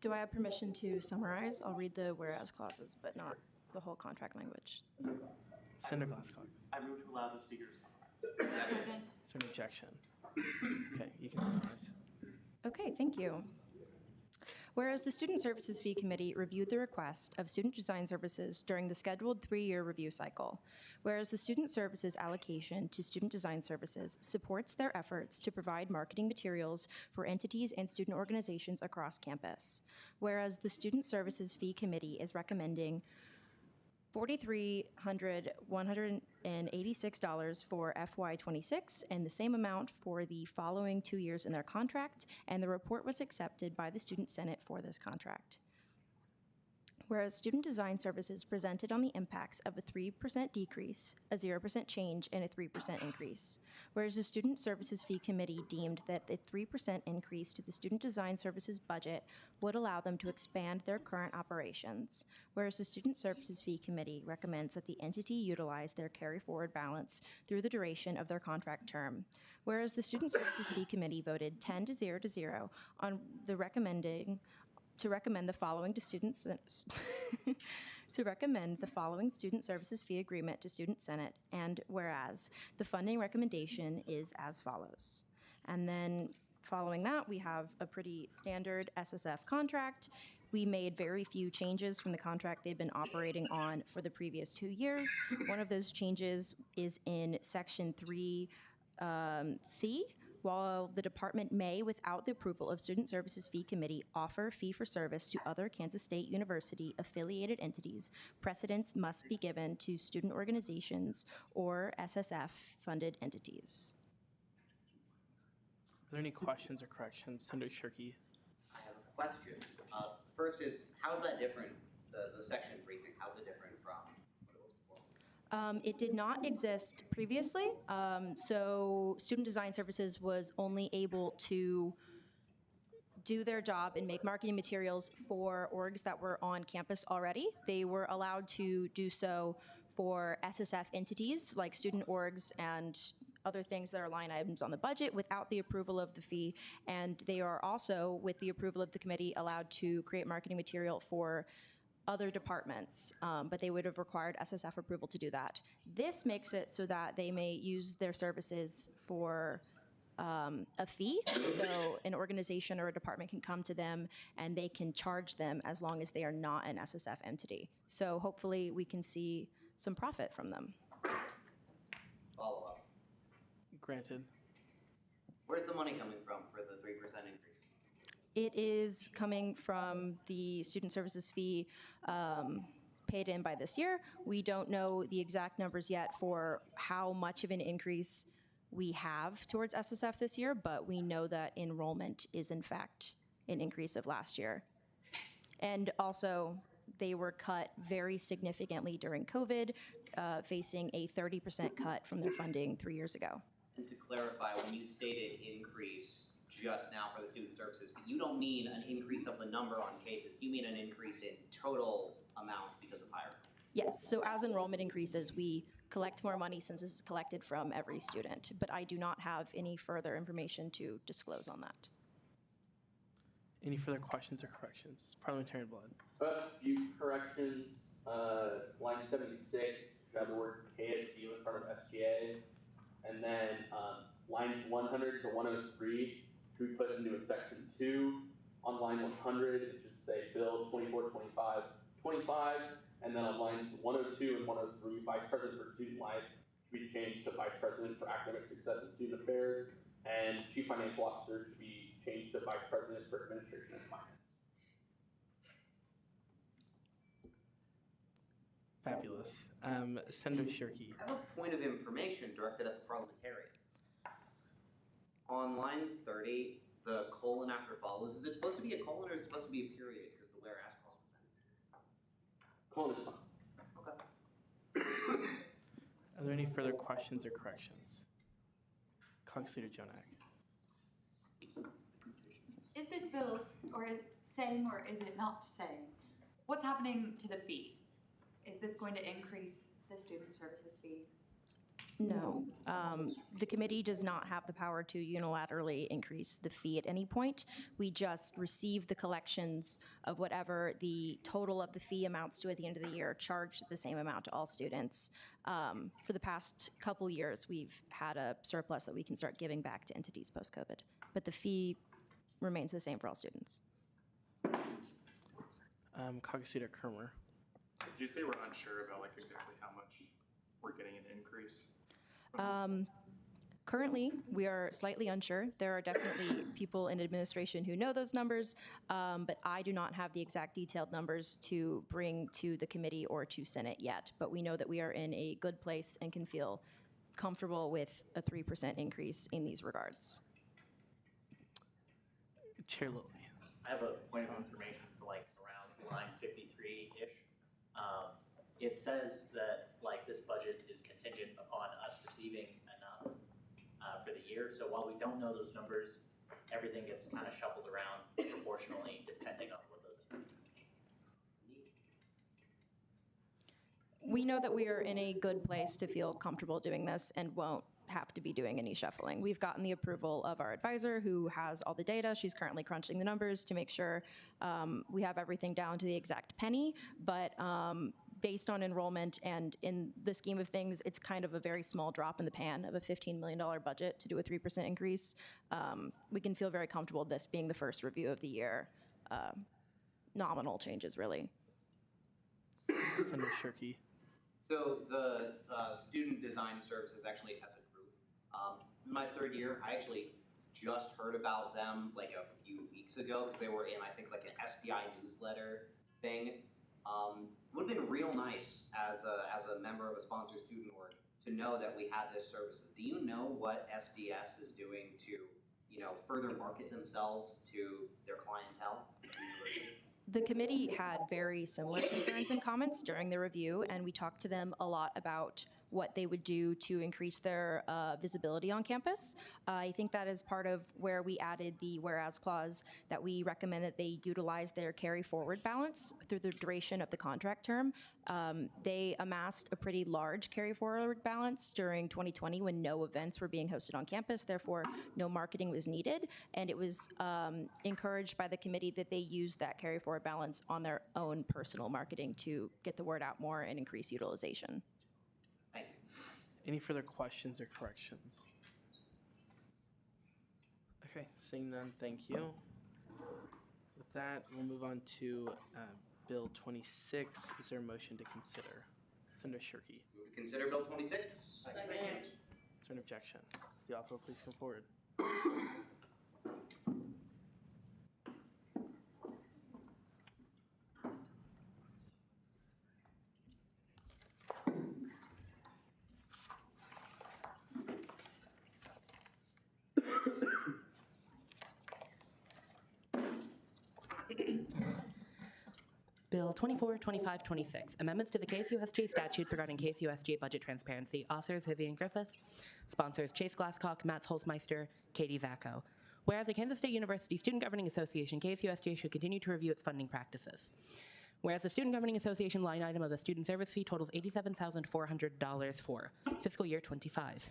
Do I have permission to summarize? I'll read the whereas clauses, but not the whole contract language. Senator Glasscock. I move to allow the speaker to summarize. Is there an objection? Okay, you can summarize. Okay, thank you. Whereas the Student Services Fee Committee reviewed the request of Student Design Services during the scheduled 3-year review cycle, whereas the Student Services allocation to Student Design Services supports their efforts to provide marketing materials for entities and student organizations across campus, whereas the Student Services Fee Committee is recommending $4,186 for FY26 and the same amount for the following 2 years in their contract, and the report was accepted by the Student Senate for this contract. Whereas Student Design Services presented on the impacts of a 3% decrease, a 0% change, and a 3% increase. Whereas the Student Services Fee Committee deemed that the 3% increase to the Student Design Services budget would allow them to expand their current operations. Whereas the Student Services Fee Committee recommends that the entity utilize their carry-forward balance through the duration of their contract term. Whereas the Student Services Fee Committee voted 10-0 on the to recommend the following to students to recommend the following student services fee agreement to Student Senate, and whereas the funding recommendation is as follows. And then following that, we have a pretty standard SSF contract. We made very few changes from the contract they've been operating on for the previous 2 years. One of those changes is in Section 3C. While the department may, without the approval of Student Services Fee Committee, offer fee-for-service to other Kansas State University affiliated entities, precedence must be given to student organizations or SSF-funded entities. Are there any questions or corrections? Senator Shirkey. I have a question. First is, how's that different, the Section 3 thing, how's it different from what it was before? It did not exist previously, so Student Design Services was only able to do their job and make marketing materials for orgs that were on campus already. They were allowed to do so for SSF entities like student orgs and other things that are line items on the budget without the approval of the fee. And they are also, with the approval of the committee, allowed to create marketing material for other departments, but they would have required SSF approval to do that. This makes it so that they may use their services for a fee. So an organization or a department can come to them and they can charge them as long as they are not an SSF entity. So hopefully we can see some profit from them. Follow up. Granted. Where's the money coming from for the 3% increase? It is coming from the student services fee paid in by this year. We don't know the exact numbers yet for how much of an increase we have towards SSF this year, but we know that enrollment is in fact an increase of last year. And also, they were cut very significantly during COVID, facing a 30% cut from their funding 3 years ago. And to clarify, when you stated increase just now for the student services, you don't mean an increase of the number on cases, you mean an increase in total amounts because of hiring. Yes, so as enrollment increases, we collect more money since this is collected from every student, but I do not have any further information to disclose on that. Any further questions or corrections? Parliamentarian Blood. A few corrections. Line 76, you have the word KSU in front of SGA. And then lines 100 to 103, we put into a section 2. On line 100, it should say Bill 242525. And then on lines 102 and 103, Vice President for Student Life should be changed to Vice President for Academic Success and Student Affairs. And Chief Financial Officer should be changed to Vice President for Administration and Finance. Fabulous. Senator Shirkey. I have a point of information directed at the parliamentarian. On line 30, the colon after follows, is it supposed to be a colon or is it supposed to be a period because the whereas clause is in? Colon is fine. Okay. Are there any further questions or corrections? Caucus Leader Jonak. Is this bill saying or is it not saying? What's happening to the fee? Is this going to increase the student services fee? No, the committee does not have the power to unilaterally increase the fee at any point. We just receive the collections of whatever the total of the fee amounts to at the end of the year, charge the same amount to all students. For the past couple years, we've had a surplus that we can start giving back to entities post-COVID, but the fee remains the same for all students. Caucus Leader Kermer. Did you say we're unsure about like exactly how much we're getting an increase? Currently, we are slightly unsure. There are definitely people in administration who know those numbers, but I do not have the exact detailed numbers to bring to the committee or to Senate yet. But we know that we are in a good place and can feel comfortable with a 3% increase in these regards. Chair Lilly. I have a point of information for like around line 53-ish. It says that like this budget is contingent upon us receiving enough for the year. So while we don't know those numbers, everything gets kind of shuffled around proportionally depending on what those numbers are. We know that we are in a good place to feel comfortable doing this and won't have to be doing any shuffling. We've gotten the approval of our advisor who has all the data. She's currently crunching the numbers to make sure we have everything down to the exact penny, but based on enrollment and in the scheme of things, it's kind of a very small drop in the pan of a $15 million budget to do a 3% increase. We can feel very comfortable with this being the first review of the year. Nominal changes, really. Senator Shirkey. So the student design services actually as a group. In my third year, I actually just heard about them like a few weeks ago because they were in, I think, like an SPI newsletter thing. Would have been real nice as a member of a sponsored student org to know that we had this services. Do you know what SDS is doing to, further market themselves to their clientele at the university? The committee had very similar concerns and comments during the review, and we talked to them a lot about what they would do to increase their visibility on campus. I think that is part of where we added the whereas clause, that we recommend that they utilize their carry forward balance through the duration of the contract term. They amassed a pretty large carry forward balance during 2020 when no events were being hosted on campus, therefore no marketing was needed, and it was encouraged by the committee that they use that carry forward balance on their own personal marketing to get the word out more and increase utilization. Any further questions or corrections? Okay, seeing none, thank you. With that, we'll move on to Bill 26. Is there a motion to consider? Senator Shirkey. Move to consider Bill 26. Is there an objection? The author will please come forward. Bill 24, 25, 26, amendments to the KCUSJ statutes regarding KCUSJ budget transparency. Authors Vivian Griffiths. Sponsors Chase Glasscock, Matt Holzmeister, Katie Zacco. Whereas the Kansas State University Student Governing Association, KCUSJ should continue to review its funding practices. Whereas the Student Governing Association line item of the student service fee totals $87,400 for fiscal year 25.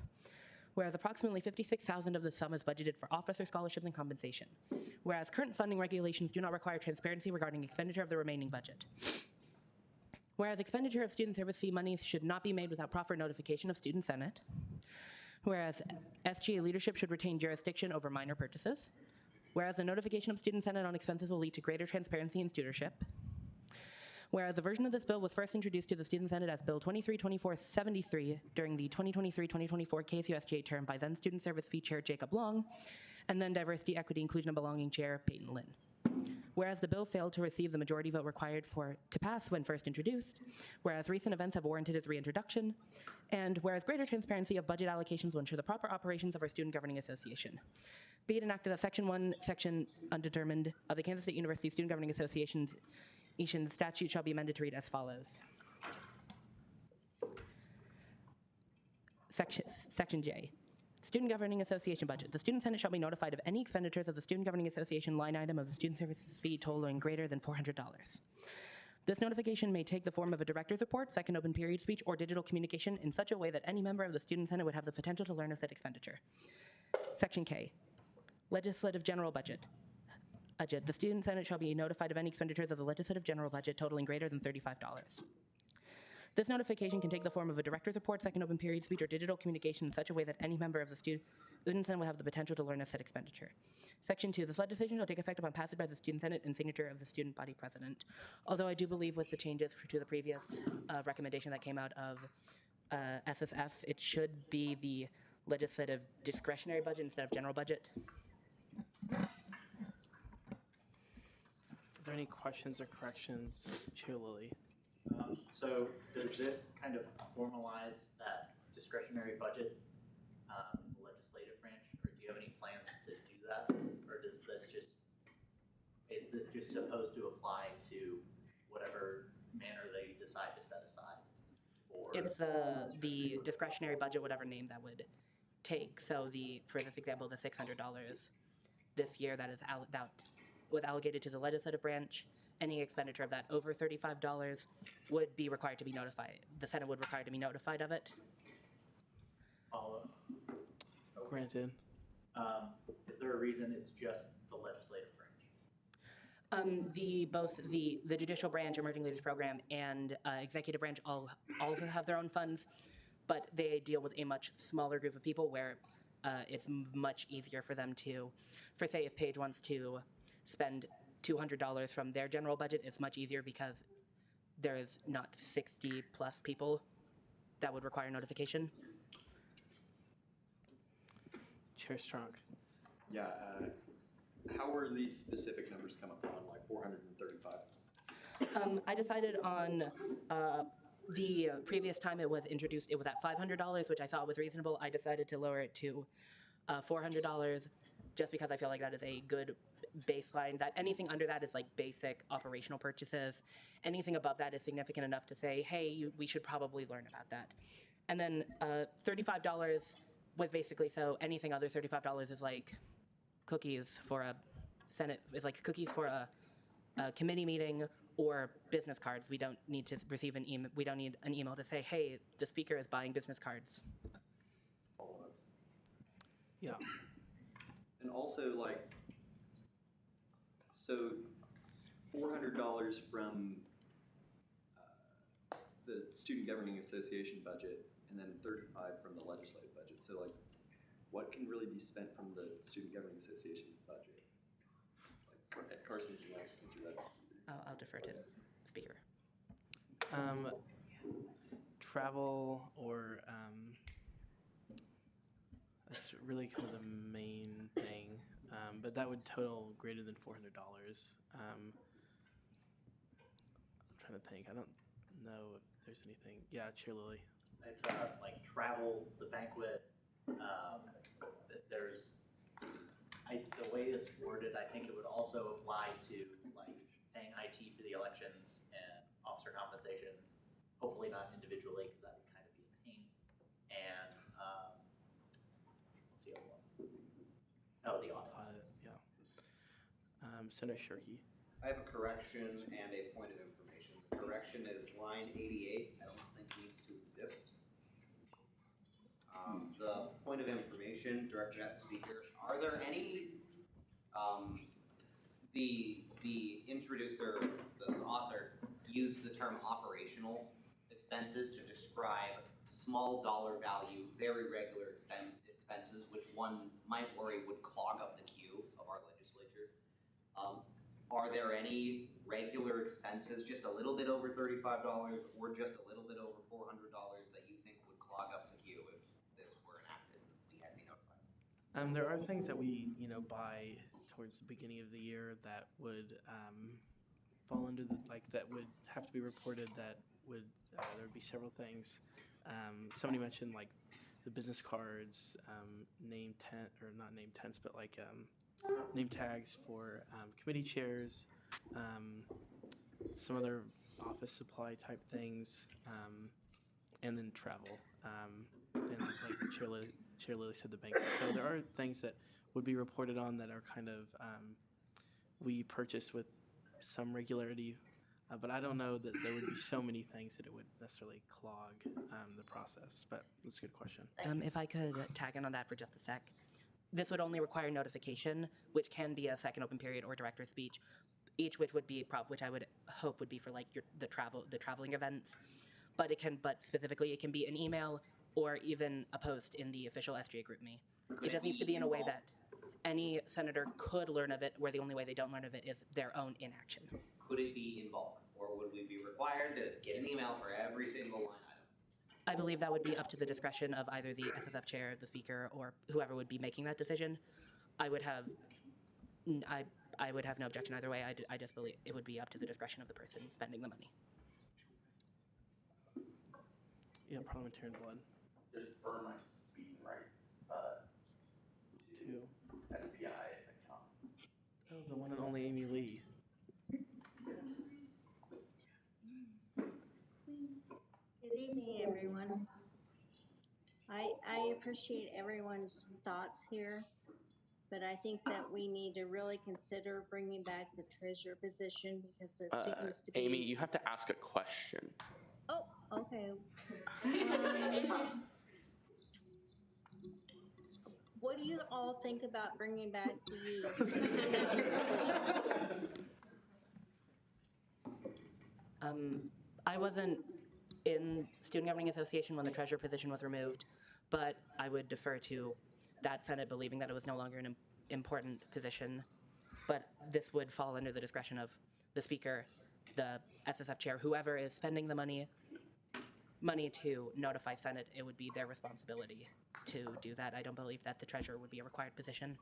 Whereas approximately $56,000 of the sum is budgeted for officer scholarships and compensation. Whereas current funding regulations do not require transparency regarding expenditure of the remaining budget. Whereas expenditure of student service fee monies should not be made without proper notification of Student Senate. Whereas SGA leadership should retain jurisdiction over minor purchases. Whereas the notification of Student Senate on expenses will lead to greater transparency in stewardship. Whereas the version of this bill was first introduced to the Student Senate as Bill 232473 during the 2023-2024 KCUSJ term by then Student Service Fee Chair Jacob Long, and then Diversity, Equity, Inclusion, and Belonging Chair Peyton Lynn. Whereas the bill failed to receive the majority vote required to pass when first introduced, whereas recent events have warranted its reintroduction, and whereas greater transparency of budget allocations will ensure the proper operations of our Student Governing Association. Be it enacted that Section 1, Section Undetermined of the Kansas State University Student Governing Association's statute shall be amended to read as follows. Section J. Student Governing Association budget. The Student Senate shall be notified of any expenditures of the Student Governing Association line item of the student services fee totaling greater than $400. This notification may take the form of a director's report, second open period speech, or digital communication in such a way that any member of the Student Senate would have the potential to learn of said expenditure. Section K. Legislative General Budget. The Student Senate shall be notified of any expenditures of the legislative general budget totaling greater than $35. This notification can take the form of a director's report, second open period speech, or digital communication in such a way that any member of the Student Senate will have the potential to learn of said expenditure. Section 2, this legislation shall take effect upon passage by the Student Senate and signature of the student body president. Although I do believe with the changes to the previous recommendation that came out of SSF, it should be the legislative discretionary budget instead of general budget. Are there any questions or corrections? Chair Lilly. So does this kind of formalize that discretionary budget in the legislative branch, or do you have any plans to do that? Or is this just supposed to apply to whatever manner they decide to set aside? Or It's the discretionary budget, whatever name that would take. So for this example, the $600 this year that was allocated to the legislative branch, any expenditure of that over $35 would be required to be notified. The Senate would require to be notified of it. follow-up? Granted. Is there a reason it's just the legislative branch? Both the judicial branch, emerging leaders program, and executive branch all also have their own funds, but they deal with a much smaller group of people where it's much easier for them to, say if Paige wants to spend $200 from their general budget, it's much easier because there's not 60 plus people that would require notification. Chair Strong. Yeah, how were these specific numbers come upon, like 435? I decided on the previous time it was introduced, it was at $500, which I thought was reasonable. I decided to lower it to $400 just because I feel like that is a good baseline. That anything under that is like basic operational purchases. Anything above that is significant enough to say, hey, we should probably learn about that. And then $35 was basically, so anything other $35 is like cookies for a Senate, is like cookies for a committee meeting or business cards. We don't need to receive an email. We don't need an email to say, hey, the speaker is buying business cards. Yeah. And also, like, so $400 from the Student Governing Association budget, and then $35 from the legislative budget. So, like, what can really be spent from the Student Governing Association budget? Like, Carson, would you like to answer that? I'll defer to the speaker. Travel or that's really kind of the main thing, but that would total greater than $400. I'm trying to think. I don't know if there's anything. Yeah, Chair Lilly. It's like travel, the banquet. There's, the way it's worded, I think it would also apply to like paying IT for the elections and officer compensation. Hopefully not individually, because that would kind of be a pain. And what's the other one? Oh, the audit. Yeah. Senator Shirkey. I have a correction and a point of information. The correction is line 88. I don't think needs to exist. The point of information directed at the speaker. Are there any, the introducer, the author, used the term operational expenses to describe small dollar value, very regular expenses, which one might worry would clog up the queues of our legislatures. Are there any regular expenses, just a little bit over $35 or just a little bit over $400 that you think would clog up the queue if this were enacted and we had to be notified? There are things that we, buy towards the beginning of the year that would fall under the, that would have to be reported, that would, there would be several things. Somebody mentioned like the business cards, name tents, but like name tags for committee chairs, some other office supply type things, and then travel. And like Chair Lilly said, the banquet. So there are things that would be reported on that are kind of, we purchase with some regularity, but I don't know that there would be so many things that it would necessarily clog the process, but that's a good question. If I could tag in on that for just a sec. This would only require notification, which can be a second open period or director's speech, each which would be which I would hope would be for like the traveling events. But specifically it can be an email or even a post in the official SGA GroupMe. It just needs to be in a way that any senator could learn of it, where the only way they don't learn of it is their own inaction. Could it be in bulk, or would we be required to get an email for every single line item? I believe that would be up to the discretion of either the SSF chair, the speaker, or whoever would be making that decision. I would have no objection either way. I just believe it would be up to the discretion of the person spending the money. Yeah, parliamentarian blood. Defer my speaking rights to SPI account. Oh, the one and only Amy Lee. Good evening, everyone. I appreciate everyone's thoughts here, but I think that we need to really consider bringing back the treasurer position because it seems to be. Amy, you have to ask a question. Oh, okay. What do you all think about bringing back the I wasn't in Student Governing Association when the treasurer position was removed, but I would defer to that Senate believing that it was no longer an important position. But this would fall under the discretion of the speaker, the SSF chair, whoever is spending the money to notify Senate. It would be their responsibility to do that. I don't believe that the treasurer would be a required position.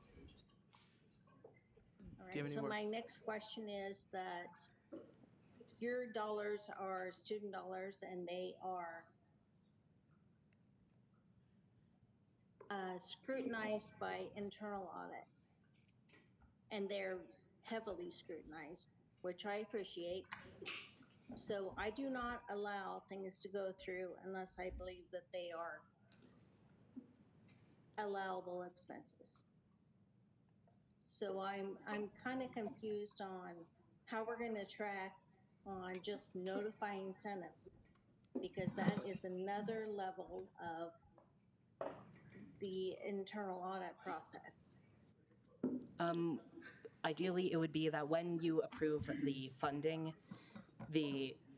All right, so my next question is that your dollars are student dollars and they are scrutinized by internal audit. And they're heavily scrutinized, which I appreciate. So I do not allow things to go through unless I believe that they are allowable expenses. So I'm kind of confused on how we're going to track on just notifying Senate, because that is another level of the internal audit process. Ideally, it would be that when you approve the funding,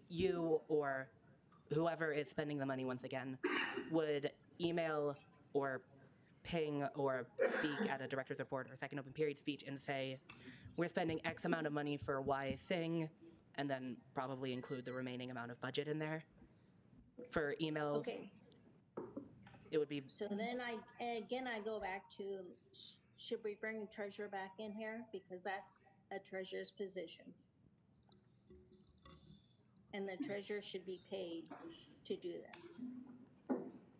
you or whoever is spending the money, once again, would email or ping or speak at a director's report or second open period speech and say, we're spending X amount of money for Y thing, and then probably include the remaining amount of budget in there. For emails, Okay. it would be. So then I go back to, should we bring treasurer back in here? Because that's a treasurer's position. And the treasurer should be paid to do this.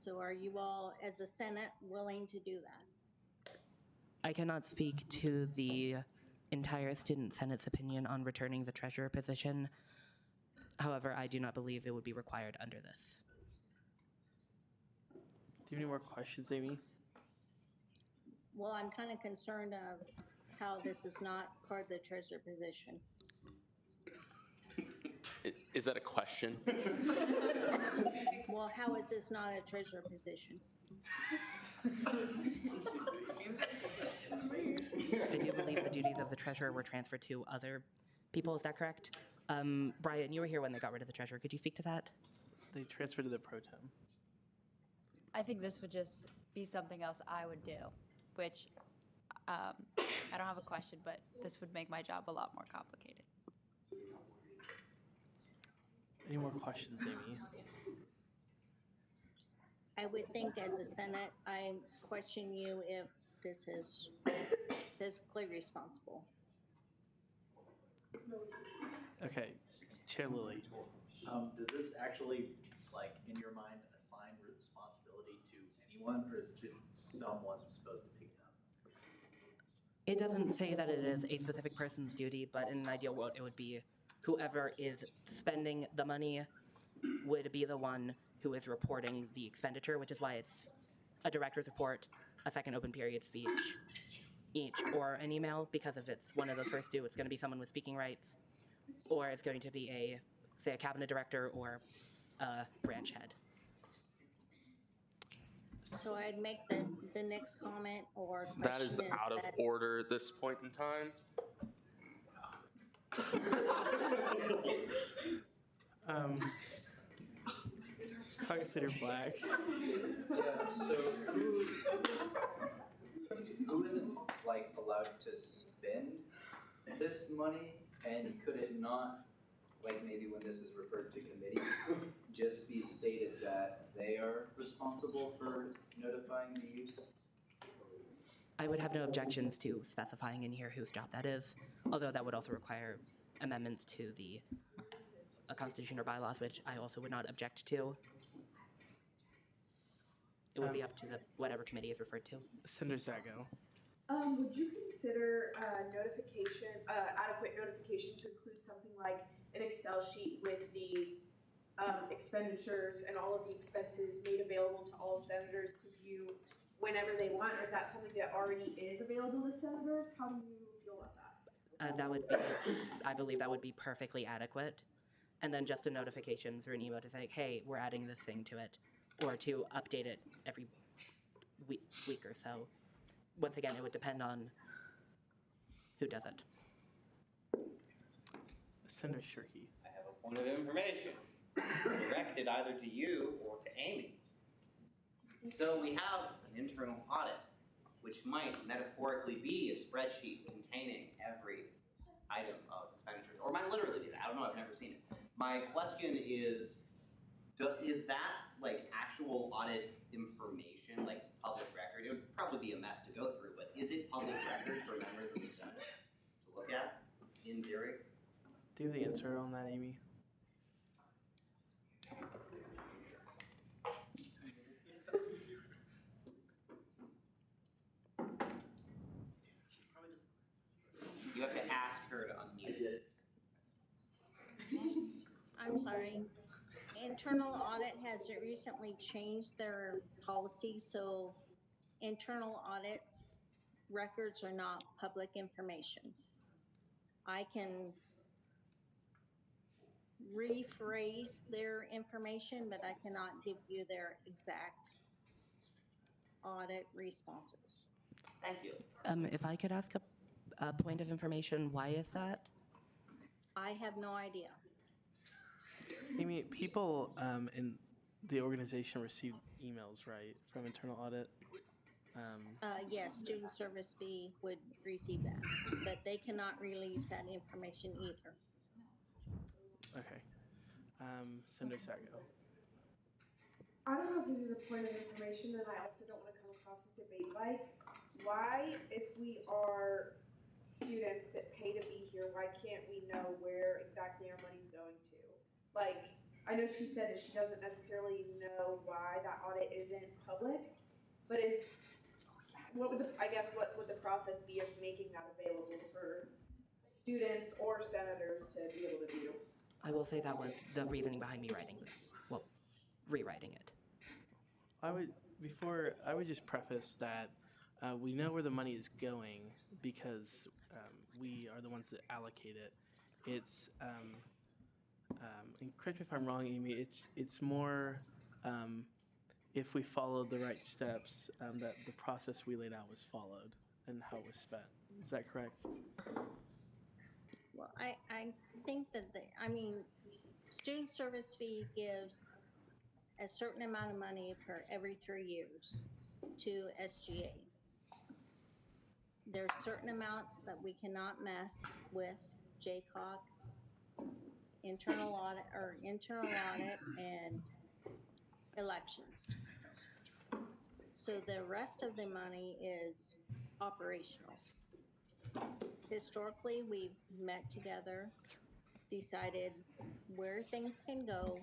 So are you all, as a Senate, willing to do that? I cannot speak to the entire Student Senate's opinion on returning the treasurer position. However, I do not believe it would be required under this. Do you have any more questions, Amy? Well, I'm kind of concerned of how this is not part of the treasurer position. Is that a question? Well, how is this not a treasurer position? I do believe the duties of the treasurer were transferred to other people. Is that correct? Brian, you were here when they got rid of the treasurer. Could you speak to that? They transferred to the pro tem. I think this would just be something else I would do, which I don't have a question, but this would make my job a lot more complicated. Any more questions, Amy? I would think as a Senate, I question you if this is fiscally responsible. Okay, Chair Lilly. Does this actually, like, in your mind, assign responsibility to anyone, or is it just someone's supposed to pick it up? It doesn't say that it is a specific person's duty, but in an ideal world, it would be whoever is spending the money would be the one who is reporting the expenditure, which is why it's a director's report, a second open period speech each, or an email, because if it's one of those first two, it's going to be someone with speaking rights, or it's going to be say a cabinet director or a branch head. So I'd make the next comment or question. That is out of order at this point in time. Consider Black. Yeah, so who isn't, like, allowed to spend this money, and could it not, like, maybe when this is referred to committee, just be stated that they are responsible for notifying the use? I would have no objections to specifying in here whose job that is, although that would also require amendments to the Constitution or bylaws, which I also would not object to. It would be up to whatever committee is referred to. Senator Zago. Would you consider adequate notification to include something like an Excel sheet with the expenditures and all of the expenses made available to all senators to view whenever they want, or is that something that already is available to senators? How do you feel about that? That would be, I believe that would be perfectly adequate. And then just a notification through an email to say, hey, we're adding this thing to it, or to update it every week or so. Once again, it would depend on who does it. Senator Shirkey. I have a point of information directed either to you or to Amy. So we have an internal audit, which might metaphorically be a spreadsheet containing every item of expenditures, or might literally be that. I don't know, I've never seen it. My question is that like actual audit information, like public record? It would probably be a mess to go through, but is it public record for members of the Senate to look at, in theory? Do you have the answer on that, Amy? You have to ask her to unmute it. I'm sorry. Internal audit has recently changed their policy, so internal audits records are not public information. I can rephrase their information, but I cannot give you their exact audit responses. Thank you. If I could ask a point of information, why is that? I have no idea. Amy, people in the organization receive emails, right, from internal audit? Yes, student service fee would receive that, but they cannot release that information either. Okay. Senator Sago. I don't know if this is a point of information, and I also don't want to come across this debate like, why, if we are students that pay to be here, why can't we know where exactly our money's going to? Like, I know she said that she doesn't necessarily know why that audit isn't public, but what would the process be of making that available for students or senators to be able to do? I will say that was the reasoning behind me writing this. Well, rewriting it. I would just preface that we know where the money is going because we are the ones that allocate it. It's and correct me if I'm wrong, Amy. It's more if we followed the right steps, that the process we laid out was followed and how it was spent. Is that correct? Well, I think that student service fee gives a certain amount of money for every 3 years to SGA. There's certain amounts that we cannot mess with, JCOC, internal audit and elections. So the rest of the money is operational. Historically, we've met together, decided where things can go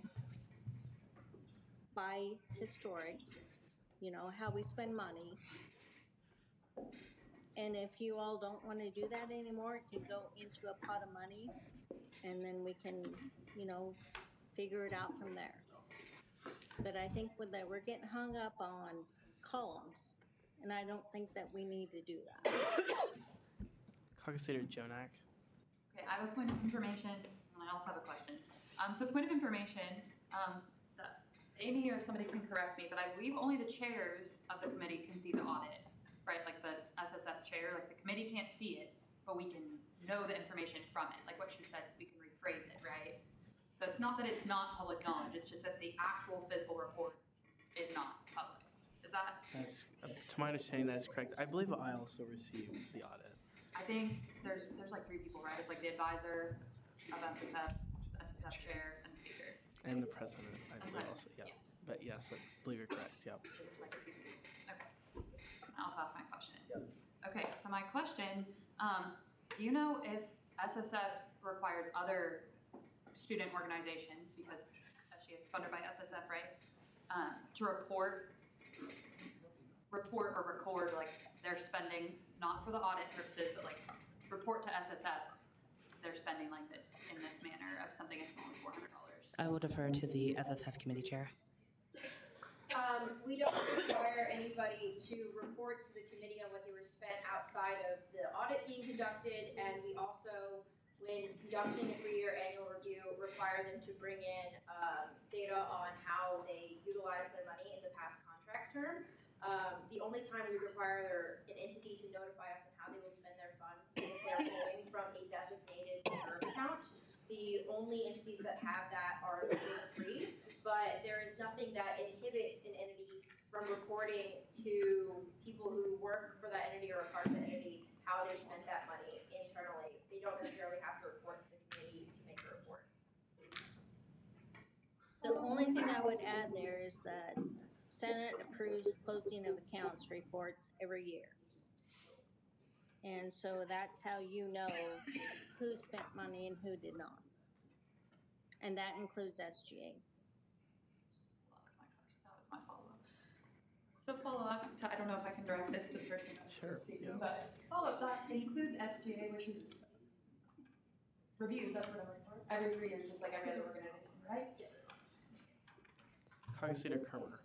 by historics, how we spend money. And if you all don't want to do that anymore, it can go into a pot of money, and then we can, figure it out from there. But I think that we're getting hung up on columns, and I don't think that we need to do that. Caucus Leader Jonak. Okay, I have a point of information, and I also have a question. So point of information, Amy or somebody can correct me, but I believe only the chairs of the committee can see the audit, right? Like the SSF chair, like the committee can't see it, but we can know the information from it. Like what she said, we can rephrase it, right? So it's not that it's not public knowledge, it's just that the actual physical report is not public. Is that? That's, to my understanding, that's correct. I believe I also received the audit. I think there's like 3 people, right? It's like the advisor of SSF, the SSF chair, and the speaker. And the president, I And believe president, also, yeah. yes. But yes, I believe you're correct, yep. It's like 3 people. Okay. I'll ask my question. Okay, so my question, do you know if SSF requires other student organizations, because SGS is funded by SSF, right, to report or record like their spending, not for the audit purposes, but like report to SSF their spending like this, in this manner, of something as small as $400? I will defer to the SSF committee chair. We don't require anybody to report to the committee on what they were spent outside of the audit being conducted, and we also, when conducting a 3-year annual review, require them to bring in data on how they utilize their money in the past contract term. The only time we require an entity to notify us on how they will spend their funds is if they're pulling from a designated reserve account. The only entities that have that are the big 3, but there is nothing that inhibits an entity from reporting to people who work for that entity or are part of the entity how they spent that money internally. They don't necessarily have to report to the committee to make a report. The only thing I would add there is that Senate approves closing of accounts reports every year. And so that's how you know who spent money and who did not. And that includes SGA. That was my follow-up. So follow-up, I don't know if I can direct this to the person that's speaking, but follow-up, that includes SGA, which is reviewed, that's what I'm looking for, every 3 years, just like every other organization, right? Caucus Leader Kermer.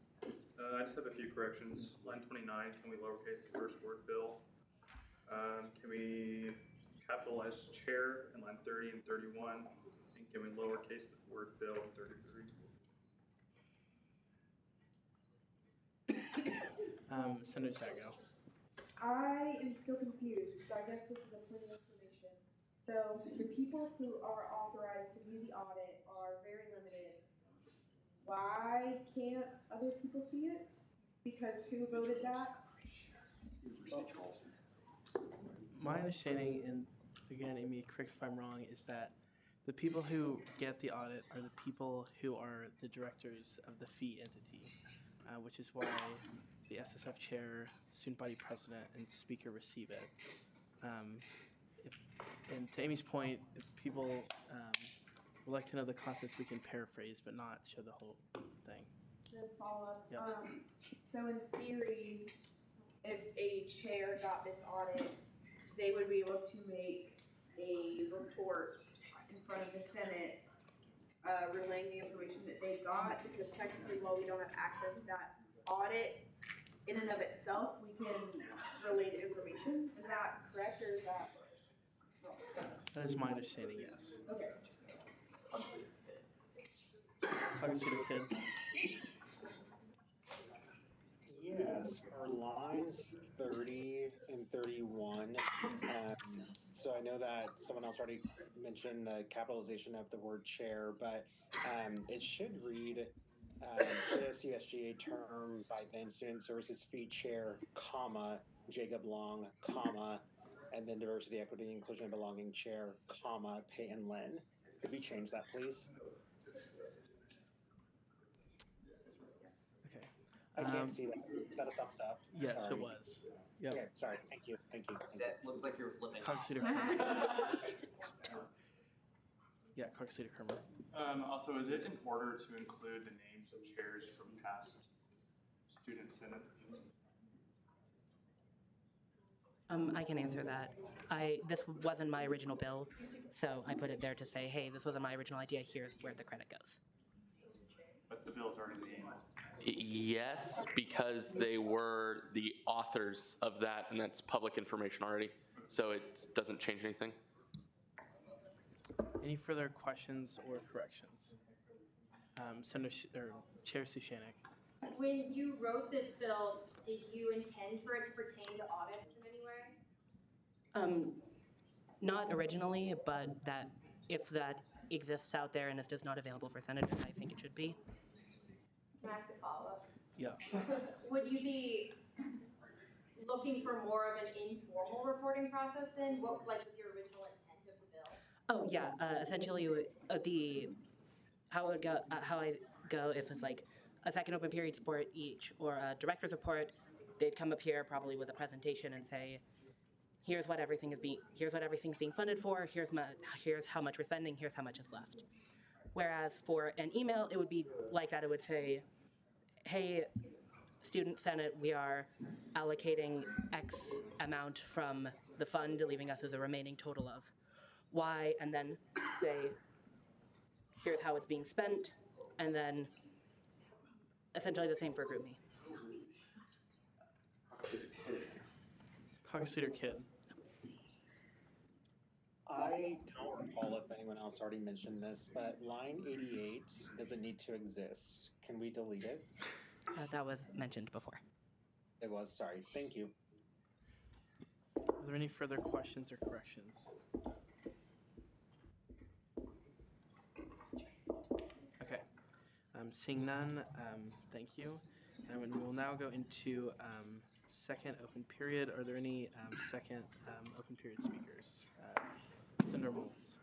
I just have a few corrections. Line 29, can we lowercase the first word bill? Can we capitalize chair in line 30 and 31? And can we lowercase the word bill in 33? Senator Sago. I am still confused, so I guess this is a point of information. So the people who are authorized to view the audit are very limited. Why can't other people see it? Because who voted that? My understanding, and again, Amy, correct if I'm wrong, is that the people who get the audit are the people who are the directors of the fee entity, which is why the SSF chair, student body president, and speaker receive it. And to Amy's point, if people would like to know the contents, we can paraphrase, but not show the whole thing. Then follow up. Yep. So in theory, if a chair got this audit, they would be able to make a report in front of the Senate, relaying the information that they got, because technically, while we don't have access to that audit in and of itself, we can relay the information. Is that correct, or is that wrong? That is my understanding, yes. Okay. Caucus Leader Kidd. Yes, for lines 30 and 31. So I know that someone else already mentioned the capitalization of the word chair, but it should read KSUSGA term by then Student Services Fee Chair, comma, Jacob Long, comma, and then Diversity, Equity, Inclusion, and Belonging Chair, comma, Peyton Lynn. Could we change that, please? Okay. I can't see that. Is that a thumbs up? Yes, Sorry. it was. Yep. Okay, sorry. Thank you. Thank you. That looks like you're flipping. Caucus Leader off. Kermer. Yeah, Caucus Leader Kermer. Also, is it in order to include the names of chairs from past student senate? I can answer that. This wasn't my original bill, so I put it there to say, hey, this wasn't my original idea, here's where the credit goes. But the bill's already named. Yes, because they were the authors of that, and that's public information already. So it doesn't change anything. Any further questions or corrections? Chair Suchanek. When you wrote this bill, did you intend for it to pertain to audits in any way? Not originally, but that if that exists out there and is just not available for senators, I think it should be. Can I ask a follow-up? Yeah. Would you be looking for more of an informal reporting process then? What, like, was your original intent of the bill? Oh yeah, essentially how I go if it's like a second open period report each or a director's report, they'd come up here probably with a presentation and say, here's what everything's being funded for, here's how much we're spending, here's how much is left. Whereas for an email, it would be like that. It would say, hey, Student Senate, we are allocating X amount from the fund, leaving us with a remaining total of Y, and then say, here's how it's being spent, and then essentially the same for GroupMe. Caucus Leader Kidd. I don't recall if anyone else already mentioned this, but line 88 doesn't need to exist. Can we delete it? That was mentioned before. It was, sorry. Thank you. Are there any further questions or corrections? Okay. Seeing none, thank you. And we will now go into second open period. Are there any second open period speakers? Senator Moulds.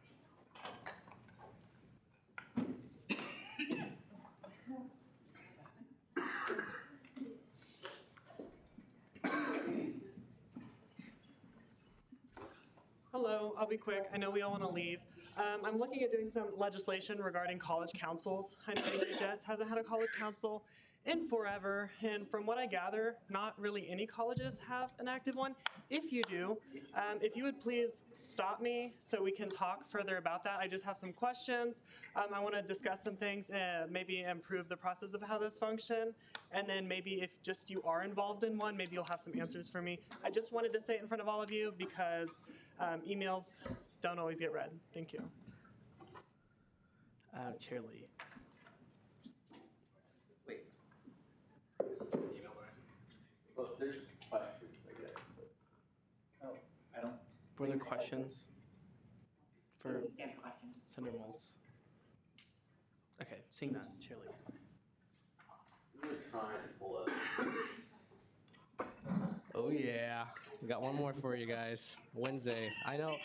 Hello, I'll be quick. I know we all want to leave. I'm looking at doing some legislation regarding college councils. I know HHS hasn't had a college council in forever, and from what I gather, not really any colleges have an active one. If you do, if you would please stop me so we can talk further about that. I just have some questions. I want to discuss some things and maybe improve the process of how this function. And then maybe if just you are involved in one, maybe you'll have some answers for me. I just wanted to say it in front of all of you because emails don't always get read. Thank you. Chair Lee. Well, there's questions, I guess. Oh, I don't. Further questions for Standard question. Senator Maltz? Okay, seeing none, Chair Lee. I'm really trying to pull up. Oh yeah, we got one more for you guys. Wednesday. I know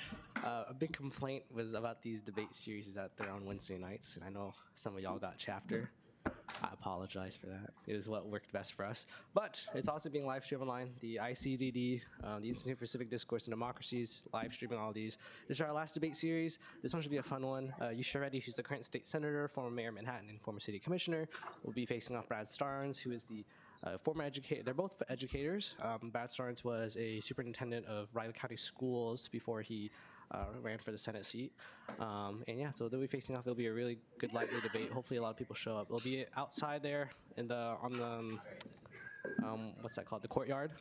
a big complaint was about these debate series that they're on Wednesday nights, and I know some of y'all got chapter. I apologize for that. It is what worked best for us. But it's also being live streamed online. The ICDD, the Institute for Civic Discourse and Democracies, live streaming all these. This is our last debate series. This one should be a fun one. Yusha Reddy, who's the current state senator, former mayor of Manhattan, and former city commissioner, will be facing off Brad Starnes, who is the former educator. They're both educators. Brad Starnes was a superintendent of Riley County Schools before he ran for the Senate seat. And yeah, so they'll be facing off. It'll be a really good, lively debate. Hopefully a lot of people show up. It'll be outside there in on the, what's that called? The courtyard.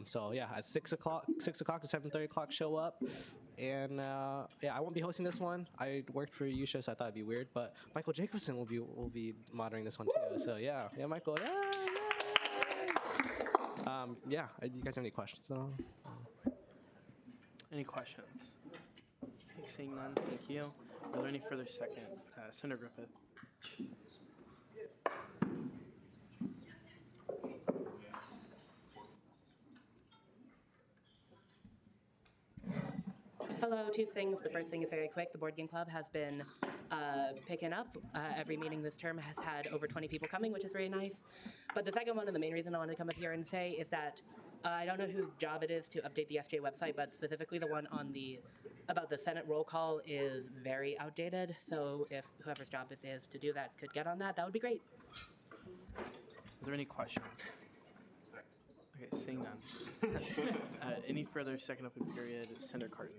So yeah, at 6 o'clock to 7:30 o'clock, show up. And yeah, I won't be hosting this one. I worked for Yusha, so I thought it'd be weird. But Michael Jacobson will be moderating this one too. So yeah, Michael, yeah. Yeah, you guys have any questions at all? Any questions? Okay, seeing none, thank you. Are there any further second? Senator Griffith. Hello, two things. The first thing is very quick. The Board Game Club has been picking up. Every meeting this term has had over 20 people coming, which is very nice. But the second one, and the main reason I wanted to come up here and say, is that I don't know whose job it is to update the SJ website, but specifically the one on about the Senate roll call is very outdated. So if whoever's job it is to do that could get on that, that would be great. Are there any questions? Okay, seeing none. Any further second open period? Senator Carton.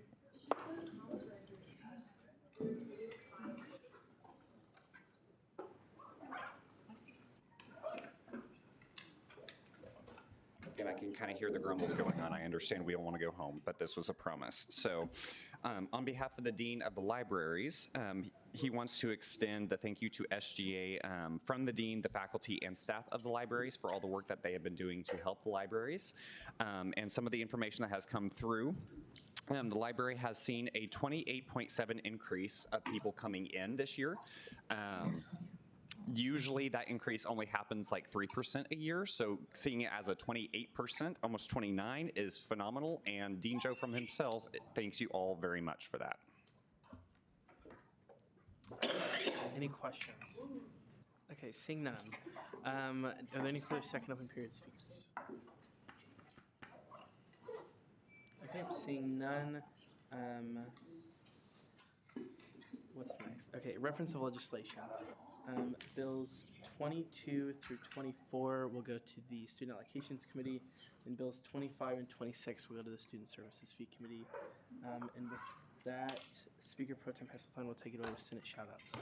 And I can kind of hear the grumbles going on. I understand we all want to go home, but this was a promise. So on behalf of the Dean of the Libraries, he wants to extend the thank you to SGA from the Dean, the faculty, and staff of the libraries for all the work that they have been doing to help the libraries. And some of the information that has come through. The library has seen a 28.7 increase of people coming in this year. Usually that increase only happens like 3% a year, so seeing it as a 28%, almost 29, is phenomenal, and Dean Joe from himself thanks you all very much for that. Any questions? Okay, seeing none. Are there any further second open period speakers? Okay, seeing none. What's next? Okay, reference of legislation. Bills 22 through 24 will go to the Student Allocations Committee, and bills 25 and 26 will go to the Student Services Fee Committee. And with that, Speaker Pro Tem Heseltine will take it away with Senate shoutouts.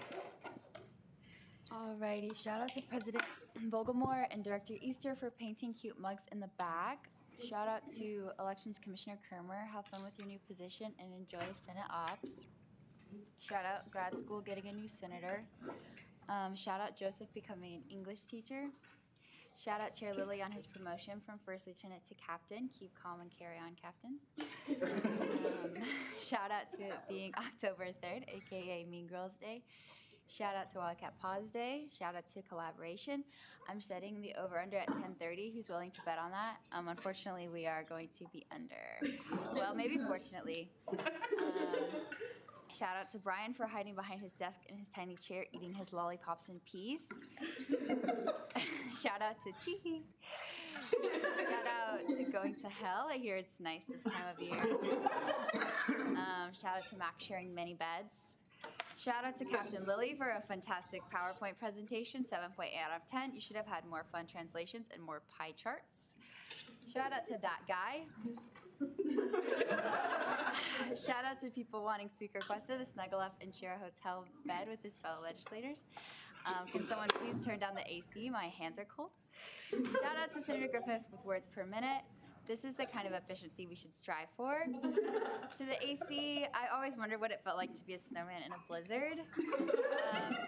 Alrighty, shout out to President Vogelmore and Director Easter for painting cute mugs in the back. Shout out to Elections Commissioner Kermer. Have fun with your new position and enjoy Senate ops. Shout out grad school getting a new senator. Shout out Joseph becoming an English teacher. Shout out Chair Lilly on his promotion from First Lieutenant to Captain. Keep calm and carry on, Captain. Shout out to it being October 3rd, aka Mean Girls Day. Shout out to Wildcat Pause Day. Shout out to Collaboration. I'm setting the over-under at 10:30. Who's willing to bet on that? Unfortunately, we are going to be under. Well, maybe fortunately. Shout out to Brian for hiding behind his desk in his tiny chair, eating his lollipops in peace. Shout out to Teehee. Shout out to Going to Hell. I hear it's nice this time of year. Shout out to Max sharing many beds. Shout out to Captain Lily for a fantastic PowerPoint presentation, 7.8 out of 10. You should have had more fun translations and more pie charts. Shout out to that guy. Shout out to people wanting speaker requested to snuggle up and share a hotel bed with his fellow legislators. Can someone please turn down the AC? My hands are cold. Shout out to Senator Griffith with words per minute. This is the kind of efficiency we should strive for. To the AC, I always wondered what it felt like to be a snowman in a blizzard.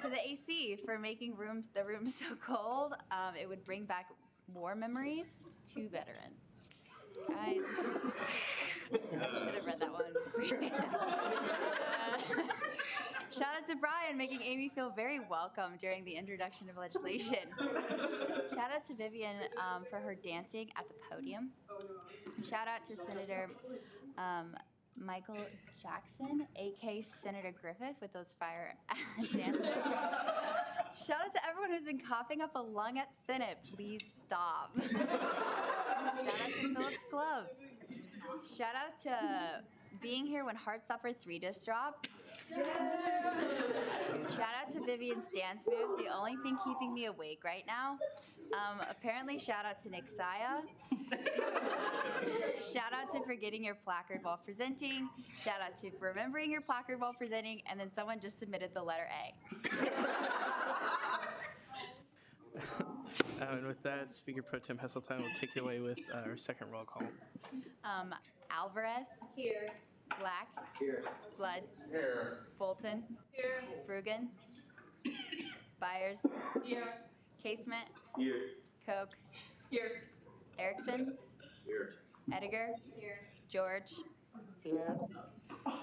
To the AC for making the room so cold, it would bring back war memories to veterans. Guys, I should have read that one previous. Shout out to Brian making Amy feel very welcome during the introduction of legislation. Shout out to Vivian for her dancing at the podium. Shout out to Senator Michael Jackson, aka Senator Griffith, with those fire dance moves. Shout out to everyone who's been coughing up a lung at Senate. Please stop. Shout out to Phillips Gloves. Shout out to being here when Heartstopper 3 just dropped. Shout out to Vivian's dance moves, the only thing keeping me awake right now. Apparently, shout out to Nick Saya. Shout out to forgetting your placard while presenting. Shout out to remembering your placard while presenting. And then someone just submitted the letter A. And with that, Speaker Pro Tem Heseltine will take it away with our second roll call. Alvarez. Here. Black. Here. Blood. Here. Bolton. Here. Frugan. Byers. Here. Casement. Here. Koch. Here. Erickson. Here. Ediger. Here. George. Here.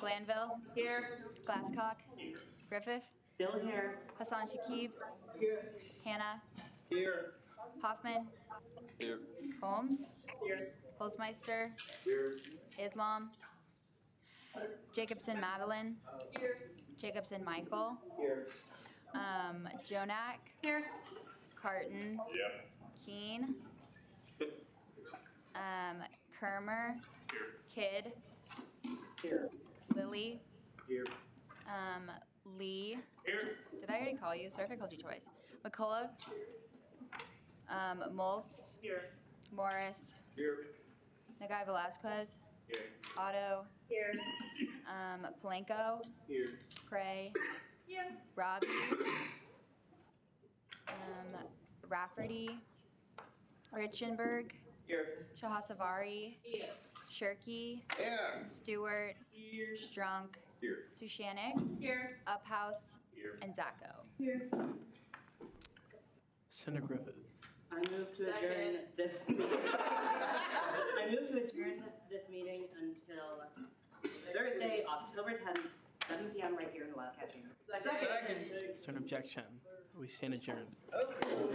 Glanville. Here. Glasscock. Here. Griffith. Still here. Hassan Shakib. Here. Hannah. Here. Hoffman. Here. Holmes. Here. Holzmeister. Here. Islam. Jacobson Madeline. Here. Jacobson Michael. Here. Jonak. Here. Carton. Yep. Keen. Kermer. Here. Kidd. Here. Lily. Here. Lee. Here. Did I already call you? Sorry if I called you twice. McCullough. Moltz. Here. Morris. Here. Nagai Velasquez. Here. Otto. Here. Palenko. Here. Cray. Yeah. Robbie. Rafferty. Richenberg. Here. Shahasavari. Here. Shirky. Here. Stewart. Here. Strunk. Here. Sushanik. Here. Uphouse. Here. And Zacco. Here. Senator Griffith. I move to adjourn this meeting. I move to adjourn this meeting until Thursday, October 10th, 7 p.m. right here in the Wildcat Chamber. Second. Is there an objection? We stand adjourned. Okay.